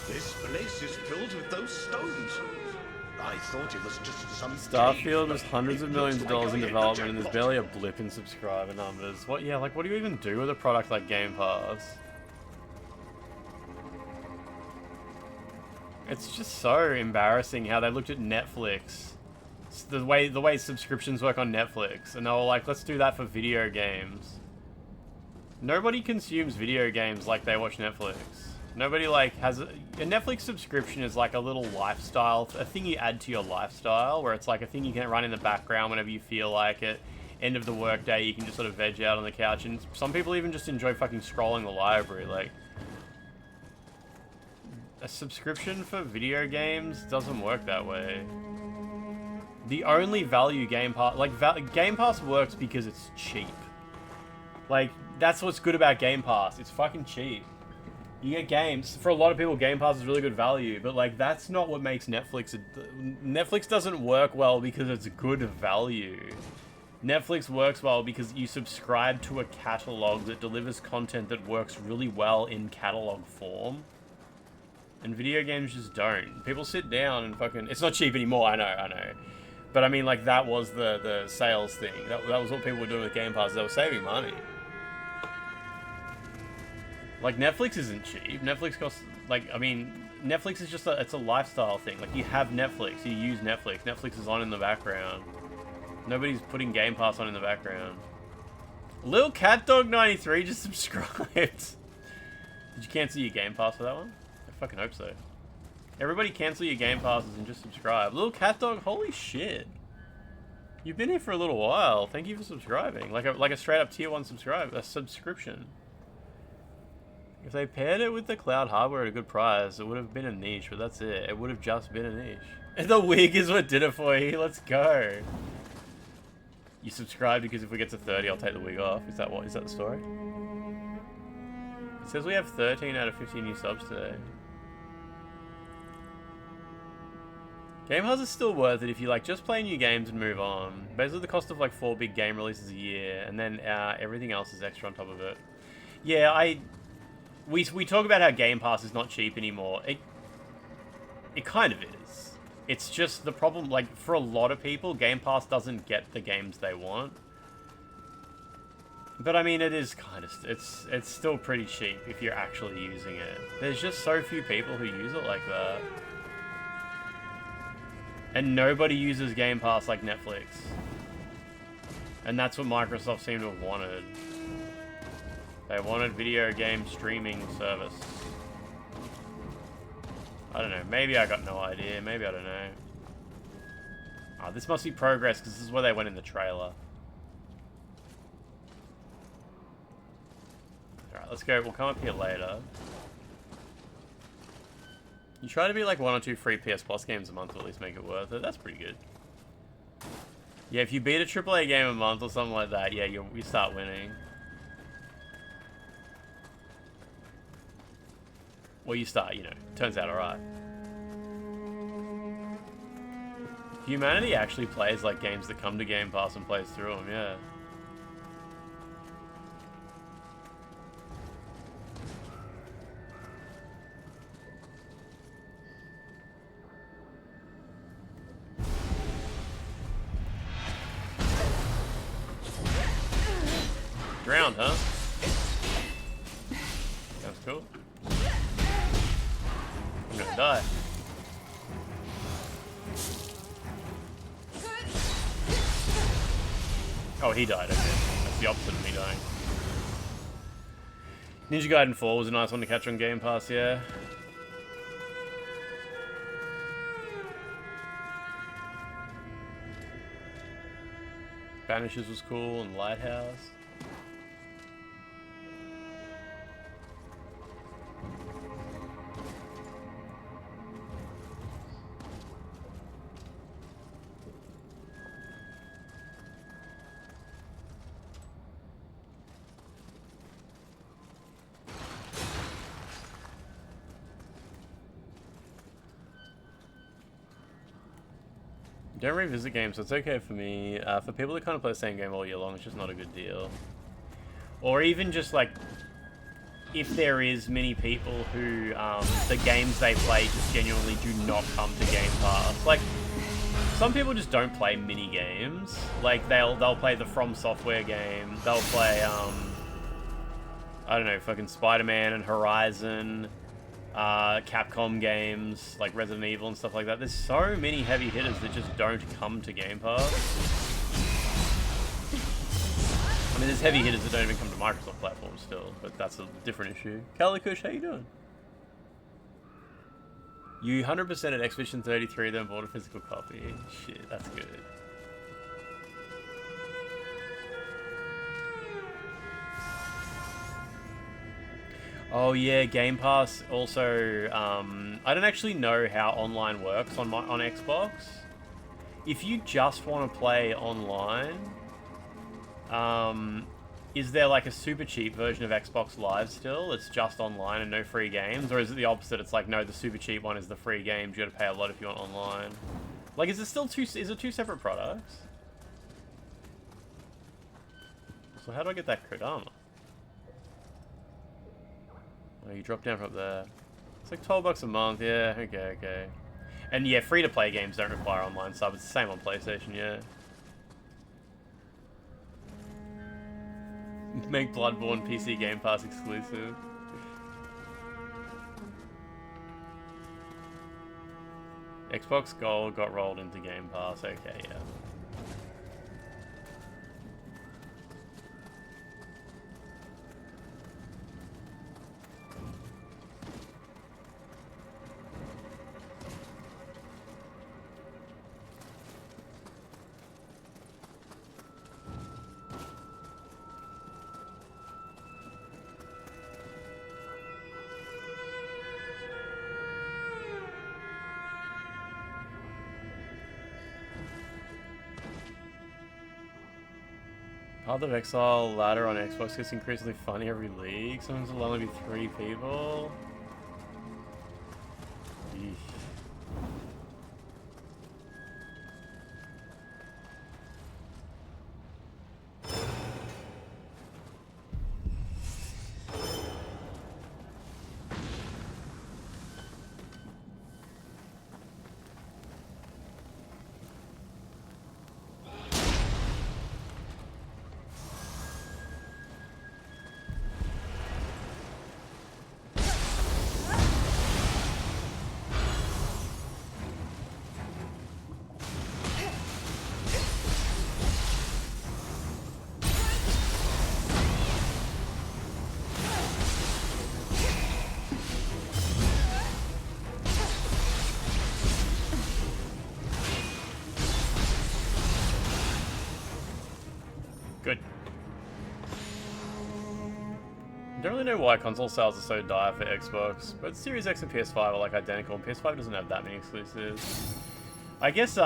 Speaker 3: This place is filled with those stones. I thought it was just some...
Speaker 7: Starfield is hundreds of millions of dollars in development and there's barely a blip in subscriber numbers. What, yeah, like what do you even do with a product like Game Pass? It's just so embarrassing how they looked at Netflix. It's the way subscriptions work on Netflix, and they were like, let's do that for video games. Nobody consumes video games like they watch Netflix. Nobody like has a Netflix subscription is like a little lifestyle, a thing you add to your lifestyle, where it's like a thing you can run in the background whenever you feel like it. End of the workday, you can just sort of veg out on the couch, and some people even just enjoy fucking scrolling the library. Like, a subscription for video games doesn't work that way. The only value Game Pass, Game Pass works because it's cheap. Like, that's what's good about Game Pass. It's fucking cheap. You get games. For a lot of people, Game Pass is really good value, but like that's not what makes Netflix. Netflix doesn't work well because it's good value. Netflix works well because you subscribe to a catalog that delivers content that works really well in catalog form. And video games just don't. People sit down and fucking... It's not cheap anymore, I know. But I mean, like, that was the sales thing. That was what people were doing with Game Pass. They were saving money. Like, Netflix isn't cheap. Netflix costs, like, I mean, Netflix is just it's a lifestyle thing. Like, you have Netflix, you use Netflix. Netflix is on in the background. Nobody's putting Game Pass on in the background. Lil Cat Dog 93 just subscribed. Did you cancel your Game Pass for that one? I fucking hope so. Everybody cancel your Game Passes and just subscribe. Lil Cat Dog, holy shit. You've been here for a little while. Thank you for subscribing. Like a straight up tier 1 subscription. If they paired it with the cloud hardware at a good price, it would have been a niche, but that's it. It would have just been a niche. And the wig is what did it for you. Let's go. You subscribe because if we get to 30, I'll take the wig off. Is that what? Is that the story? It says we have 13 out of 15 new subs today. Game Pass is still worth it if you like just play new games and move on. Basically the cost of like 4 big game releases a year, and then everything else is extra on top of it. Yeah, we talk about how Game Pass is not cheap anymore. It kind of is. It's just the problem, like, for a lot of people, Game Pass doesn't get the games they want. But I mean, it is kind of, it's still pretty cheap if you're actually using it. There's just so few people who use it like that. And nobody uses Game Pass like Netflix. And that's what Microsoft seemed to have wanted. They wanted video game streaming service. I don't know, maybe I got no idea, maybe I don't know. Oh, this must be progress, because this is where they went in the trailer. Alright, let's go, we'll come up here later. You try to be like 1 or 2 free PS Plus games a month to at least make it worth it. That's pretty good. Yeah, if you beat a AAA game a month or something like that, yeah, you start winning. Well, you start, you know, turns out alright. Humanity actually plays like games that come to Game Pass and plays through them, yeah. Drowned, huh? That's cool. I'm gonna die. Oh, he died, okay. That's the opposite of me dying. Ninja Gaiden 4 was a nice one to catch on Game Pass, yeah. Banishers was cool, and Lighthouse. Don't revisit games, so it's okay for me. For people that kind of play the same game all year long, it's just not a good deal. Or even just like, if there is many people who the games they play just genuinely do not come to Game Pass. Like, some people just don't play mini games. Like they'll play the From Software game. They'll play I don't know, fucking Spider-Man and Horizon. Capcom games like Resident Evil and stuff like that. There's so many heavy hitters that just don't come to Game Pass. I mean, there's heavy hitters that don't even come to Microsoft platforms still, but that's a different issue. Calikush, how you doing? You 100% at Expedition 33, then bought a physical copy. Shit, that's good. Oh yeah, Game Pass also, I don't actually know how online works on Xbox. If you just want to play online, is there like a super cheap version of Xbox Live still? It's just online and no free games? Or is it the opposite? It's like, no, the super cheap one is the free games. You gotta pay a lot if you want online. Like, is it still is it two separate products? So how do I get that Kodama? Oh, you drop down from up there. It's like $12 a month, yeah, okay. And yeah, free-to-play games don't require online sub. It's the same on PlayStation, yeah. Make Bloodborne PC Game Pass exclusive. Xbox Gold got rolled into Game Pass, okay, yeah. Path of Exile ladder on Xbox gets increasingly funny every league. Sometimes it'll only be 3 people. Eesh. Good. I don't really know why console sales are so dire for Xbox, but Series X and PS5 are like identical, and PS5 doesn't have that many exclusives. I guess,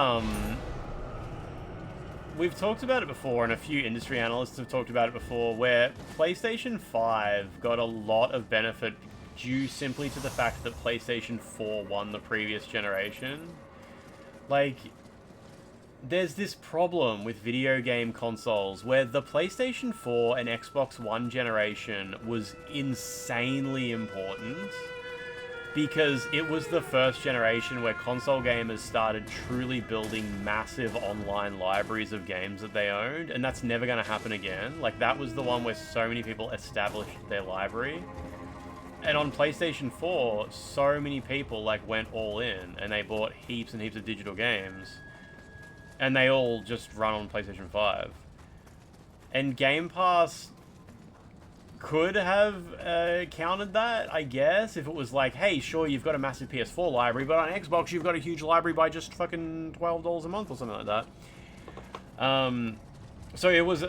Speaker 7: we've talked about it before, and a few industry analysts have talked about it before, where PlayStation 5 got a lot of benefit due simply to the fact that PlayStation 4 won the previous generation. Like, there's this problem with video game consoles where the PlayStation 4 and Xbox One generation was insanely important because it was the first generation where console gamers started truly building massive online libraries of games that they owned, and that's never going to happen again. Like, that was the one where so many people established their library. And on PlayStation 4, so many people, like, went all in, and they bought heaps and heaps of digital games. And they all just run on PlayStation 5. And Game Pass could have countered that, I guess, if it was like, hey, sure, you've got a massive PS4 library, but on Xbox you've got a huge library by just fucking $12 a month or something like that. So it was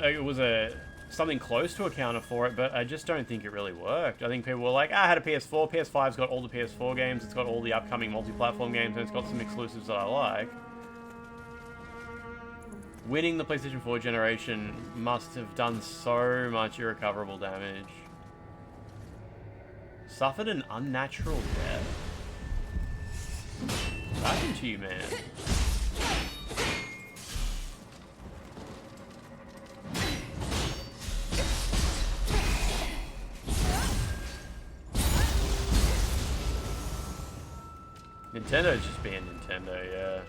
Speaker 7: something close to a counter for it, but I just don't think it really worked. I think people were like, I had a PS4, PS5's got all the PS4 games, it's got all the upcoming multi-platform games, and it's got some exclusives that I like. Winning the PlayStation 4 generation must have done so much irrecoverable damage. Suffered an unnatural death? What happened to you, man? Nintendo's just being Nintendo, yeah.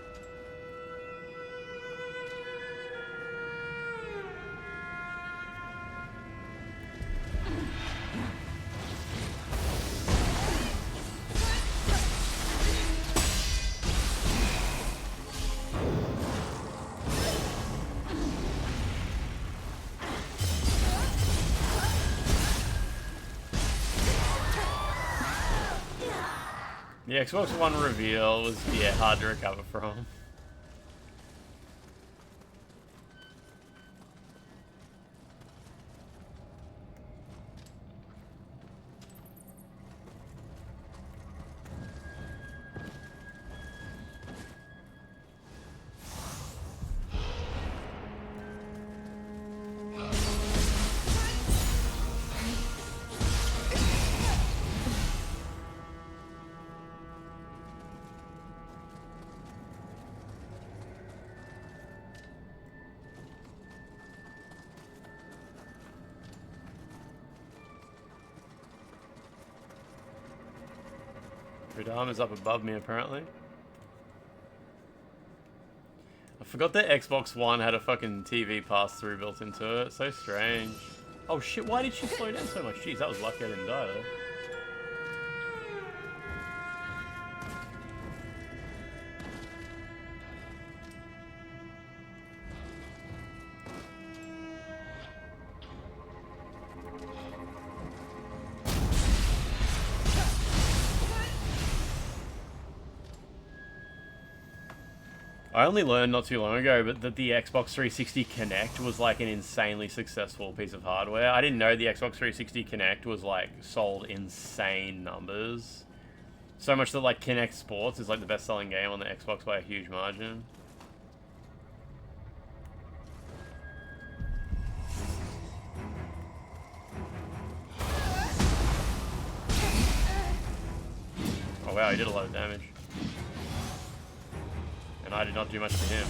Speaker 7: The Xbox One reveal was, yeah, hard to recover from. Radam is up above me, apparently. I forgot that Xbox One had a fucking TV pass-through built into it. So strange. Oh shit, why did she slow down so much? Jeez, that was lucky I didn't die though. I only learned not too long ago but that the Xbox 360 Kinect was like an insanely successful piece of hardware. I didn't know the Xbox 360 Kinect was like sold insane numbers. So much that like Kinect Sports is like the best selling game on the Xbox by a huge margin. Oh wow, he did a lot of damage. And I did not do much to him.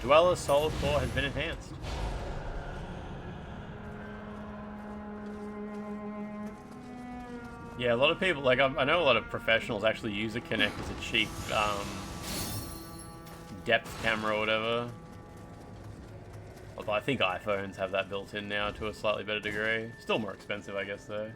Speaker 7: Dweller's Soul Core has been enhanced. Yeah, a lot of people, like, I know a lot of professionals actually use a Kinect as a cheap depth camera or whatever. Although I think iPhones have that built in now to a slightly better degree. Still more expensive, I guess, though.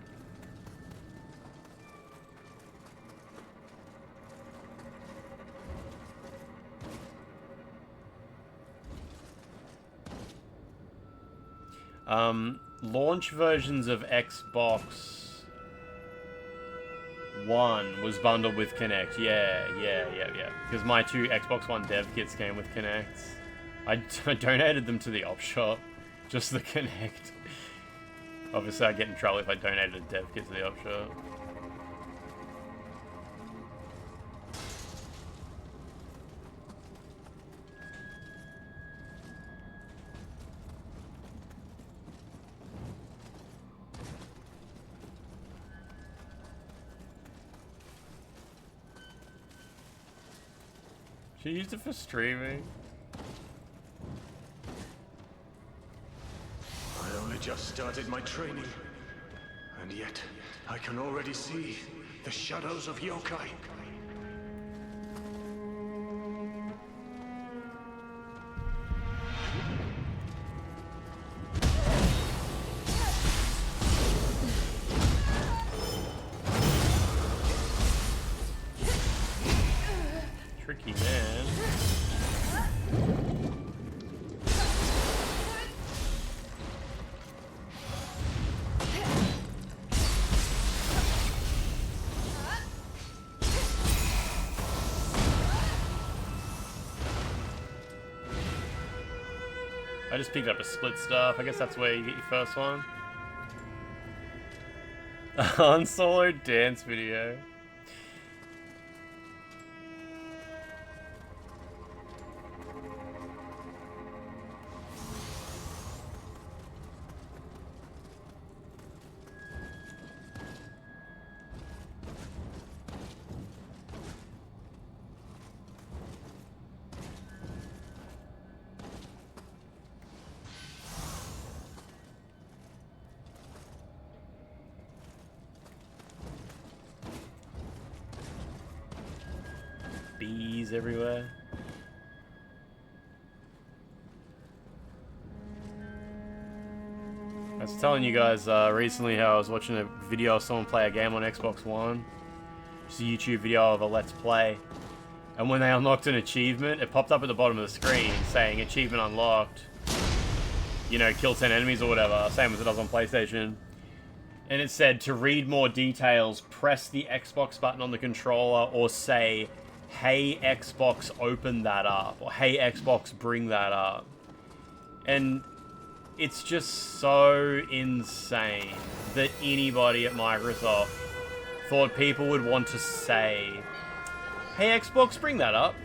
Speaker 7: Launch versions of Xbox One was bundled with Kinect. Yeah. Because my 2 Xbox One dev kits came with Kinects. I donated them to the op shop. Just the Kinect. Obviously, I'd get in trouble if I donated a dev kit to the op shop. She used it for streaming.
Speaker 8: I only just started my training, and yet I can already see the shadows of yokai.
Speaker 7: Tricky man. I just picked up a split staff. I guess that's where you get your first one. Han Solo dance video. Bees everywhere. I was telling you guys recently how I was watching a video of someone play a game on Xbox One. Just a YouTube video of a Let's Play. And when they unlocked an achievement, it popped up at the bottom of the screen saying, achievement unlocked. You know, kill 10 enemies or whatever, same as it does on PlayStation. And it said, to read more details, press the Xbox button on the controller or say, hey Xbox, open that up, or hey Xbox, bring that up. And it's just so insane that anybody at Microsoft thought people would want to say, hey Xbox, bring that up,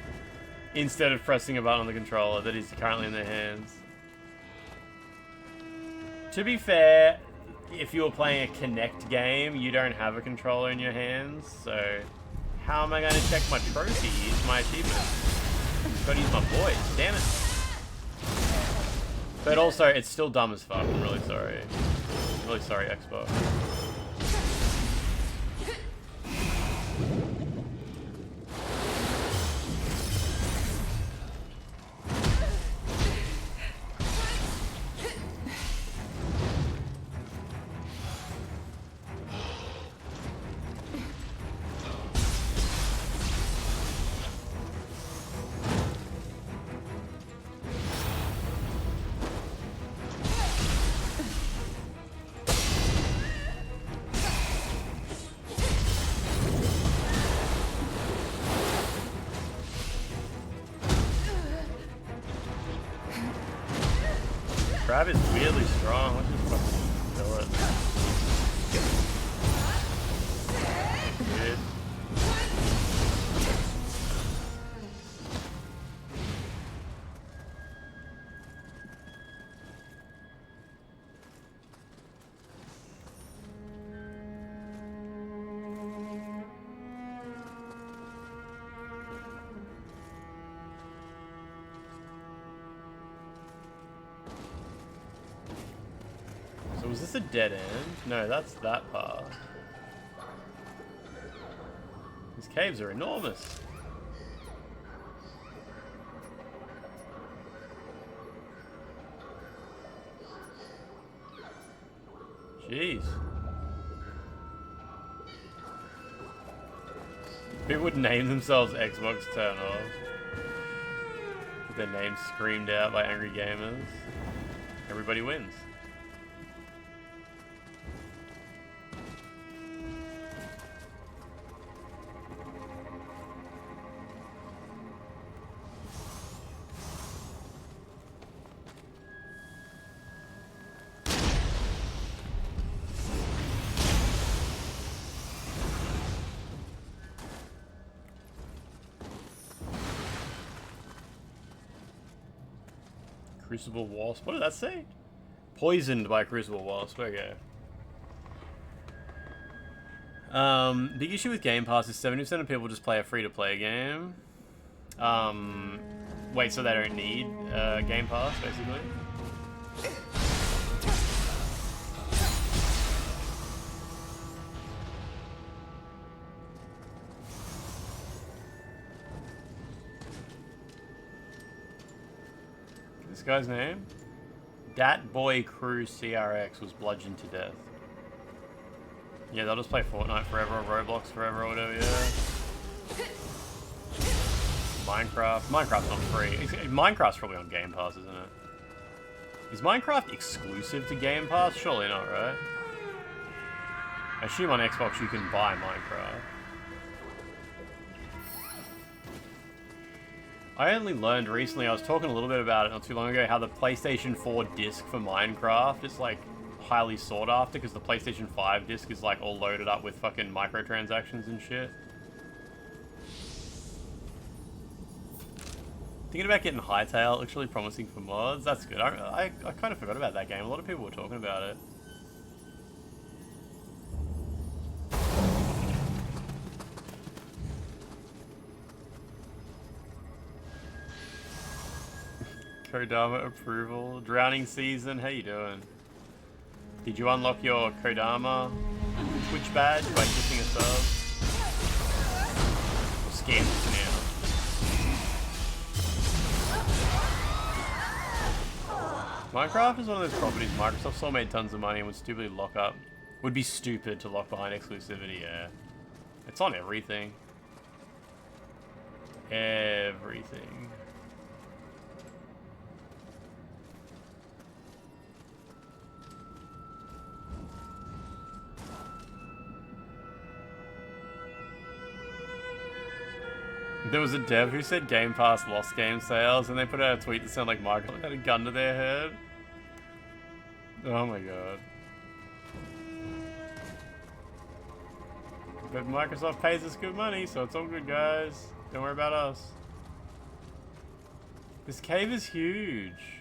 Speaker 7: instead of pressing a button on the controller that is currently in their hands. To be fair, if you're playing a Kinect game, you don't have a controller in your hands, so how am I going to check my trophies, my achievements? Gotta use my voice, damn it. But also, it's still dumb as fuck, I'm really sorry. I'm really sorry, Xbox. Crab is weirdly strong. Let's just fucking kill it. Weird. So was this a dead end? No, that's that path. These caves are enormous. Jeez. People would name themselves Xbox Turn Off. Get their names screamed out by angry gamers. Everybody wins. Crucible Wasp. What did that say? Poisoned by Crucible Wasp. Okay. Big issue with Game Pass is 70% of people just play a free-to-play game. Wait, so they don't need Game Pass, basically? This guy's name? Dat Boy Crew CRX was bludgeoned to death. Yeah, they'll just play Fortnite forever or Roblox forever or whatever, yeah. Minecraft. Minecraft's not free. Minecraft's probably on Game Pass, isn't it? Is Minecraft exclusive to Game Pass? Surely not, right? I assume on Xbox you can buy Minecraft. I only learned recently, I was talking a little bit about it not too long ago, how the PlayStation 4 disc for Minecraft is like highly sought after because the PlayStation 5 disc is like all loaded up with fucking microtransactions and shit. Thinking about getting Hytale, it looks really promising for mods. That's good. I kind of forgot about that game. A lot of people were talking about it. Kodama approval. Drowning Season, how you doing? Did you unlock your Kodama Twitch badge by gifting a sub? Or scam it now? Minecraft is one of those properties Microsoft still made tons of money and would stupidly lock up. Would be stupid to lock behind exclusivity, yeah. It's on everything. Everything. There was a dev who said Game Pass lost game sales, and they put out a tweet that sounded like Microsoft had a gun to their head. Oh my god. But Microsoft pays us good money, so it's all good, guys. Don't worry about us. This cave is huge.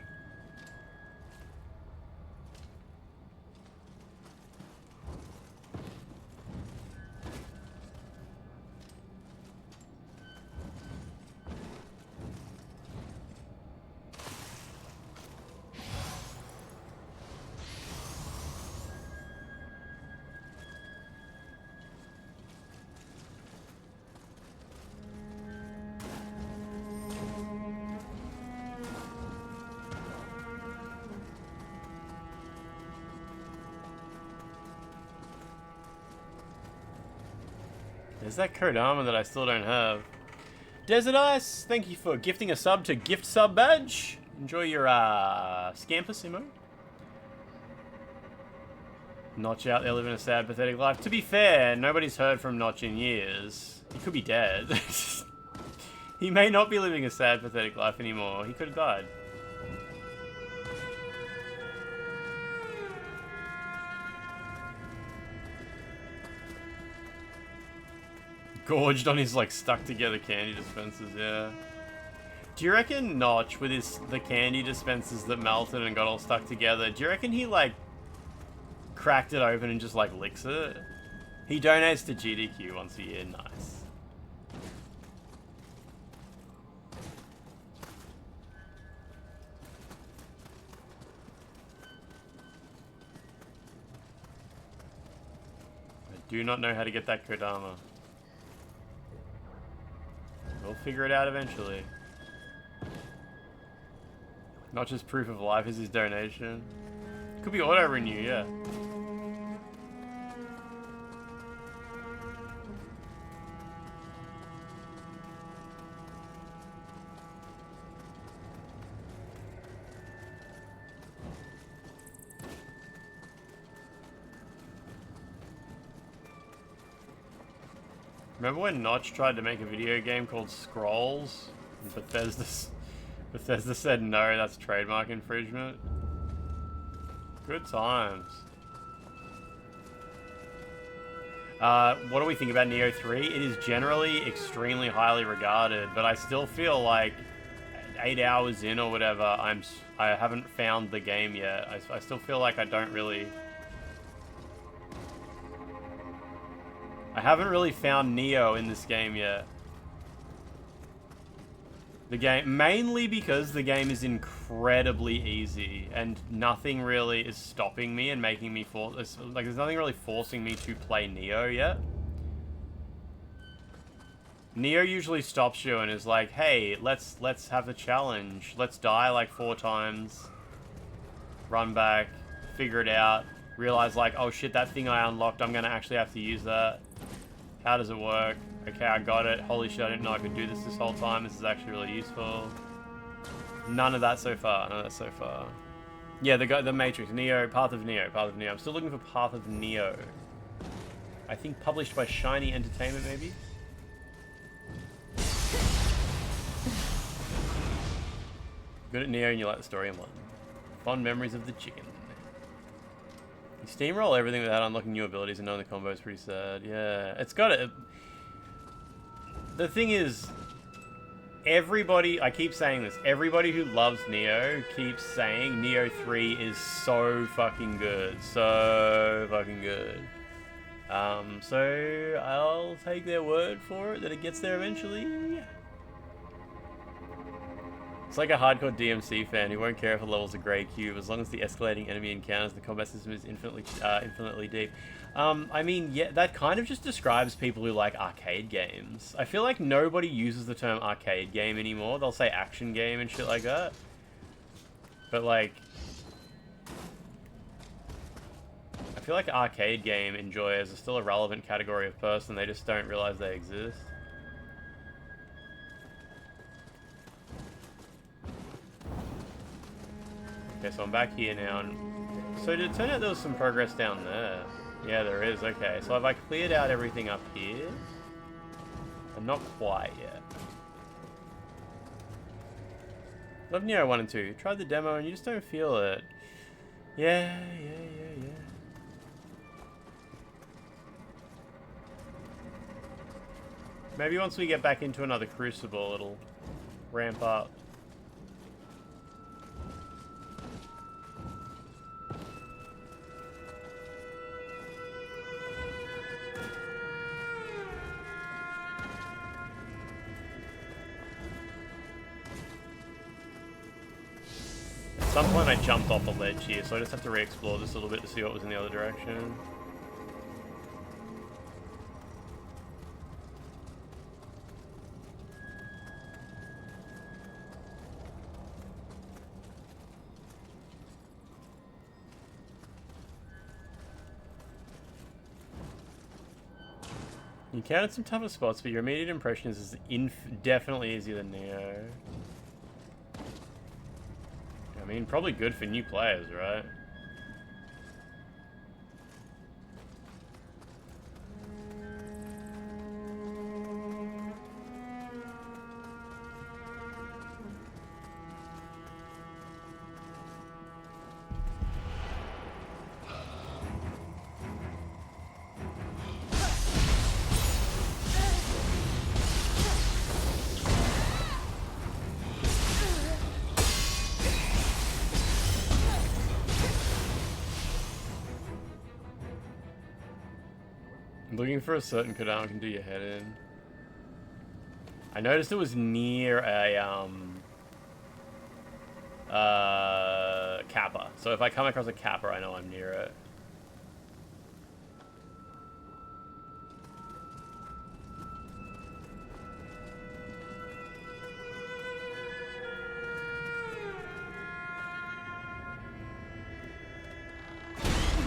Speaker 7: There's that Kodama that I still don't have. Desert Ice, thank you for gifting a sub to GIFTSUB BOADGE. Enjoy your Scampus Imo. Notch out there living a sad, pathetic life. To be fair, nobody's heard from Notch in years. He could be dead. He may not be living a sad, pathetic life anymore. He could have died. Gorged on his like stuck together candy dispensers, yeah. Do you reckon Notch with the candy dispensers that melted and got all stuck together, do you reckon he like cracked it open and just like licks it? He donates to GDQ once a year, nice. I do not know how to get that Kodama. We'll figure it out eventually. Not just proof of life is his donation. Could be auto renew, yeah. Remember when Notch tried to make a video game called Scrolls? And Bethesda said no, that's trademark infringement. Good times. What do we think about Nioh 3? It is generally extremely highly regarded, but I still feel like 8 hours in or whatever, I haven't found the game yet. I still feel like I haven't really found Nioh in this game yet. The game, mainly because the game is incredibly easy and nothing really is stopping me and making me there's nothing really forcing me to play Nioh yet. Nioh usually stops you and is like, hey, let's have a challenge. Let's die like 4 times. Run back, figure it out, realize like, oh shit, that thing I unlocked, I'm gonna actually have to use that. How does it work? Okay, I got it. Holy shit, I didn't know I could do this whole time. This is actually really useful. None of that so far. None of that so far. Yeah, the Matrix. Nioh, Path of Nioh. Path of Nioh. I'm still looking for Path of Nioh. I think published by Shiny Entertainment, maybe? Good at Nioh and you like the story and one. Fond memories of the chicken. You steamroll everything without unlocking new abilities and knowing the combo is pretty sad. Yeah, it's got it. The thing is, everybody, I keep saying this, everybody who loves Nioh keeps saying Nioh 3 is so fucking good. So fucking good. So I'll take their word for it that it gets there eventually. It's like a hardcore DMC fan who won't care if a level's a grey cube as long as the escalating enemy encounters the combat system is infinitely deep. I mean, yeah, that kind of just describes people who like arcade games. I feel like nobody uses the term arcade game anymore. They'll say action game and shit like that. But like, I feel like arcade game enjoyers are still a relevant category of person. They just don't realize they exist. Okay, so I'm back here now, and so did it turn out there was some progress down there? Yeah, there is, okay. So have I cleared out everything up here? And not quite yet. Love Nioh 1 and 2. Tried the demo and you just don't feel it. Yeah. Maybe once we get back into another Crucible, it'll ramp up. At some point I jumped off a ledge here, so I just have to re-explore this a little bit to see what was in the other direction. You counted some tougher spots, but your immediate impression is definitely easier than Nioh. I mean, probably good for new players, right? Looking for a certain cooldown can do your head in. I noticed it was near a kappa. So if I come across a kappa, I know I'm near it.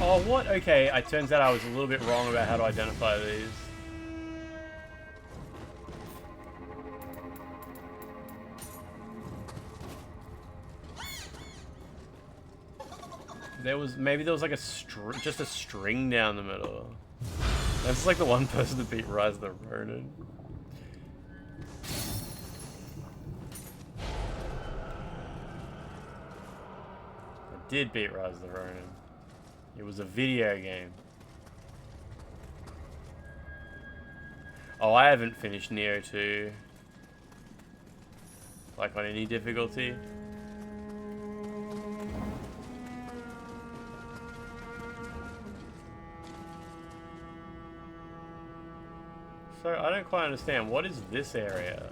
Speaker 7: Oh, what? Okay, it turns out I was a little bit wrong about how to identify these. Maybe there was like just a string down the middle. That's like the one person that beat Rise of the Ronin. I did beat Rise of the Ronin. It was a video game. Oh, I haven't finished Nioh 2. like on any difficulty. So I don't quite understand, what is this area?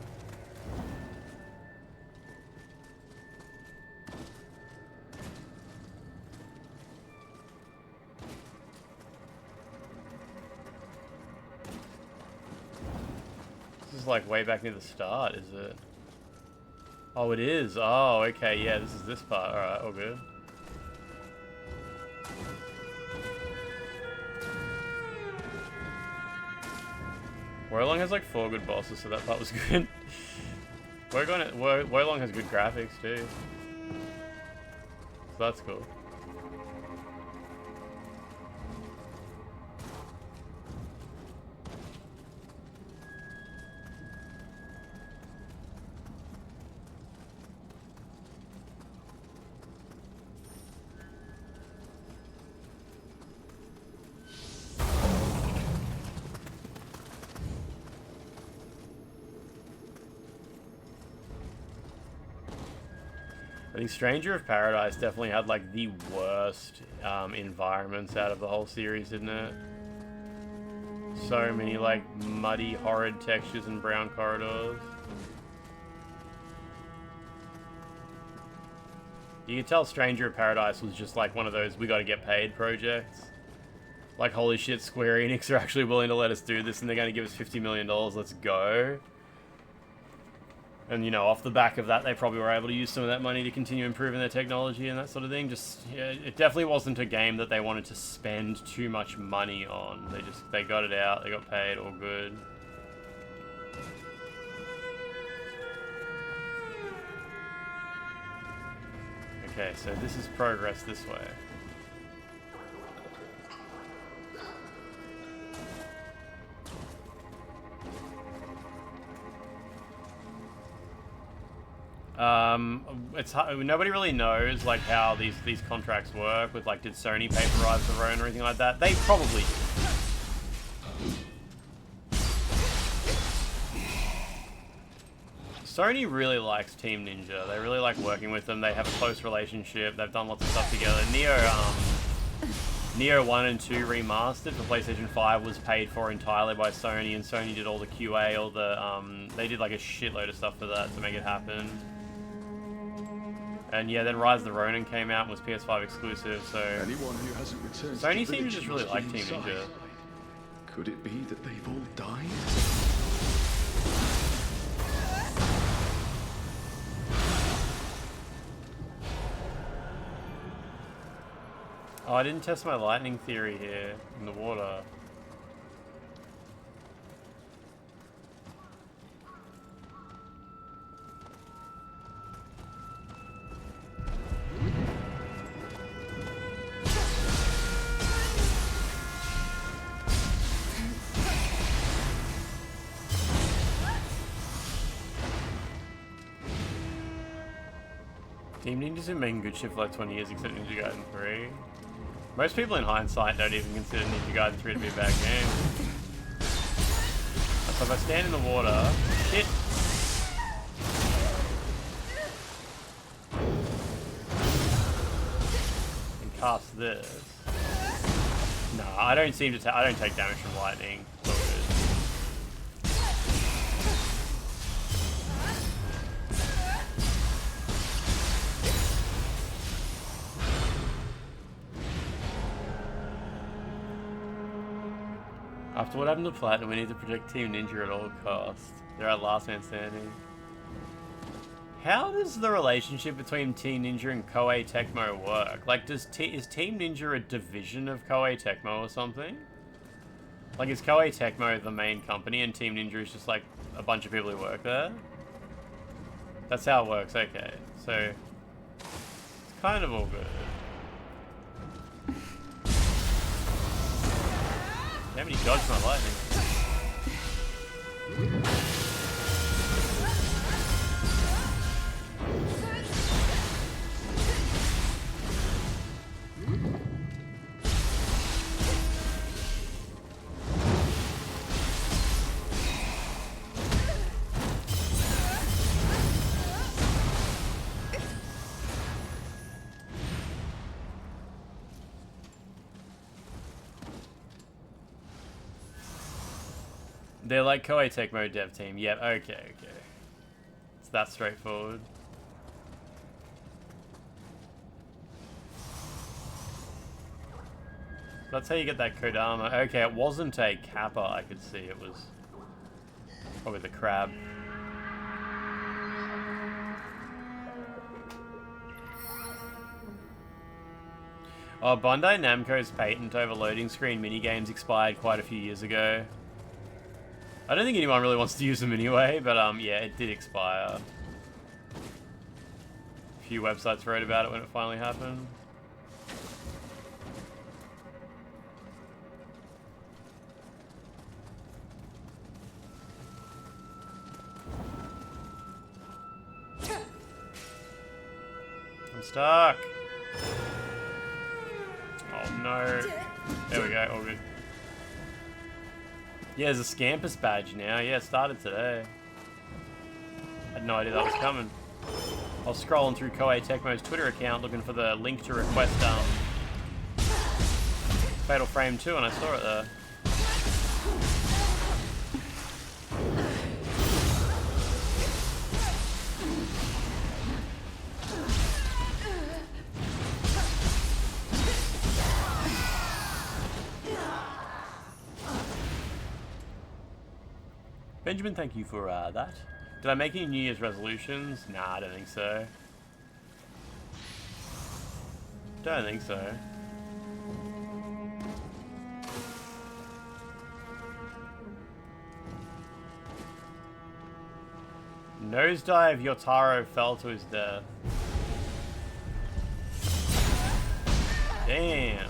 Speaker 7: This is like way back near the start, is it? Oh, it is. Oh, okay, yeah, this is this part. Alright, all good. Wolong has like 4 good bosses, so that part was good. Wolong has good graphics too. So that's cool. I think Stranger of Paradise definitely had like the worst environments out of the whole series, didn't it? So many like muddy, horrid textures and brown corridors. You can tell Stranger of Paradise was just like one of those we gotta get paid projects. Like, holy shit, Square Enix are actually willing to let us do this and they're gonna give us $50 million, let's go. And, you know, off the back of that, they probably were able to use some of that money to continue improving their technology and that sort of thing. Just, yeah, it definitely wasn't a game that they wanted to spend too much money on. They got it out, they got paid, all good. Okay, so this is progress this way. It's hard, nobody really knows like how these contracts work with like, did Sony pay for Rise of the Ronin or anything like that? They probably did. Sony really likes Team Ninja. They really like working with them. They have a close relationship. They've done lots of stuff together. Nioh 1 and 2 remastered for PlayStation 5 was paid for entirely by Sony, and Sony did all the QA, all the they did like a shitload of stuff for that to make it happen. And yeah, then Rise of the Ronin came out and was PS5 exclusive, so
Speaker 8: anyone who hasn't returned
Speaker 7: Sony seems to just really like Team Ninja.
Speaker 8: Could it be that they've all died?
Speaker 7: Oh, I didn't test my lightning theory here in the water. Team Ninja's been making good shit for like 20 years, except Ninja Gaiden 3. Most people in hindsight don't even consider Ninja Gaiden 3 to be a bad game. So if I stand in the water, shit. And cast this. No, I don't seem to I don't take damage from lightning. It's all good. After what happened to Platinum, we need to protect Team Ninja at all costs. They're our last man standing. How does the relationship between Team Ninja and Koei Tecmo work? Like, is Team Ninja a division of Koei Tecmo or something? Like, is Koei Tecmo the main company and Team Ninja is just like a bunch of people who work there? That's how it works, okay. So, it's kind of all good. How many dodged my lightning? They're like Koei Tecmo dev team. Yep, okay. It's that straightforward. That's how you get that Kodama. Okay, it wasn't a Kappa, I could see. It was probably the crab. Oh, Bandai Namco's patent over loading screen minigames expired quite a few years ago. I don't think anyone really wants to use them anyway, but yeah, it did expire. A few websites wrote about it when it finally happened. I'm stuck. Oh no. There we go, all good. Yeah, there's a Scampus badge now. Yeah, it started today. Had no idea that was coming. I was scrolling through Koei Tecmo's Twitter account looking for the link to request Fatal Frame 2 and I saw it there. Benjamin, thank you for that. Did I make any New Year's resolutions? Nah, I don't think so. Don't think so. Nosedive Yotaro fell to his death. Damn.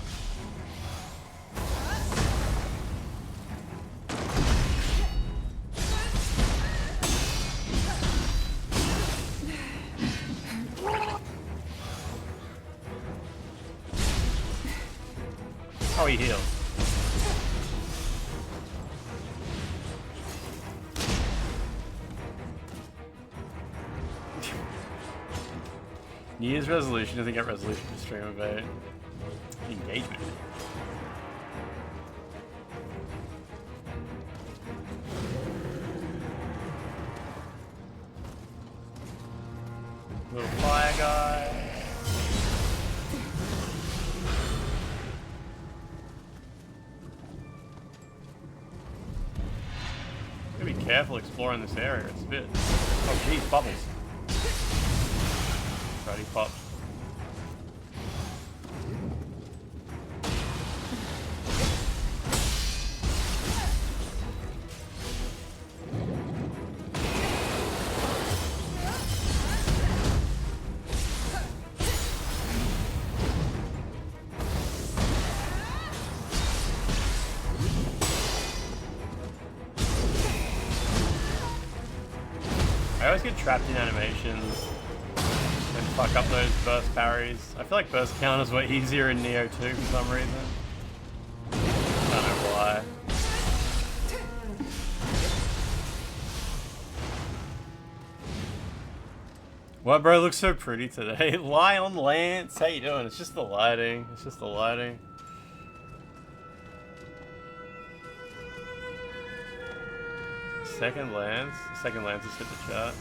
Speaker 7: Oh, he healed. New Year's resolution doesn't get resolution to stream about engagement. Little fire guy. Gotta be careful exploring this area, it's a bit... Oh geez, bubbles. Right, he popped. I always get trapped in animations and fuck up those burst parries. I feel like burst counters were easier in Nioh 2 for some reason. I don't know why. What, bro, looks so pretty today. Lion Lance, how you doing? It's just the lighting. It's just the lighting. Second Lance has hit the chat.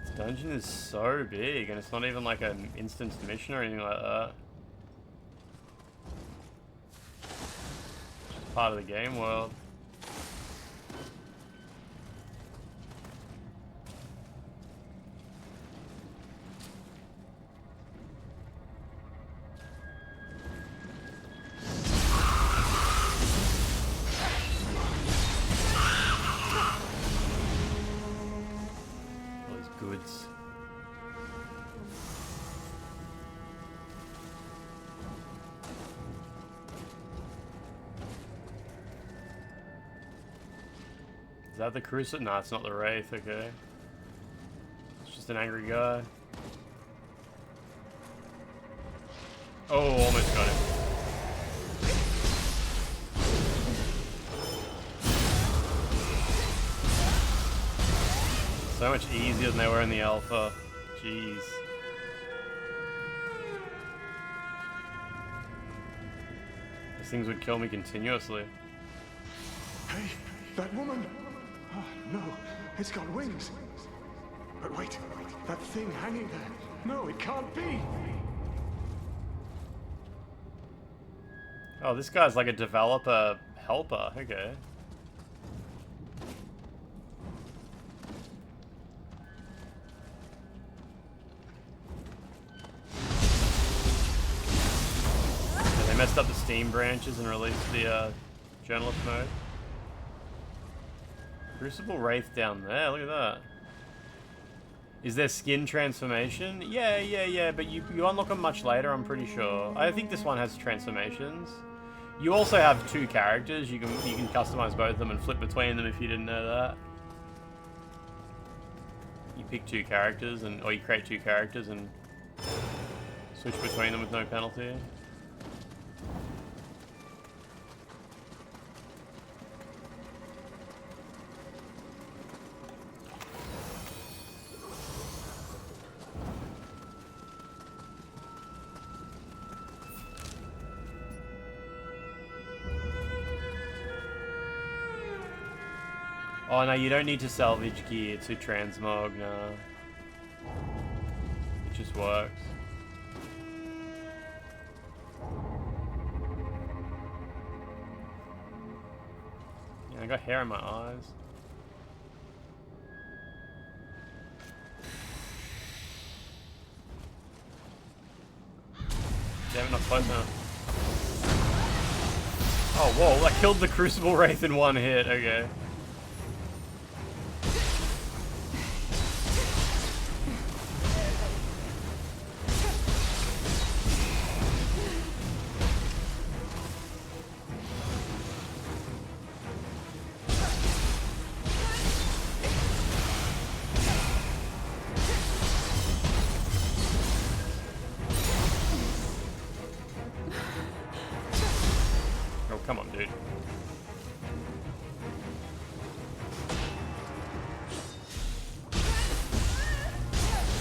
Speaker 7: This dungeon is so big and it's not even like an instanced mission or anything like that. It's just part of the game world. Goods. Is that the Crucible? No, it's not the Wraith, okay. It's just an angry guy. Oh, almost got him. So much easier than they were in the alpha. Jeez. These things would kill me continuously.
Speaker 8: Hey, that woman! Oh, no, it's got wings. But wait, that thing hanging there. No, it can't be!
Speaker 7: Oh, this guy's like a developer helper. Okay. Yeah, they messed up the Steam branches and released the journalist mode. Crucible Wraith down there. Look at that. Is there skin transformation? Yeah, but you unlock them much later, I'm pretty sure. I think this one has transformations. You also have two characters. You can customize both of them and flip between them if you didn't know that. You pick two characters or you create two characters and switch between them with no penalty. Oh no, you don't need to salvage gear to transmog, no. It just works. Yeah, I got hair in my eyes. Damn it, not close enough. Oh, whoa, that killed the Crucible Wraith in one hit, okay. Come on, dude.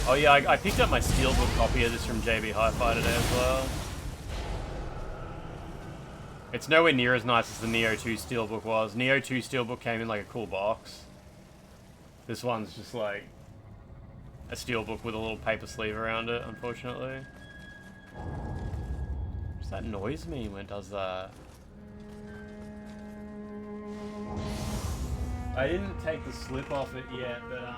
Speaker 7: Oh yeah, I picked up my Steelbook copy of this from JB Hi-Fi today as well. It's nowhere near as nice as the Nioh 2 Steelbook was. Nioh 2 Steelbook came in like a cool box. This one's just like a Steelbook with a little paper sleeve around it, unfortunately. What does that noise mean when it does that? I didn't take the slip off it yet, but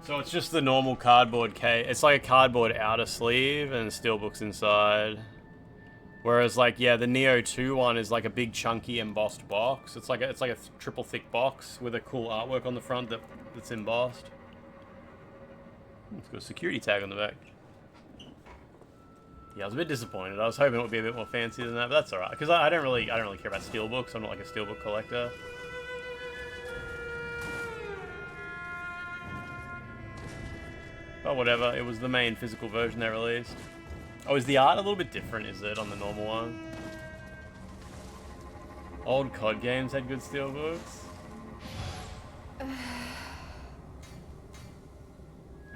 Speaker 7: so it's just the normal cardboard case. It's like a cardboard outer sleeve and Steelbook's inside. Whereas like, yeah, the Nioh 2 one is like a big chunky embossed box. It's like a triple thick box with a cool artwork on the front that's embossed. It's got a security tag on the back. Yeah, I was a bit disappointed. I was hoping it would be a bit more fancy than that, but that's alright. Because I don't really care about Steelbooks. I'm not like a Steelbook collector. But whatever, it was the main physical version they released. Oh, is the art a little bit different, is it, on the normal one? Old COD games had good Steelbooks.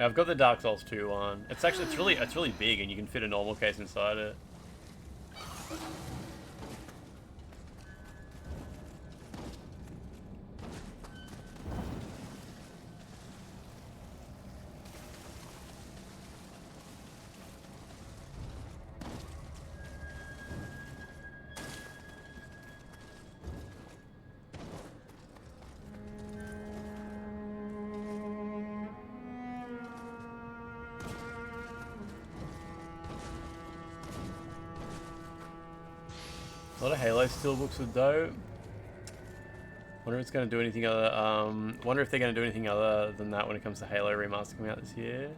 Speaker 7: I've got the Dark Souls 2 one. It's really big and you can fit a normal case inside it. A lot of Halo Steelbooks are dope. Wonder if it's going to do anything other. Wonder if they're going to do anything other than that when it comes to Halo Remaster coming out this year.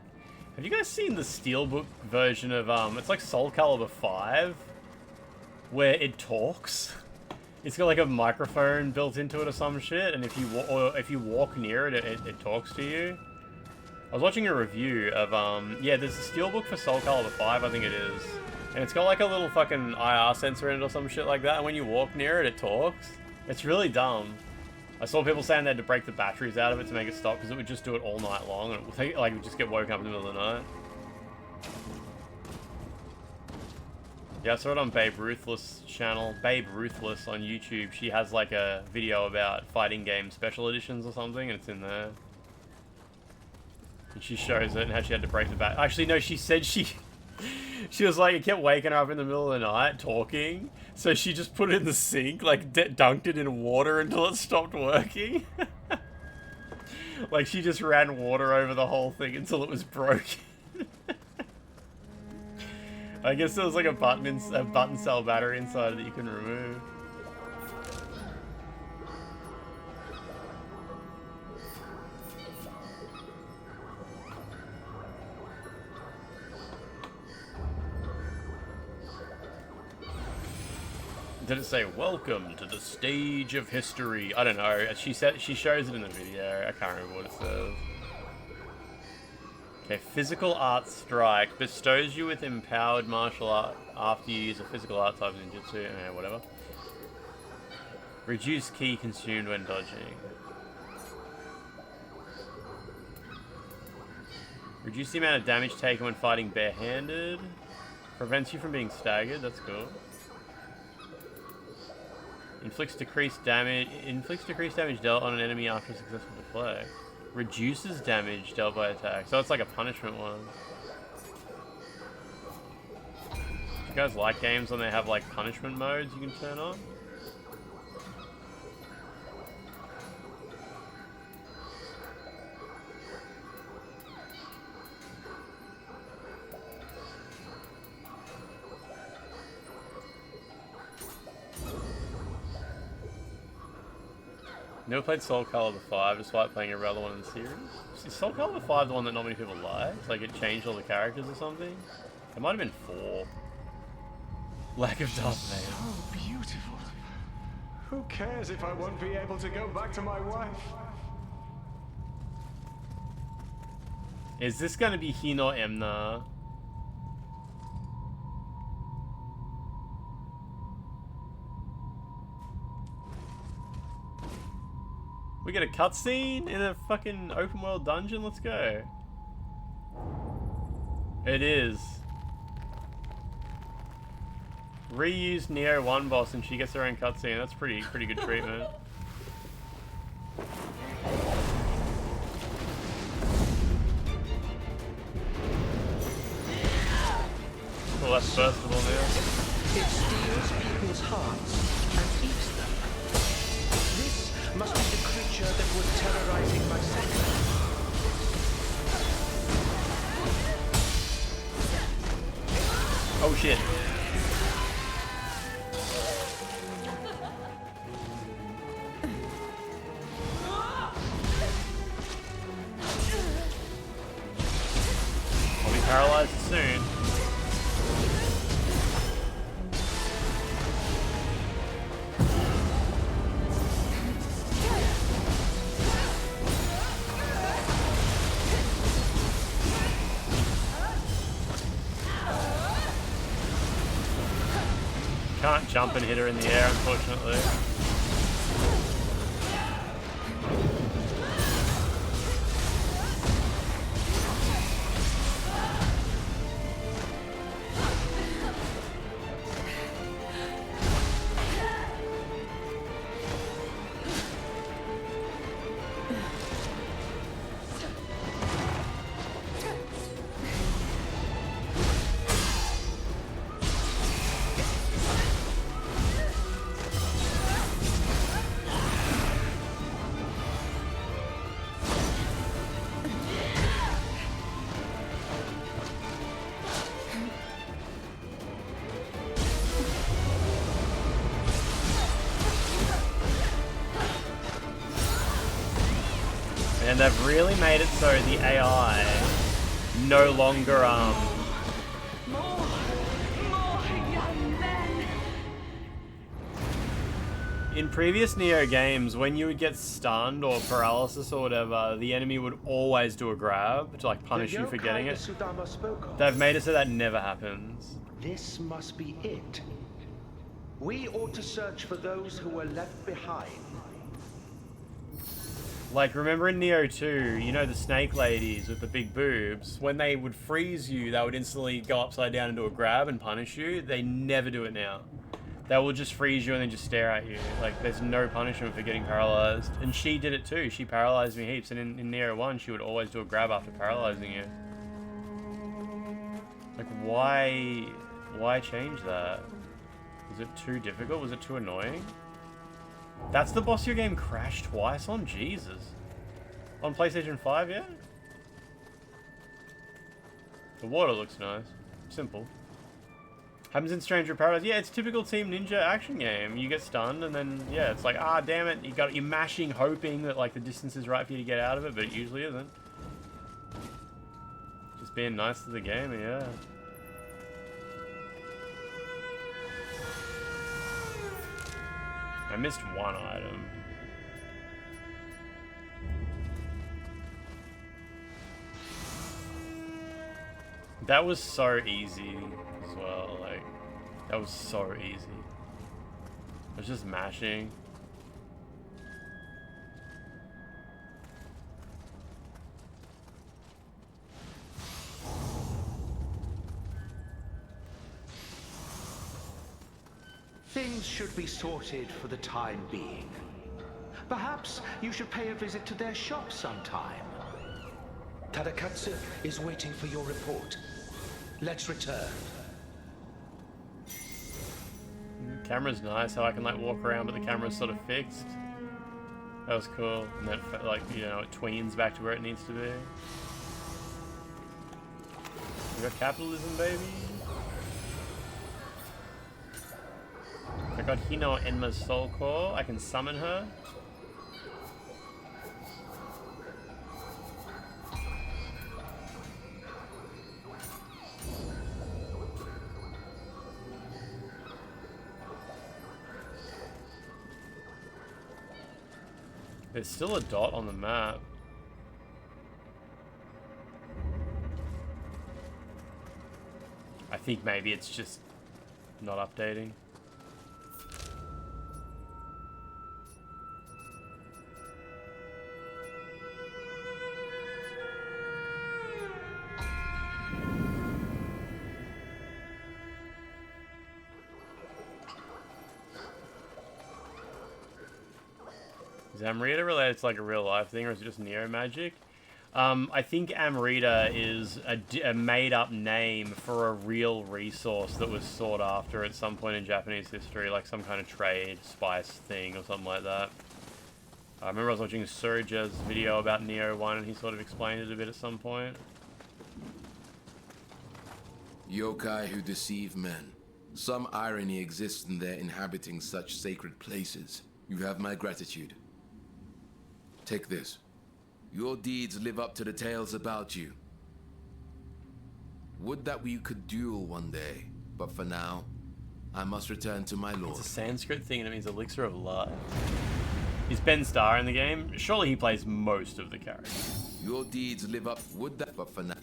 Speaker 7: Have you guys seen the Steelbook version of it's like Soul Calibur 5, where it talks? It's got like a microphone built into it or some shit, and if you walk near it, it talks to you. I was watching a review of yeah, there's a Steelbook for Soul Calibur 5, I think it is. And it's got like a little fucking IR sensor in it or some shit like that, and when you walk near it, it talks. It's really dumb. I saw people saying they had to break the batteries out of it to make it stop because it would just do it all night long, and it would take, like, it would just get woken up in the middle of the night. Yeah, I saw it on Babe Ruthless channel, Babe Ruthless on YouTube. She has like a video about fighting game special editions or something, and it's in there. And she shows it and how she had to break the bat. Actually, no, she said she was like, it kept waking her up in the middle of the night talking, so she just put it in the sink, like dunked it in water until it stopped working. Like she just ran water over the whole thing until it was broken. I guess there was like a button cell battery inside that you can remove. Did it say, welcome to the stage of history? I don't know. She shows it in the video. I can't remember what it says. Okay, physical art strike bestows you with empowered martial art after you use a physical art type in ninjutsu. Whatever. Reduce ki consumed when dodging. Reduce the amount of damage taken when fighting barehanded. Prevents you from being staggered. That's cool. Inflicts decreased damage dealt on an enemy after a successful deflect. Reduces damage dealt by attack. So it's like a punishment one. Do you guys like games when they have like punishment modes you can turn on? Never played Soul Calibur 5 despite playing every other one in the series. Is Soul Calibur 5 the one that not many people liked? Like it changed all the characters or something? It might have been 4. Lack of Darth Vader.
Speaker 8: So beautiful. Who cares if I won't be able to go back to my wife?
Speaker 7: Is this gonna be Hino Emna? We get a cutscene in a fucking open world dungeon? Let's go. It is. Reused Nioh 1 boss and she gets her own cutscene. That's pretty good treatment. Well, that's versatile now.
Speaker 10: It steals people's hearts and eats them. This must be the creature that was terrorizing my sector.
Speaker 7: Oh shit. I'll be paralyzed soon. Can't jump and hit her in the air, unfortunately. And they've really made it so the AI no longer, in previous Nioh games, when you would get stunned or paralysis or whatever, the enemy would always do a grab to like punish you for getting it. They've made it so that never happens.
Speaker 10: This must be it. We ought to search for those who were left behind.
Speaker 7: Like, remember in Nioh 2, you know the snake ladies with the big boobs? When they would freeze you, they would instantly go upside down and do a grab and punish you. They never do it now. They will just freeze you and then just stare at you. Like, there's no punishment for getting paralyzed. And she did it too. She paralyzed me heaps. And in Nioh 1, she would always do a grab after paralyzing you. Like, why change that? Was it too difficult? Was it too annoying? That's the boss your game crashed twice on? Jesus. On PlayStation 5, yeah? The water looks nice. Simple. Happens in Stranger Paradise. Yeah, it's typical Team Ninja action game. You get stunned and then, yeah, it's like, ah, damn it. You're mashing, hoping that, like, the distance is right for you to get out of it, but it usually isn't. Just being nice to the game, yeah. I missed one item. That was so easy as well, like, that was so easy. I was just mashing.
Speaker 10: Things should be sorted for the time being. Perhaps you should pay a visit to their shop sometime. Tadakatsu is waiting for your report. Let's return.
Speaker 7: Camera's nice, how I can like walk around but the camera's sort of fixed. That was cool. And then, like, you know, it tweens back to where it needs to be. We got capitalism, baby. I got Hino Enma's soul core. I can summon her. There's still a dot on the map. I think maybe it's just not updating. Is Amrita related to like a real life thing, or is it just Nioh magic? I think Amrita is a made-up name for a real resource that was sought after at some point in Japanese history, like some kind of trade spice thing or something like that. I remember I was watching Surge's video about Nioh 1 and he sort of explained it a bit at some point.
Speaker 6: Yokai who deceive men. Some irony exists in their inhabiting such sacred places. You have my gratitude. Take this. Your deeds live up to the tales about you. Would that we could duel one day, but for now, I must return to my lord.
Speaker 7: It's a Sanskrit thing and it means elixir of life. Is Ben Starr in the game? Surely he plays most of the characters.
Speaker 6: Your deeds live up, would that, but for now.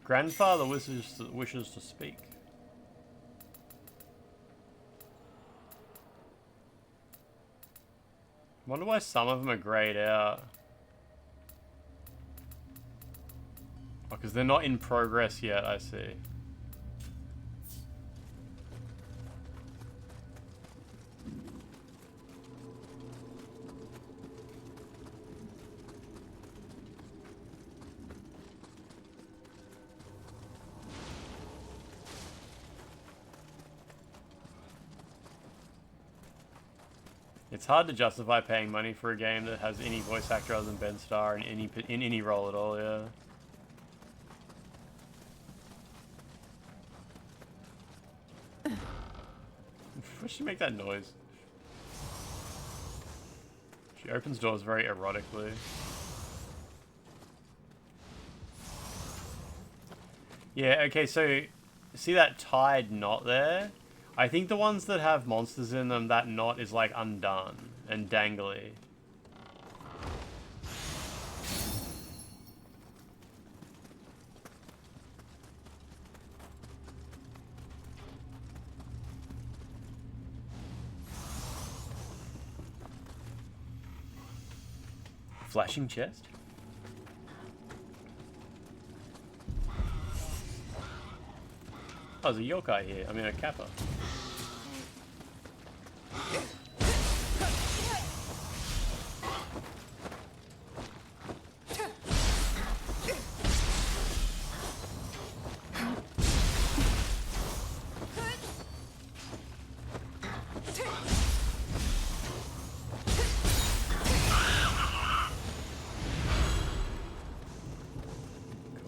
Speaker 7: Grandfather wishes to speak. Wonder why some of them are grayed out. Oh, because they're not in progress yet, I see. It's hard to justify paying money for a game that has any voice actor other than Ben Starr in any role at all, yeah. Why should she make that noise? She opens doors very erotically. Yeah, okay, so see that tied knot there? I think the ones that have monsters in them, that knot is like undone and dangly. Flashing chest? Oh, there's a yokai here. I mean, a kappa.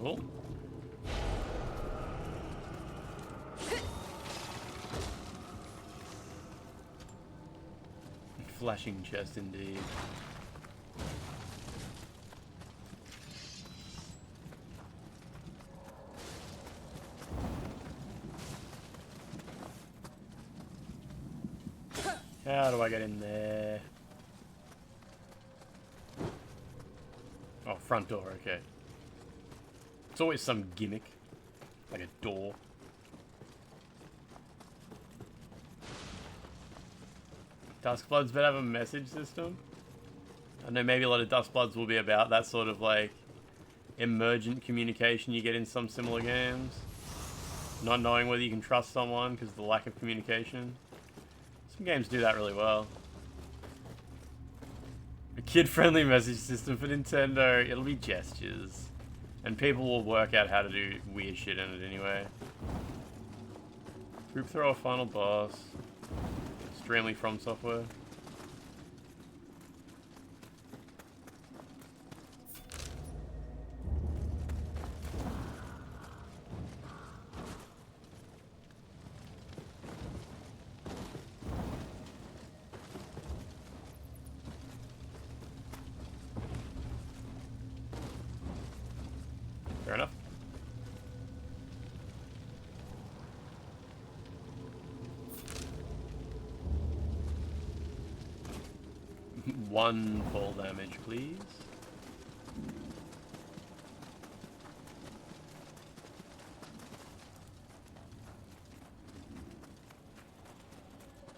Speaker 7: Cool. Flashing chest indeed. How do I get in there? Oh, front door, okay. It's always some gimmick. Like a door. Duskbloods better have a message system. I know maybe a lot of Duskbloods will be about that sort of like emergent communication you get in some similar games. Not knowing whether you can trust someone because of the lack of communication. Some games do that really well. A kid-friendly message system for Nintendo, it'll be gestures. And people will work out how to do weird shit in it anyway. Group thrower final boss. Extremely From Software. Fair enough. One fall damage, please.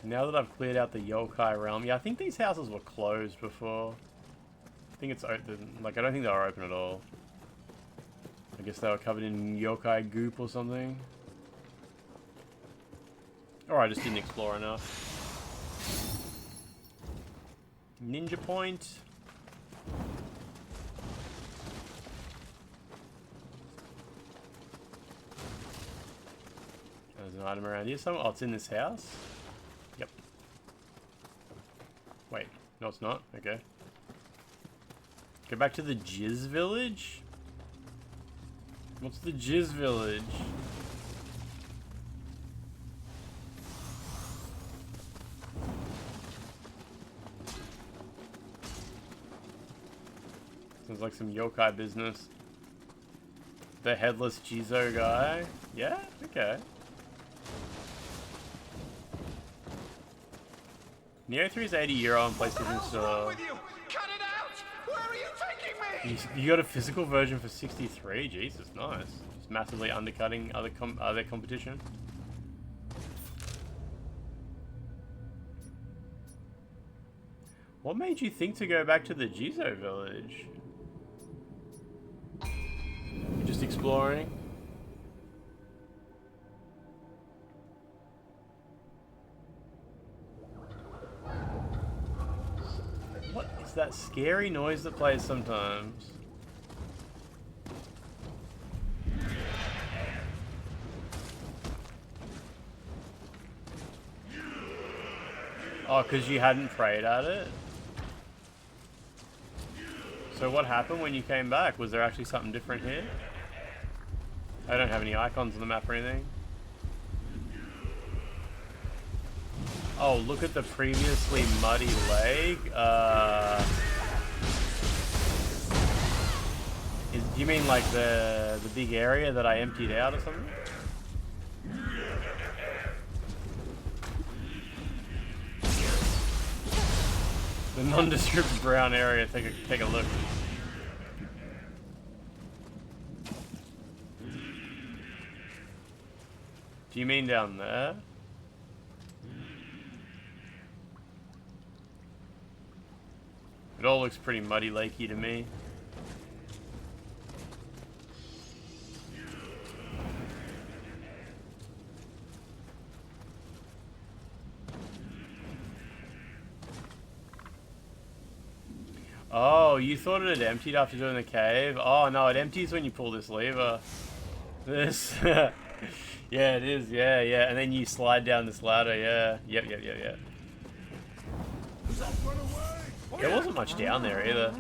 Speaker 7: Now that I've cleared out the yokai realm, yeah, I think these houses were closed before. I think it's open, like I don't think they were open at all. I guess they were covered in yokai goop or something. Or I just didn't explore enough. Ninja point. There's an item around here somewhere. Oh, it's in this house? Yep. Wait, no it's not. Okay. Go back to the Jizz Village? What's the Jizz Village? Sounds like some yokai business. The headless Jizo guy? Yeah? Okay. Nioh 3 is €80 on PlayStation Store. You got a physical version for 63? Jesus, nice. Just massively undercutting other competition. What made you think to go back to the Jizo village? You're just exploring? What is that scary noise that plays sometimes? Oh, because you hadn't prayed at it? So what happened when you came back? Was there actually something different here? I don't have any icons on the map or anything. Oh, look at the previously muddy lake. Do you mean like the big area that I emptied out or something? The nondescript brown area. Take a look. Do you mean down there? I It all looks pretty muddy lakey to me. Oh, you thought it had emptied after doing the cave? Oh no, it empties when you pull this lever. This, yeah, it is. Yeah, yeah, and then you slide down this ladder. Yeah, yep. There wasn't much down there either.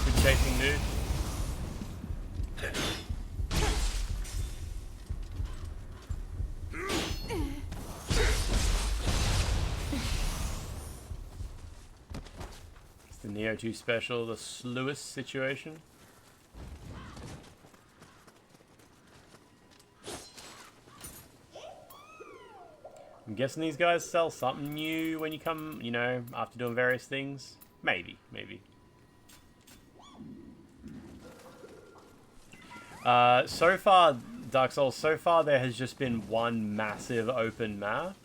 Speaker 7: Good chasing, dude. It's the Nioh 2 special, the sluice situation. I'm guessing these guys sell something new when you come, you know, after doing various things. Maybe. So far, Dark Souls, so far there has just been one massive open map.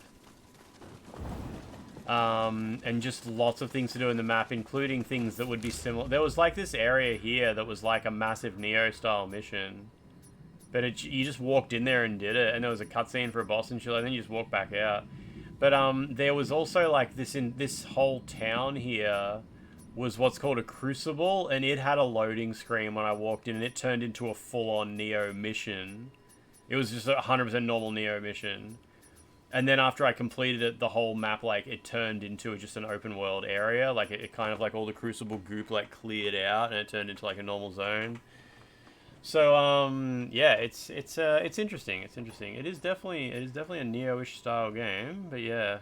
Speaker 7: And just lots of things to do in the map, including things that would be similar. There was like this area here that was like a massive Nioh style mission. But you just walked in there and did it, and there was a cutscene for a boss and shit, and then you just walked back out. But there was also like this whole town here was what's called a crucible, and it had a loading screen when I walked in, and it turned into a full-on Nioh mission. It was just a 100% normal Nioh mission. And then after I completed it, the whole map, like, it turned into just an open world area. Like, it kind of, like, all the crucible goop, like, cleared out, and it turned into, like, a normal zone. So, yeah, it's interesting. It's interesting. It is definitely a Nioh-ish style game, but yeah.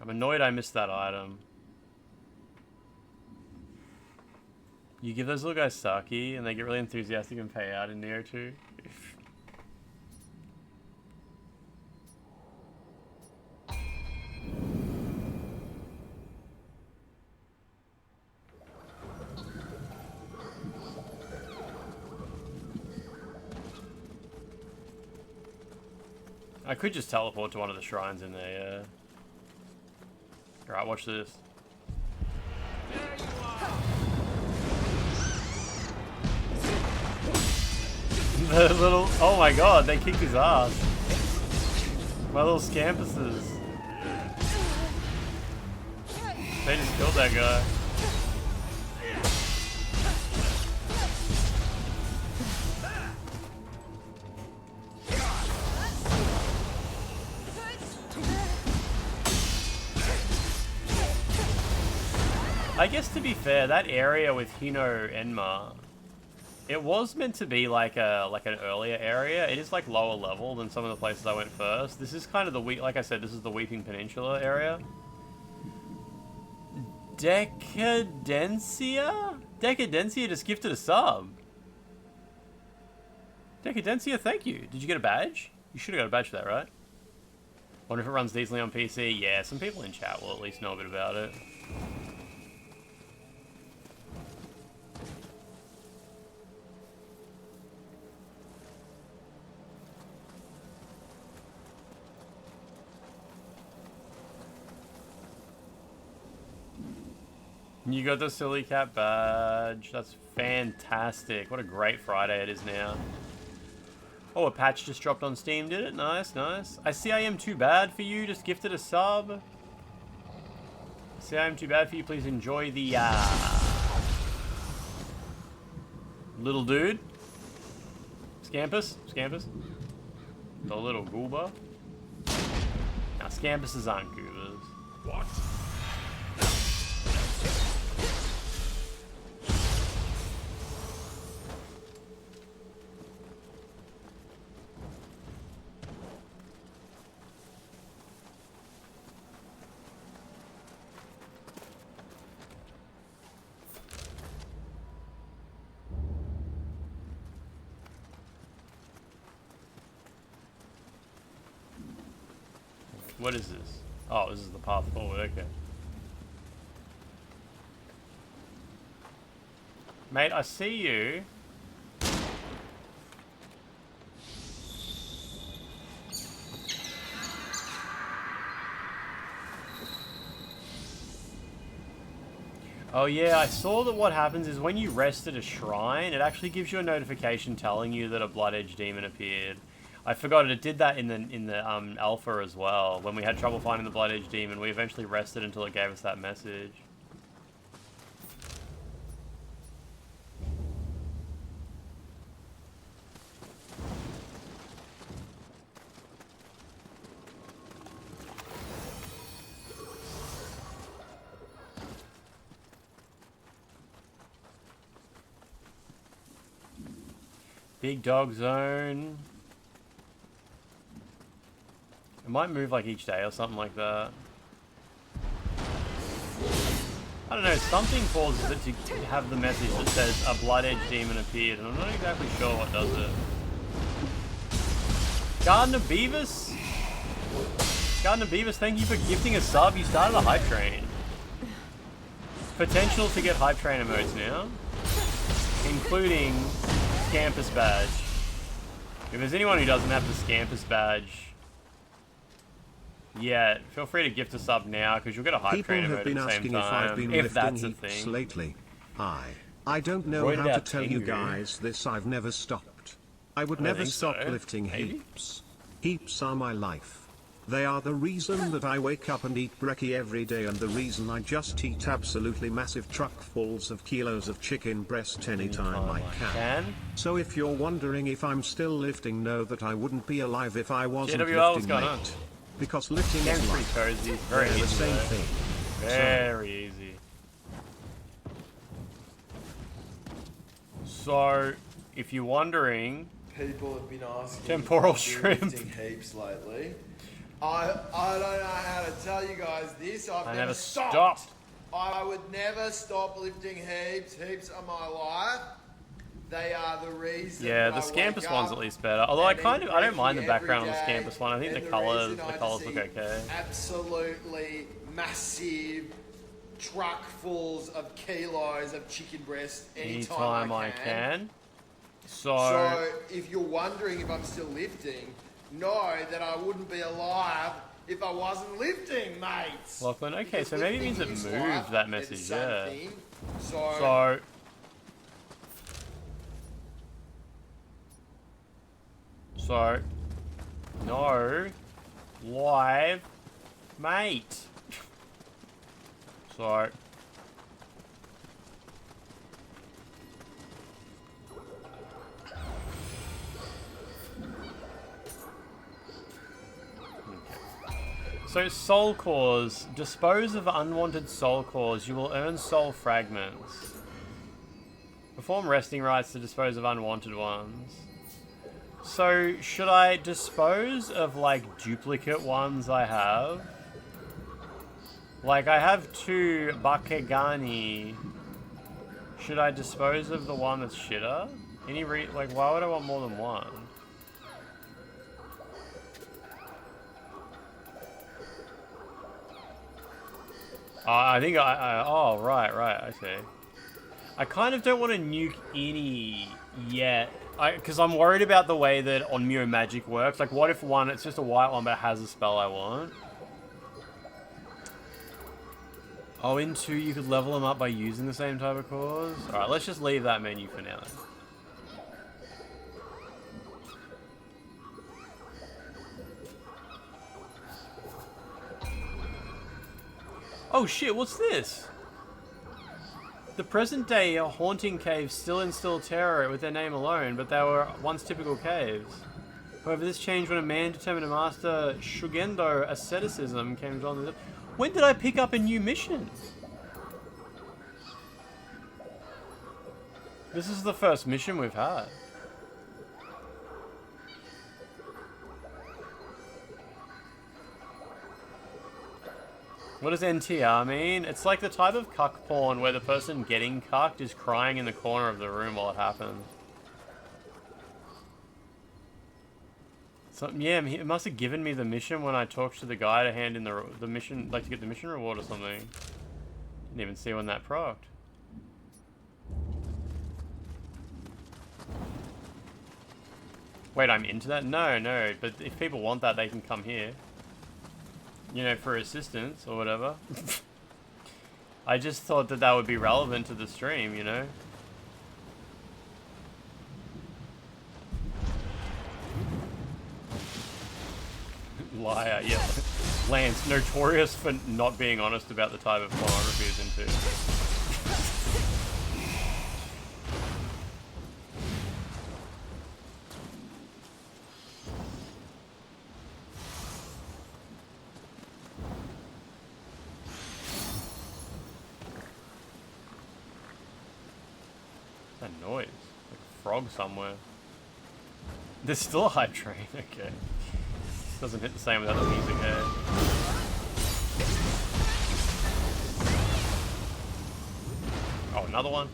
Speaker 7: I'm annoyed I missed that item. You give those little guys sake, and they get really enthusiastic and pay out in Nioh 2. I could just teleport to one of the shrines in there, yeah. Alright, watch this. The little... Oh my god, they kicked his ass. My little scampuses. They just killed that guy. I guess to be fair, that area with Hino Enma, it was meant to be like an earlier area. It is like lower level than some of the places I went first. This is kind of the like I said, this is the Weeping Peninsula area. Decadencia? Decadencia just gifted a sub. Decadencia, thank you. Did you get a badge? You should have got a badge for that, right? Wonder if it runs decently on PC. Yeah, some people in chat will at least know a bit about it. You got the Silly Cat badge. That's fantastic. What a great Friday it is now. Oh, a patch just dropped on Steam, did it? Nice, nice. I see I am too bad for you. Just gifted a sub. I see I am too bad for you. Please enjoy the little dude. Scampus. Scampus. The little goober. Now, scampuses aren't goobers. What? What is this? Oh, this is the path forward, okay. Mate, I see you. Oh yeah, I saw that what happens is when you rest at a shrine, it actually gives you a notification telling you that a Blood Edge demon appeared. I forgot it did that in the alpha as well. When we had trouble finding the Blood Edge demon, we eventually rested until it gave us that message. Big dog zone. It might move like each day or something like that. I don't know, something causes it to have the message that says a Blood Edge demon appeared, and I'm not exactly sure what does it. Gardener Beavis? Gardener Beavis, thank you for gifting a sub. You started a hype train. Potential to get hype train emotes now, including Scampus badge. If there's anyone who doesn't have the Scampus badge yet, feel free to gift a sub now because you'll get a hype train emote at the same time. If that's a thing.
Speaker 9: Lately. I don't know how to tell you guys this. I've never stopped. I would never stop lifting heaps. Heaps are my life. They are the reason that I wake up and eat brekkie every day, and the reason I just eat absolutely massive truckfuls of kilos of chicken breast anytime I can. So if you're wondering if I'm still lifting, know that I wouldn't be alive if I wasn't lifting, mate. Because lifting is life.
Speaker 7: Very easy,
Speaker 9: the same thing.
Speaker 7: Very easy. So, if you're wondering,
Speaker 11: people have been asking
Speaker 7: temporal
Speaker 11: if
Speaker 7: shrimp
Speaker 11: lifting heaps lately. I don't know how to tell you guys this. I've never stopped. I would never stop lifting heaps. Heaps are my life. They are the reason.
Speaker 7: Yeah, the Scampus one's at least better. Although I don't mind the background on the Scampus one. I think the colours look okay.
Speaker 11: Absolutely massive truckfuls of kilos of chicken breast anytime I can.
Speaker 7: So
Speaker 11: if you're wondering if I'm still lifting, know that I wouldn't be alive if I wasn't lifting, mates.
Speaker 7: Lachlan, okay, so maybe it means it moved that message, yeah. So, no, live, mate. So. So soul cores, dispose of unwanted soul cores, you will earn soul fragments. Perform resting rites to dispose of unwanted ones. So should I dispose of like duplicate ones I have? Like I have 2 Bakegani. Should I dispose of the one that's shitter? Like why would I want more than one? I think oh, right, I see. I kind of don't want to nuke any yet. Because I'm worried about the way that Onmyo magic works. Like, what if one, it's just a white one, but it has a spell I want? Oh, in 2, you could level them up by using the same type of cores? Alright, let's just leave that menu for now. Oh shit, what's this? The present day haunting caves still instill terror with their name alone, but they were once typical caves. However, this changed when a man determined to master Shugendo asceticism came to join the... When did I pick up a new mission? This is the first mission we've had. What does NTR mean? It's like the type of cuck porn where the person getting cucked is crying in the corner of the room while it happens. So, yeah, it must have given me the mission when I talked to the guy to hand in the mission, like to get the mission reward or something. Didn't even see when that procced. Wait, I'm into that? No, no. But if people want that, they can come here. You know, for assistance or whatever. I just thought that that would be relevant to the stream, you know? Liar, yeah. Lance, notorious for not being honest about the type of pornography he's into. What's that noise? Like a frog somewhere. There's still a hype train, okay. Doesn't hit the same without the music here. Oh, another one.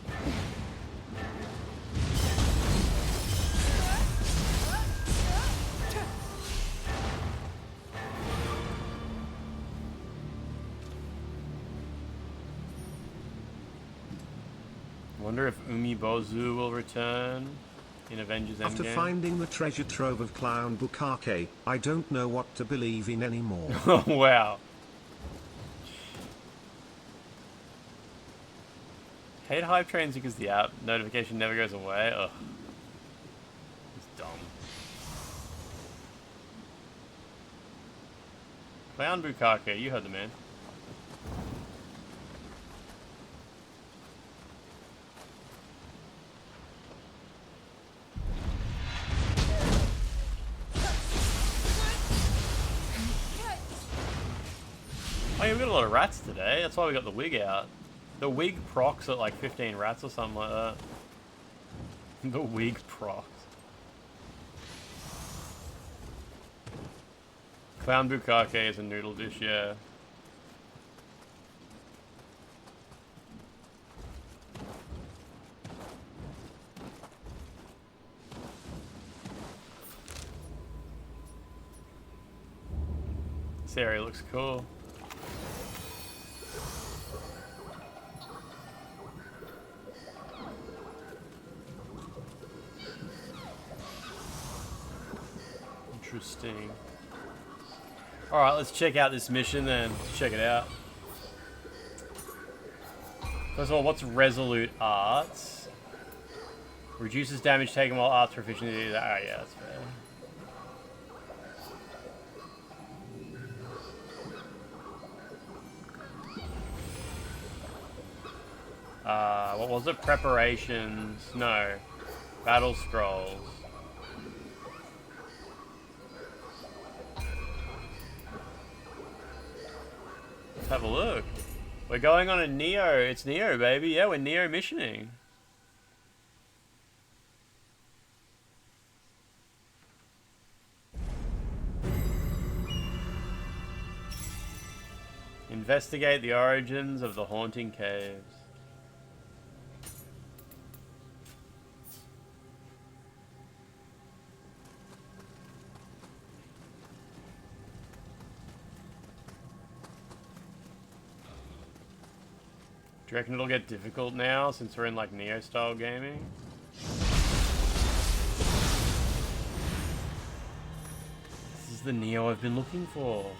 Speaker 7: Wonder if Umibozu will return in Avengers Endgame.
Speaker 9: After finding the treasure trove of Clown Bukake, I don't know what to believe in anymore.
Speaker 7: Oh, wow. Hate hype trains because the app notification never goes away. Ugh. It's dumb. Clown Bukake, you heard the man. Oh yeah, we got a lot of rats today. That's why we got the wig out. The wig procs at like 15 rats or something like that. The wig procs. Clown Bukake is a noodle dish, yeah. This area looks cool. Interesting. Alright, let's check out this mission then. Let's check it out. First of all, what's Resolute Arts? Reduces damage taken while arts proficiency. Oh yeah, that's fair. What was it? Preparations. No. Battle scrolls. Let's have a look. We're going on a Nioh. It's Nioh, baby. Yeah, we're Nioh missioning. Investigate the origins of the haunting caves. Do you reckon it'll get difficult now since we're in like Nioh style gaming? This is the Nioh I've been looking for.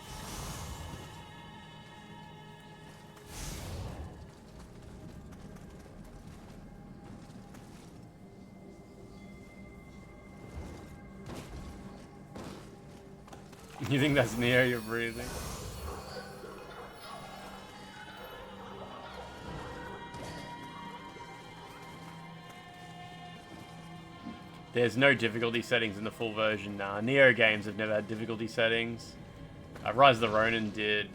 Speaker 7: You think that's Nioh you're breathing? There's no difficulty settings in the full version. Nah, Nioh games have never had difficulty settings. Rise of the Ronin did.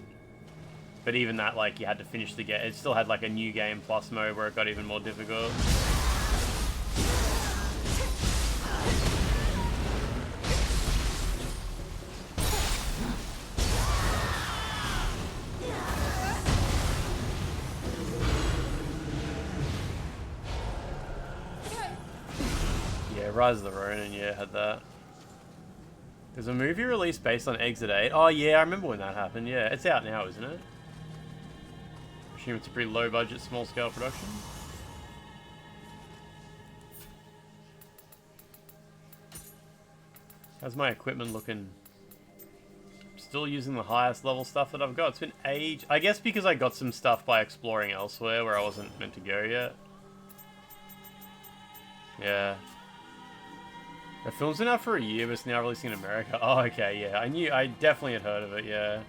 Speaker 7: But even that, like, you had to finish the game. It still had, like, a new game plus mode where it got even more difficult. Rise of the Ronin, yeah, had that. There's a movie released based on Exit 8. Oh yeah, I remember when that happened, yeah. It's out now, isn't it? I assume it's a pretty low budget, small scale production. How's my equipment looking? Still using the highest level stuff that I've got. It's been age. I guess because I got some stuff by exploring elsewhere where I wasn't meant to go yet. Yeah. The film's been out for a year, but it's now releasing in America. Oh, okay, yeah. I definitely had heard of it, yeah.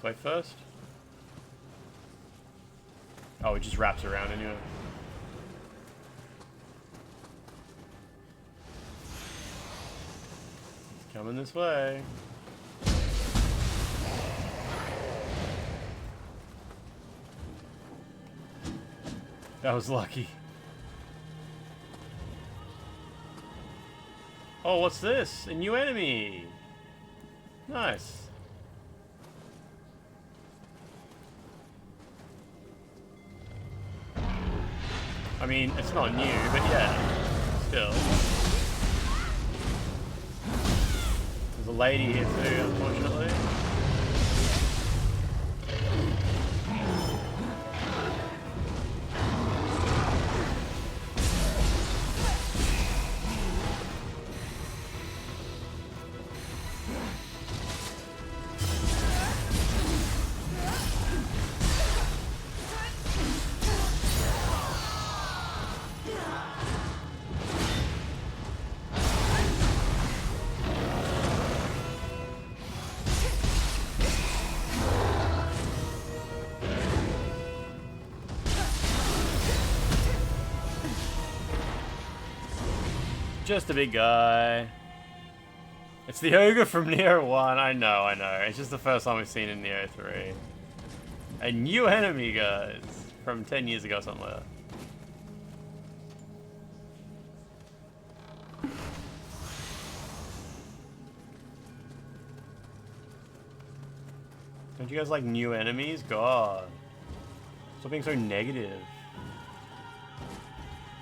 Speaker 7: Way first. Oh, it just wraps around anyway. It's coming this way. That was lucky. Oh, what's this? A new enemy. Nice. I mean, it's not new, but yeah, still. There's a lady here too, unfortunately. Just a big guy. It's the ogre from Nioh 1. I know. It's just the first time we've seen in Nioh 3. A new enemy, guys. From 10 years ago, something like that. Don't you guys like new enemies? God. Stop being so negative.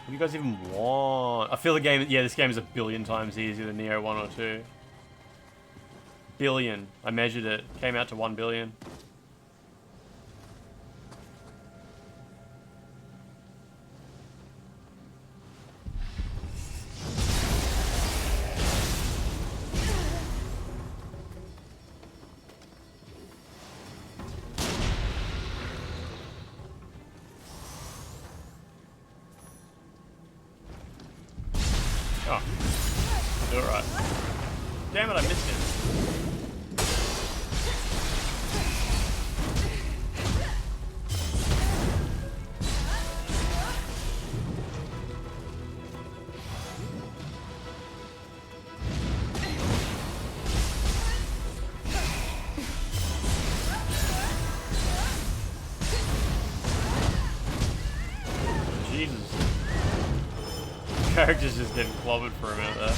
Speaker 7: What do you guys even want? I feel the game, yeah, this game is a billion times easier than Nioh 1 or 2. Billion. I measured it. Came out to 1 billion. Oh. Do it right. Damn it, I missed it. Character's just getting clobbered for a minute there.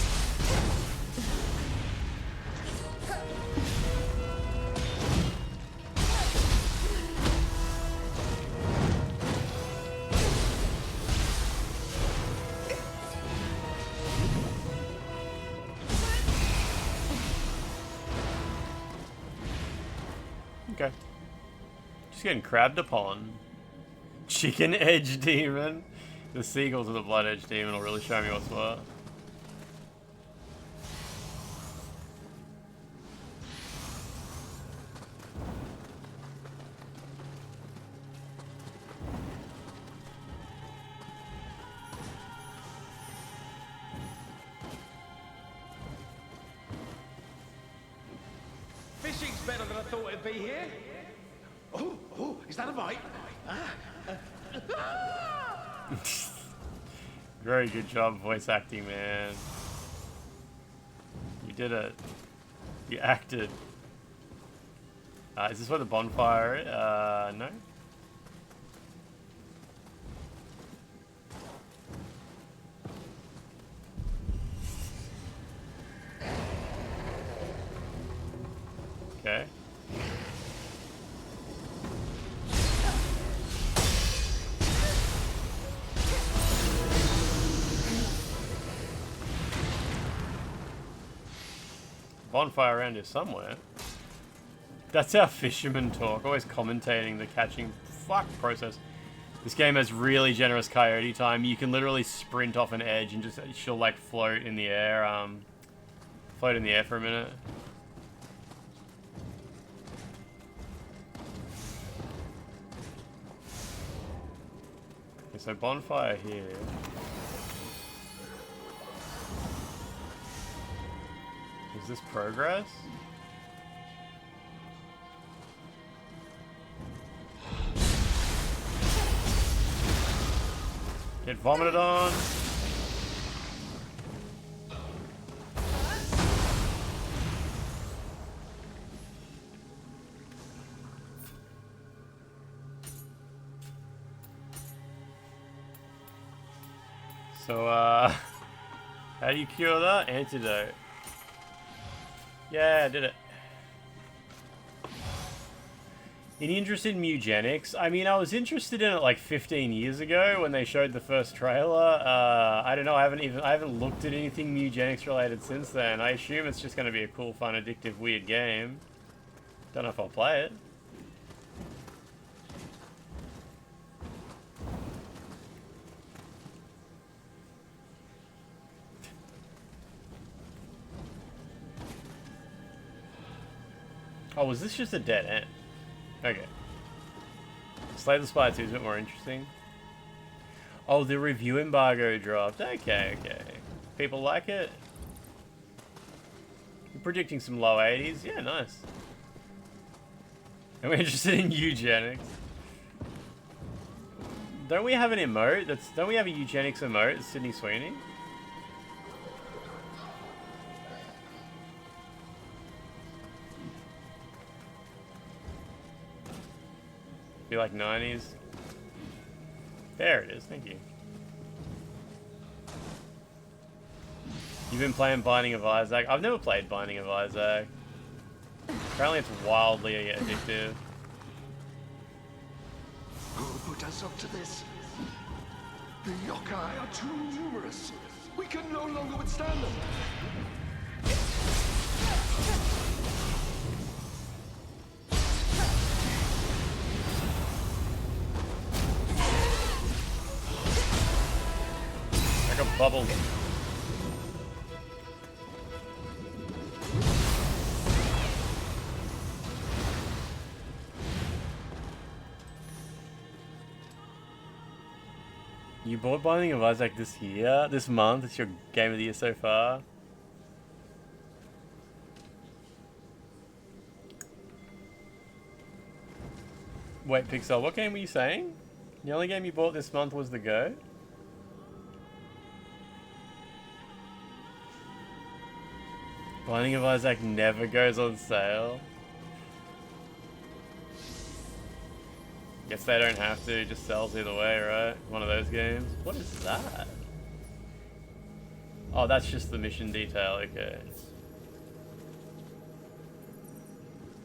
Speaker 7: Okay. Just getting crabbed upon. Chicken Edge Demon. The seagulls of the Blood Edge Demon will really show me what's what.
Speaker 10: Fishing's better than I thought it'd be here. Oh, is that a bite?
Speaker 7: Very good job voice acting, man. You did it. You acted. Is this where the bonfire is? No? Okay. Bonfire around here somewhere. That's how fishermen talk, always commentating the catching process. This game has really generous coyote time. You can literally sprint off an edge and just she'll like float in the air. Float in the air for a minute. Okay, so bonfire here. Is this progress? Get vomited on. So, how do you cure that? Antidote. Yeah, I did it. Any interest in eugenics? I mean, I was interested in it like 15 years ago when they showed the first trailer. I don't know. I haven't looked at anything eugenics related since then. I assume it's just going to be a cool, fun, addictive, weird game. Don't know if I'll play it. Oh, was this just a dead end? Okay. Slay the Spire 2 is a bit more interesting. Oh, the review embargo dropped. Okay, okay. People like it? You're predicting some low 80s? Yeah, nice. And we're interested in eugenics. Don't we have an emote? Don't we have a eugenics emote? Sydney Sweeney? Be like 90s. There it is, thank you. You've been playing Binding of Isaac? I've never played Binding of Isaac. Apparently it's wildly addictive.
Speaker 8: Who put us up to this? The yokai are too numerous. We can no longer withstand them.
Speaker 7: Like a bubble. You bought Binding of Isaac this year? This month? It's your game of the year so far? Wait, Pixel, what game were you saying? The only game you bought this month was The Go? Binding of Isaac never goes on sale. Guess they don't have to, it just sells either way, right? One of those games. What is that? Oh, that's just the mission detail, okay.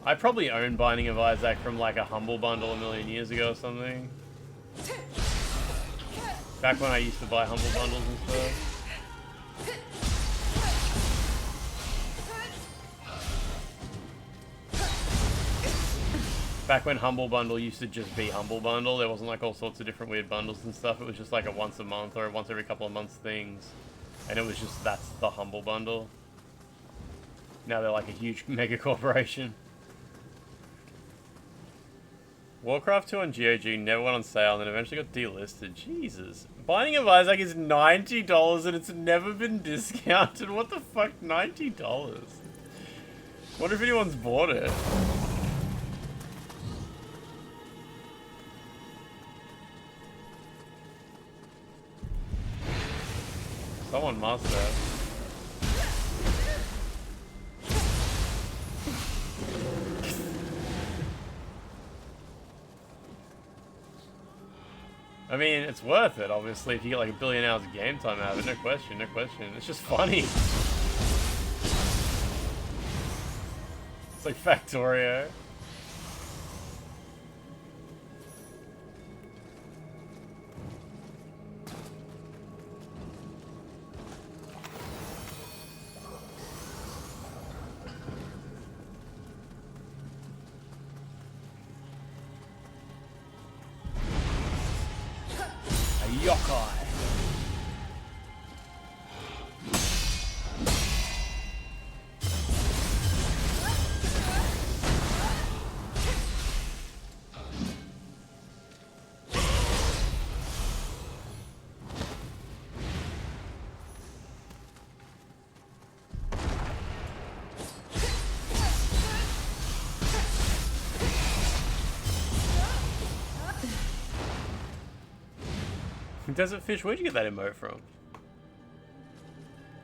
Speaker 7: I probably owned Binding of Isaac from like a Humble Bundle a million years ago or something. Back when I used to buy Humble Bundles and stuff. Back when Humble Bundle used to just be Humble Bundle, there wasn't like all sorts of different weird bundles and stuff. It was just like a once a month or a once every couple of months things. And it was just, that's the Humble Bundle. Now they're like a huge mega corporation. Warcraft 2 on GOG never went on sale and then eventually got delisted. Jesus. Binding of Isaac is $90 and it's never been discounted. What the fuck? $90? Wonder if anyone's bought it. Someone must have. I mean, it's worth it, obviously, if you get like 1 billion hours of game time out of it. No question, no question. It's just funny. It's like Factorio. A yokai. Desert Fish, where'd you get that emote from?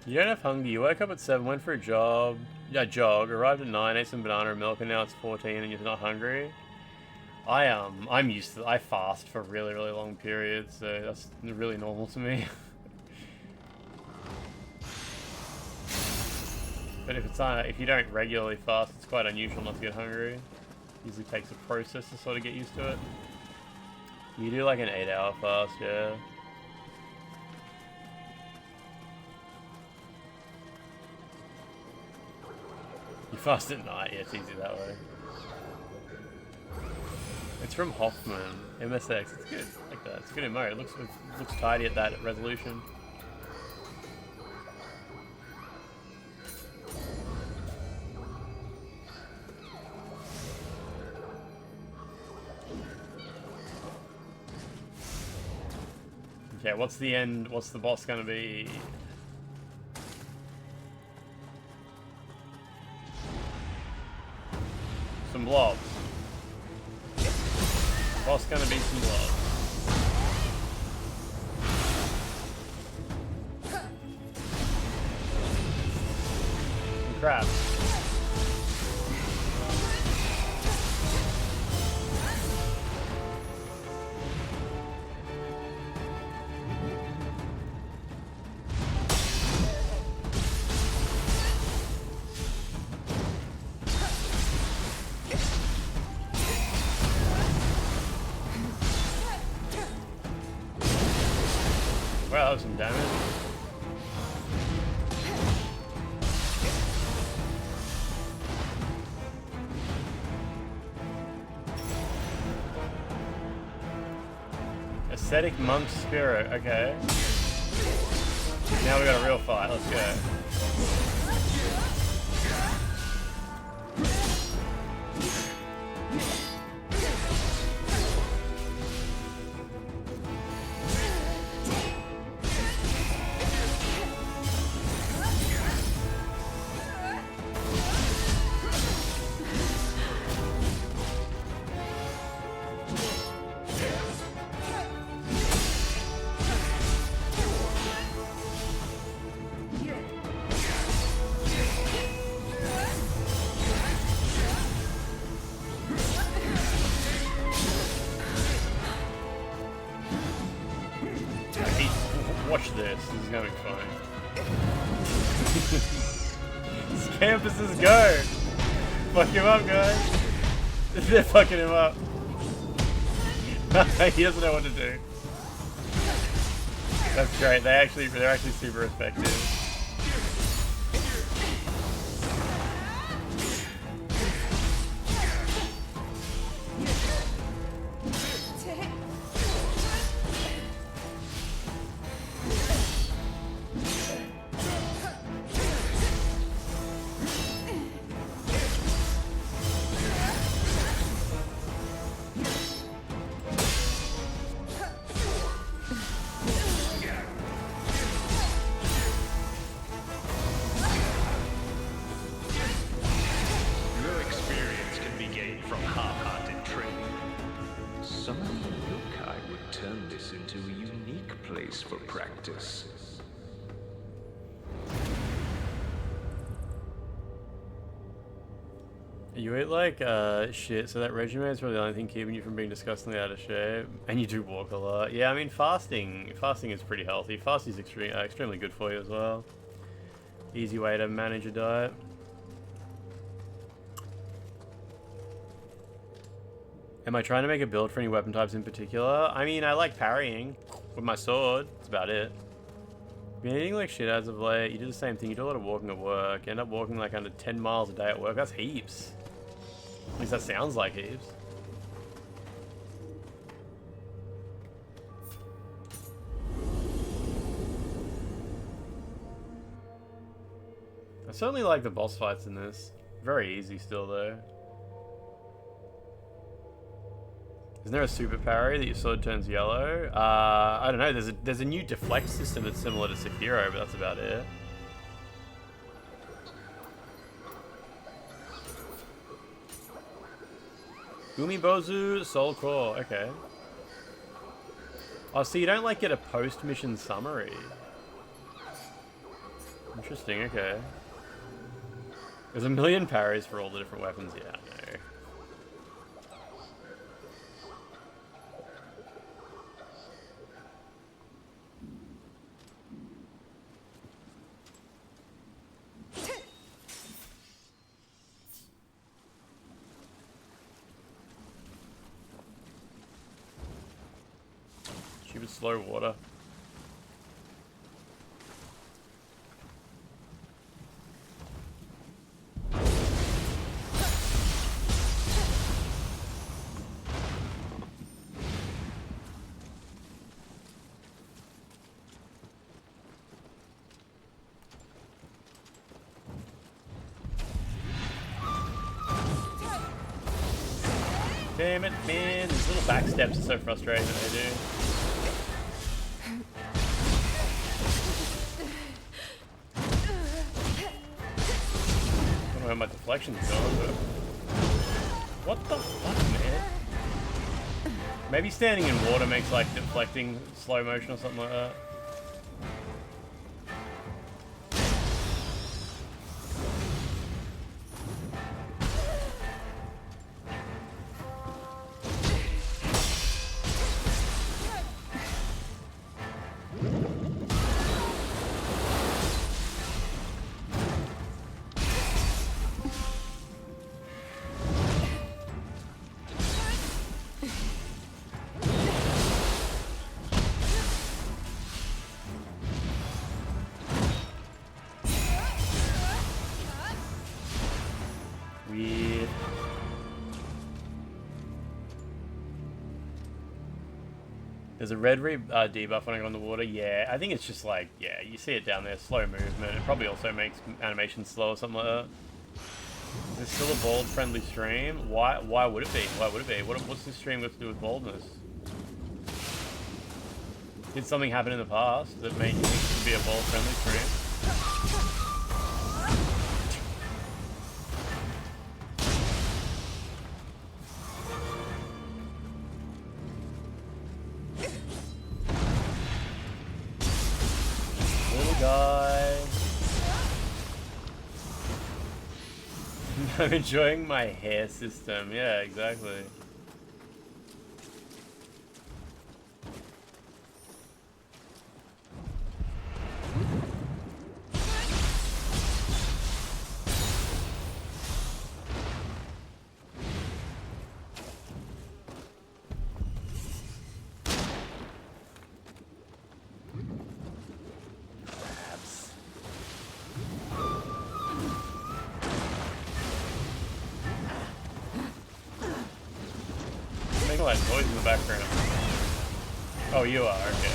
Speaker 7: You don't have hunger. You woke up at 7, went for a jog, arrived at 9, ate some banana and milk, and now it's 14 and you're not hungry. I'm used to. I fast for really long periods, so that's really normal to me. But if you don't regularly fast, it's quite unusual not to get hungry. Usually takes a process to sort of get used to it. You do like an 8-hour fast, yeah. You fast at night, yeah, it's easy that way. It's from Hoffman, MSX, it's good, I like that, it's good emote, it looks tidy at that resolution. Okay, what's the end, what's the boss gonna be? Some blobs. Boss gonna be some blobs. Some crabs. Wow, that was some damage. Ascetic Monk Spirit, okay. Now we got a real fight, let's go. Watch this is gonna be fun. Campuses go! Fuck him up, guys! They're fucking him up. He doesn't know what to do. That's great, they're actually super effective.
Speaker 12: For practice.
Speaker 7: You eat like shit, so that regimen is really the only thing keeping you from being disgustingly out of shape. And you do walk a lot. Yeah, I mean fasting is pretty healthy. Fasting is extremely good for you as well. Easy way to manage your diet. Am I trying to make a build for any weapon types in particular? I mean, I like parrying with my sword. That's about it. Been eating like shit as of late. You do the same thing. You do a lot of walking at work. You end up walking like under 10 miles a day at work. That's heaps. At least that sounds like heaps. I certainly like the boss fights in this. Very easy still though. Isn't there a super parry that your sword turns yellow? I don't know. There's a new deflect system that's similar to Sekiro, but that's about it. Umibozu Soul Core. Okay. Oh, so you don't like get a post-mission summary. Interesting. Okay. There's a million parries for all the different weapons. Yeah, I know. Stupid slow water. Damn it, man. These little back steps are so frustrating that they do. I don't know where my deflection's going, but... What the fuck, man? Maybe standing in water makes, like, deflecting slow motion or something like that. Weird. There's a red debuff when I go in the water. Yeah, I think it's just like, yeah, you see it down there, slow movement. It probably also makes animation slow or something like that. Is this still a bold-friendly stream? Why would it be? Why would it be? What's this stream got to do with boldness? Did something happen in the past that made you think it should be a bold-friendly stream? I'm enjoying my hair system. Yeah, exactly. Like noise in the background. Oh, you are, okay.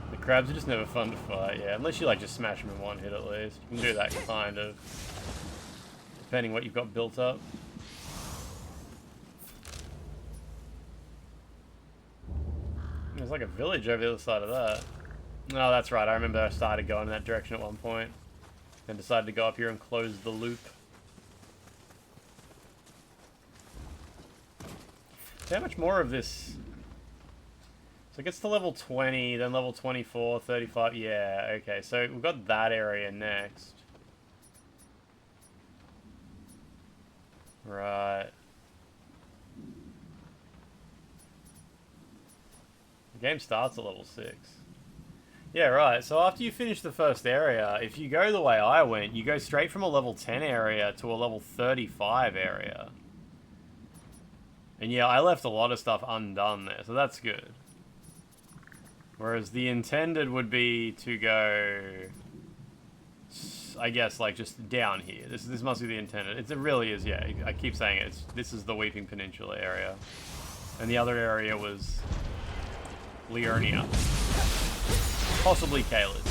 Speaker 7: The crabs are just never fun to fight, yeah. Unless you like just smash them in one hit at least. You can do that kind of. Depending what you've got built up. There's like a village over the other side of that. No, that's right. I remember I started going in that direction at one point. Then decided to go up here and close the loop. So how much more of this? So it gets to level 20, then level 24, 35. Yeah, okay. So we've got that area next. Right. The game starts at level 6. Yeah, right. So after you finish the first area, if you go the way I went, you go straight from a level 10 area to a level 35 area. And yeah, I left a lot of stuff undone there, so that's good. Whereas the intended would be to go, I guess, like just down here. This must be the intended. It really is, yeah. I keep saying it. This is the Weeping Peninsula area. And the other area was Liurnia. Possibly Caelid.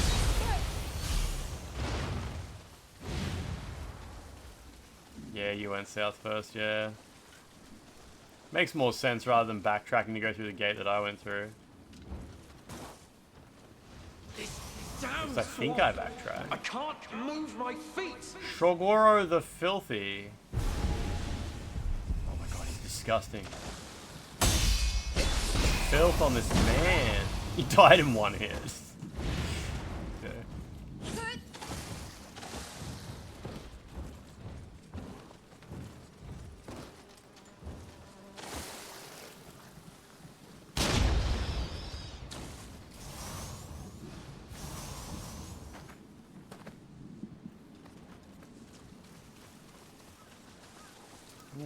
Speaker 7: Yeah, you went south first, yeah. Makes more sense rather than backtracking to go through the gate that I went through. I think I backtracked.
Speaker 10: I can't move my feet.
Speaker 7: Shogoro the Filthy. Oh my god, he's disgusting. Filth on this man. He died in one hit. Okay.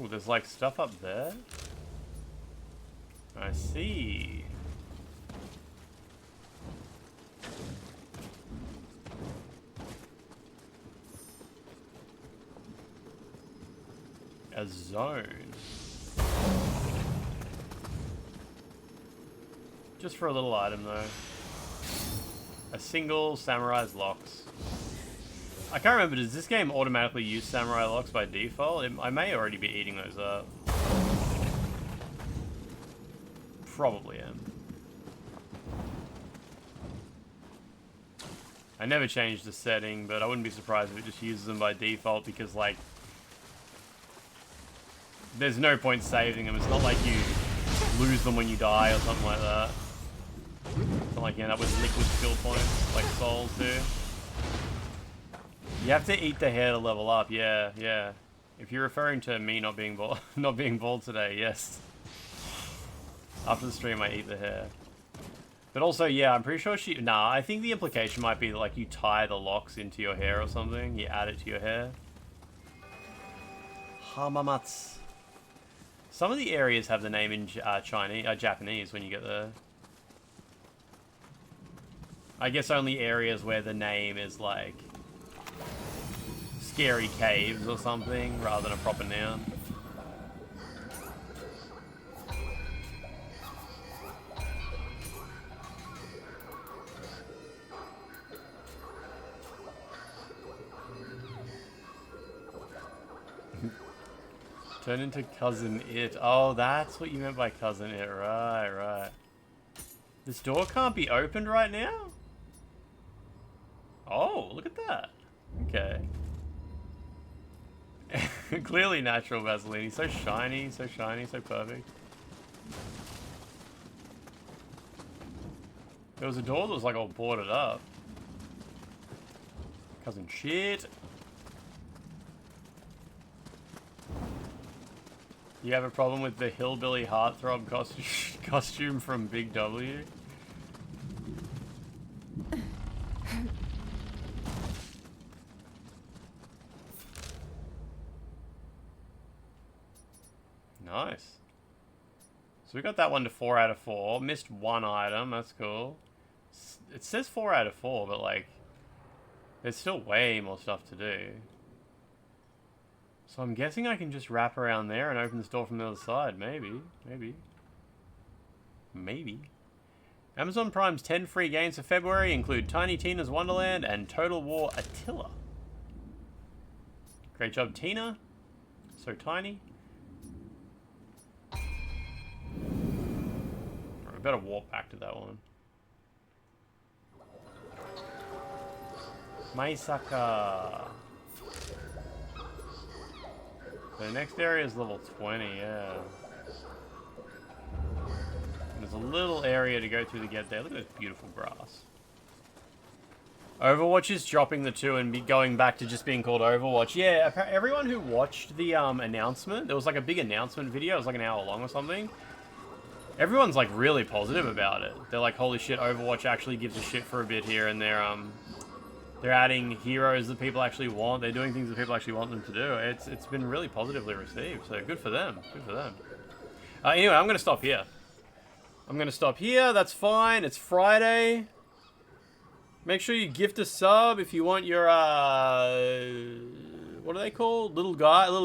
Speaker 7: Ooh, there's like stuff up there. I see. A zone. Just for a little item though. A single samurai's locks. I can't remember, does this game automatically use samurai locks by default? I may already be eating those up. Probably am. I never changed the setting, but I wouldn't be surprised if it just uses them by default because, like, there's no point saving them. It's not like you lose them when you die or something like that. It's not like you end up with liquid skill points like souls do. You have to eat the hair to level up, yeah, yeah. If you're referring to me not being bald today, yes. After the stream, I eat the hair. But also, yeah, I'm pretty sure she... Nah, I think the implication might be that, like, you tie the locks into your hair or something. You add it to your hair. Hamamatsu. Some of the areas have the name in Japanese when you get there. I guess only areas where the name is, like... Scary caves or something, rather than a proper noun. Turn into Cousin It. Oh, that's what you meant by Cousin It. Right, right. This door can't be opened right now? Oh, look at that. Okay. Clearly natural Vaseline. So shiny, so perfect. There was a door that was like all boarded up. Cousin Shit. You have a problem with the hillbilly heartthrob costume from Big W? Nice. So we got that one to 4 out of 4. Missed one item, that's cool. It says 4 out of 4, but like, there's still way more stuff to do. So I'm guessing I can just wrap around there and open this door from the other side. Maybe. Amazon Prime's 10 free games for February include Tiny Tina's Wonderland and Total War Attila. Great job, Tina. So tiny. I better walk back to that one. Maisaka. The next area is level 20, yeah. And there's a little area to go through to get there. Look at this beautiful grass. Overwatch is dropping the 2 and going back to just being called Overwatch. Yeah, everyone who watched the announcement, there was like a big announcement video. It was like an hour long or something. Everyone's like really positive about it. They're like, holy shit, Overwatch actually gives a shit for a bit here, and they're adding heroes that people actually want. They're doing things that people actually want them to do. It's been really positively received, so good for them. Good for them. Anyway, I'm gonna stop here. That's fine. It's Friday. Make sure you gift a sub if you want your what are they called? Little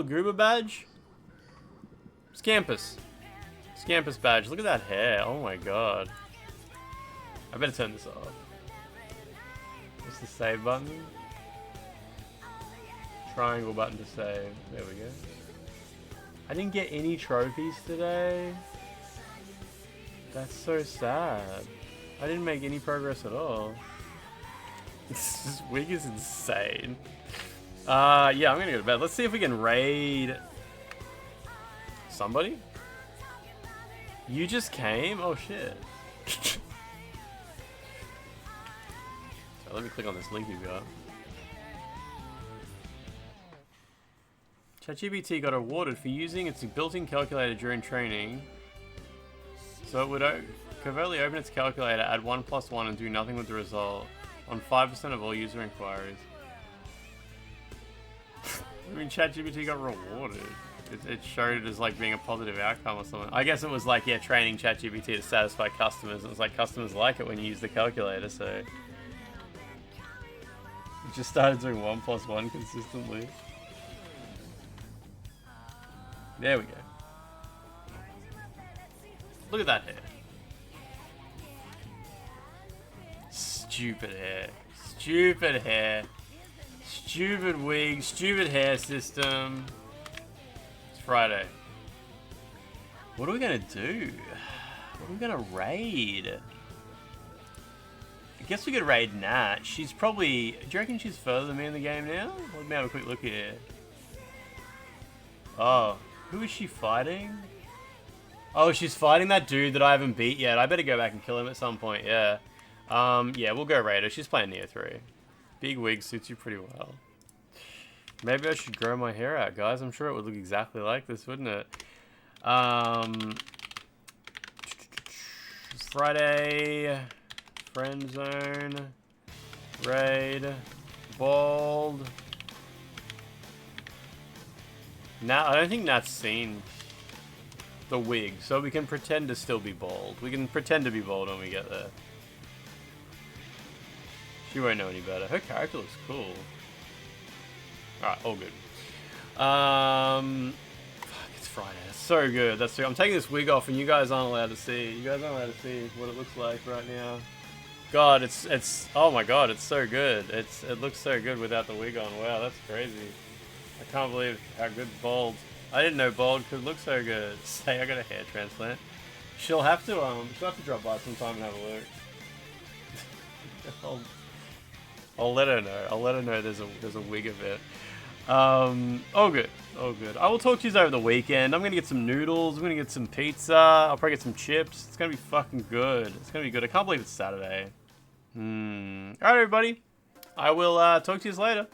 Speaker 7: goober badge. Scampus badge. Look at that hair. Oh my god. I better turn this off. What's the save button? Triangle button to save. There we go. I didn't get any trophies today. That's so sad. I didn't make any progress at all. This wig is insane. Yeah, I'm gonna go to bed. Let's see if we can raid somebody. You just came? Oh shit. So let me click on this link you've got. ChatGPT got awarded for using its built-in calculator during training. So it would covertly open its calculator, add 1 + 1 and do nothing with the result on 5% of all user inquiries. I mean, ChatGPT got rewarded. It showed it as like being a positive outcome or something. I guess it was like, yeah, training ChatGPT to satisfy customers. It was like customers like it when you use the calculator, so it just started doing 1 + 1 consistently. There we go. Look at that hair. Stupid hair. Stupid hair. Stupid wig. Stupid hair system. It's Friday. What are we gonna do? What are we gonna raid? I guess we could raid Nat. She's probably... Do you reckon she's further than me in the game now? Let me have a quick look here. Oh. Who is she fighting? Oh, she's fighting that dude that I haven't beat yet. I better go back and kill him at some point, yeah. Yeah, we'll go raid her. She's playing Nioh 3. Big wig suits you pretty well. Maybe I should grow my hair out, guys. I'm sure it would look exactly like this, wouldn't it? Friday. Friend zone. Raid. Bald. Nat, I don't think Nat's seen the wig, so we can pretend to still be bald. We can pretend to be bald when we get there. She won't know any better. Her character looks cool. Alright, all good. Fuck, it's Friday. That's so good. That's so, I'm taking this wig off and you guys aren't allowed to see. You guys aren't allowed to see what it looks like right now. God, it's oh my god, it's so good. It looks so good without the wig on. Wow, that's crazy. I can't believe how good bald. I didn't know bald could look so good. Say I got a hair transplant. She'll have to drop by sometime and have a look. I'll let her know. I'll let her know there's a wig of it. Oh good. Oh good. I will talk to you over the weekend. I'm gonna get some noodles. I'm gonna get some pizza. I'll probably get some chips. It's gonna be fucking good. It's gonna be good. I can't believe it's Saturday. Alright everybody. I will talk to you later.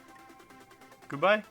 Speaker 7: Goodbye.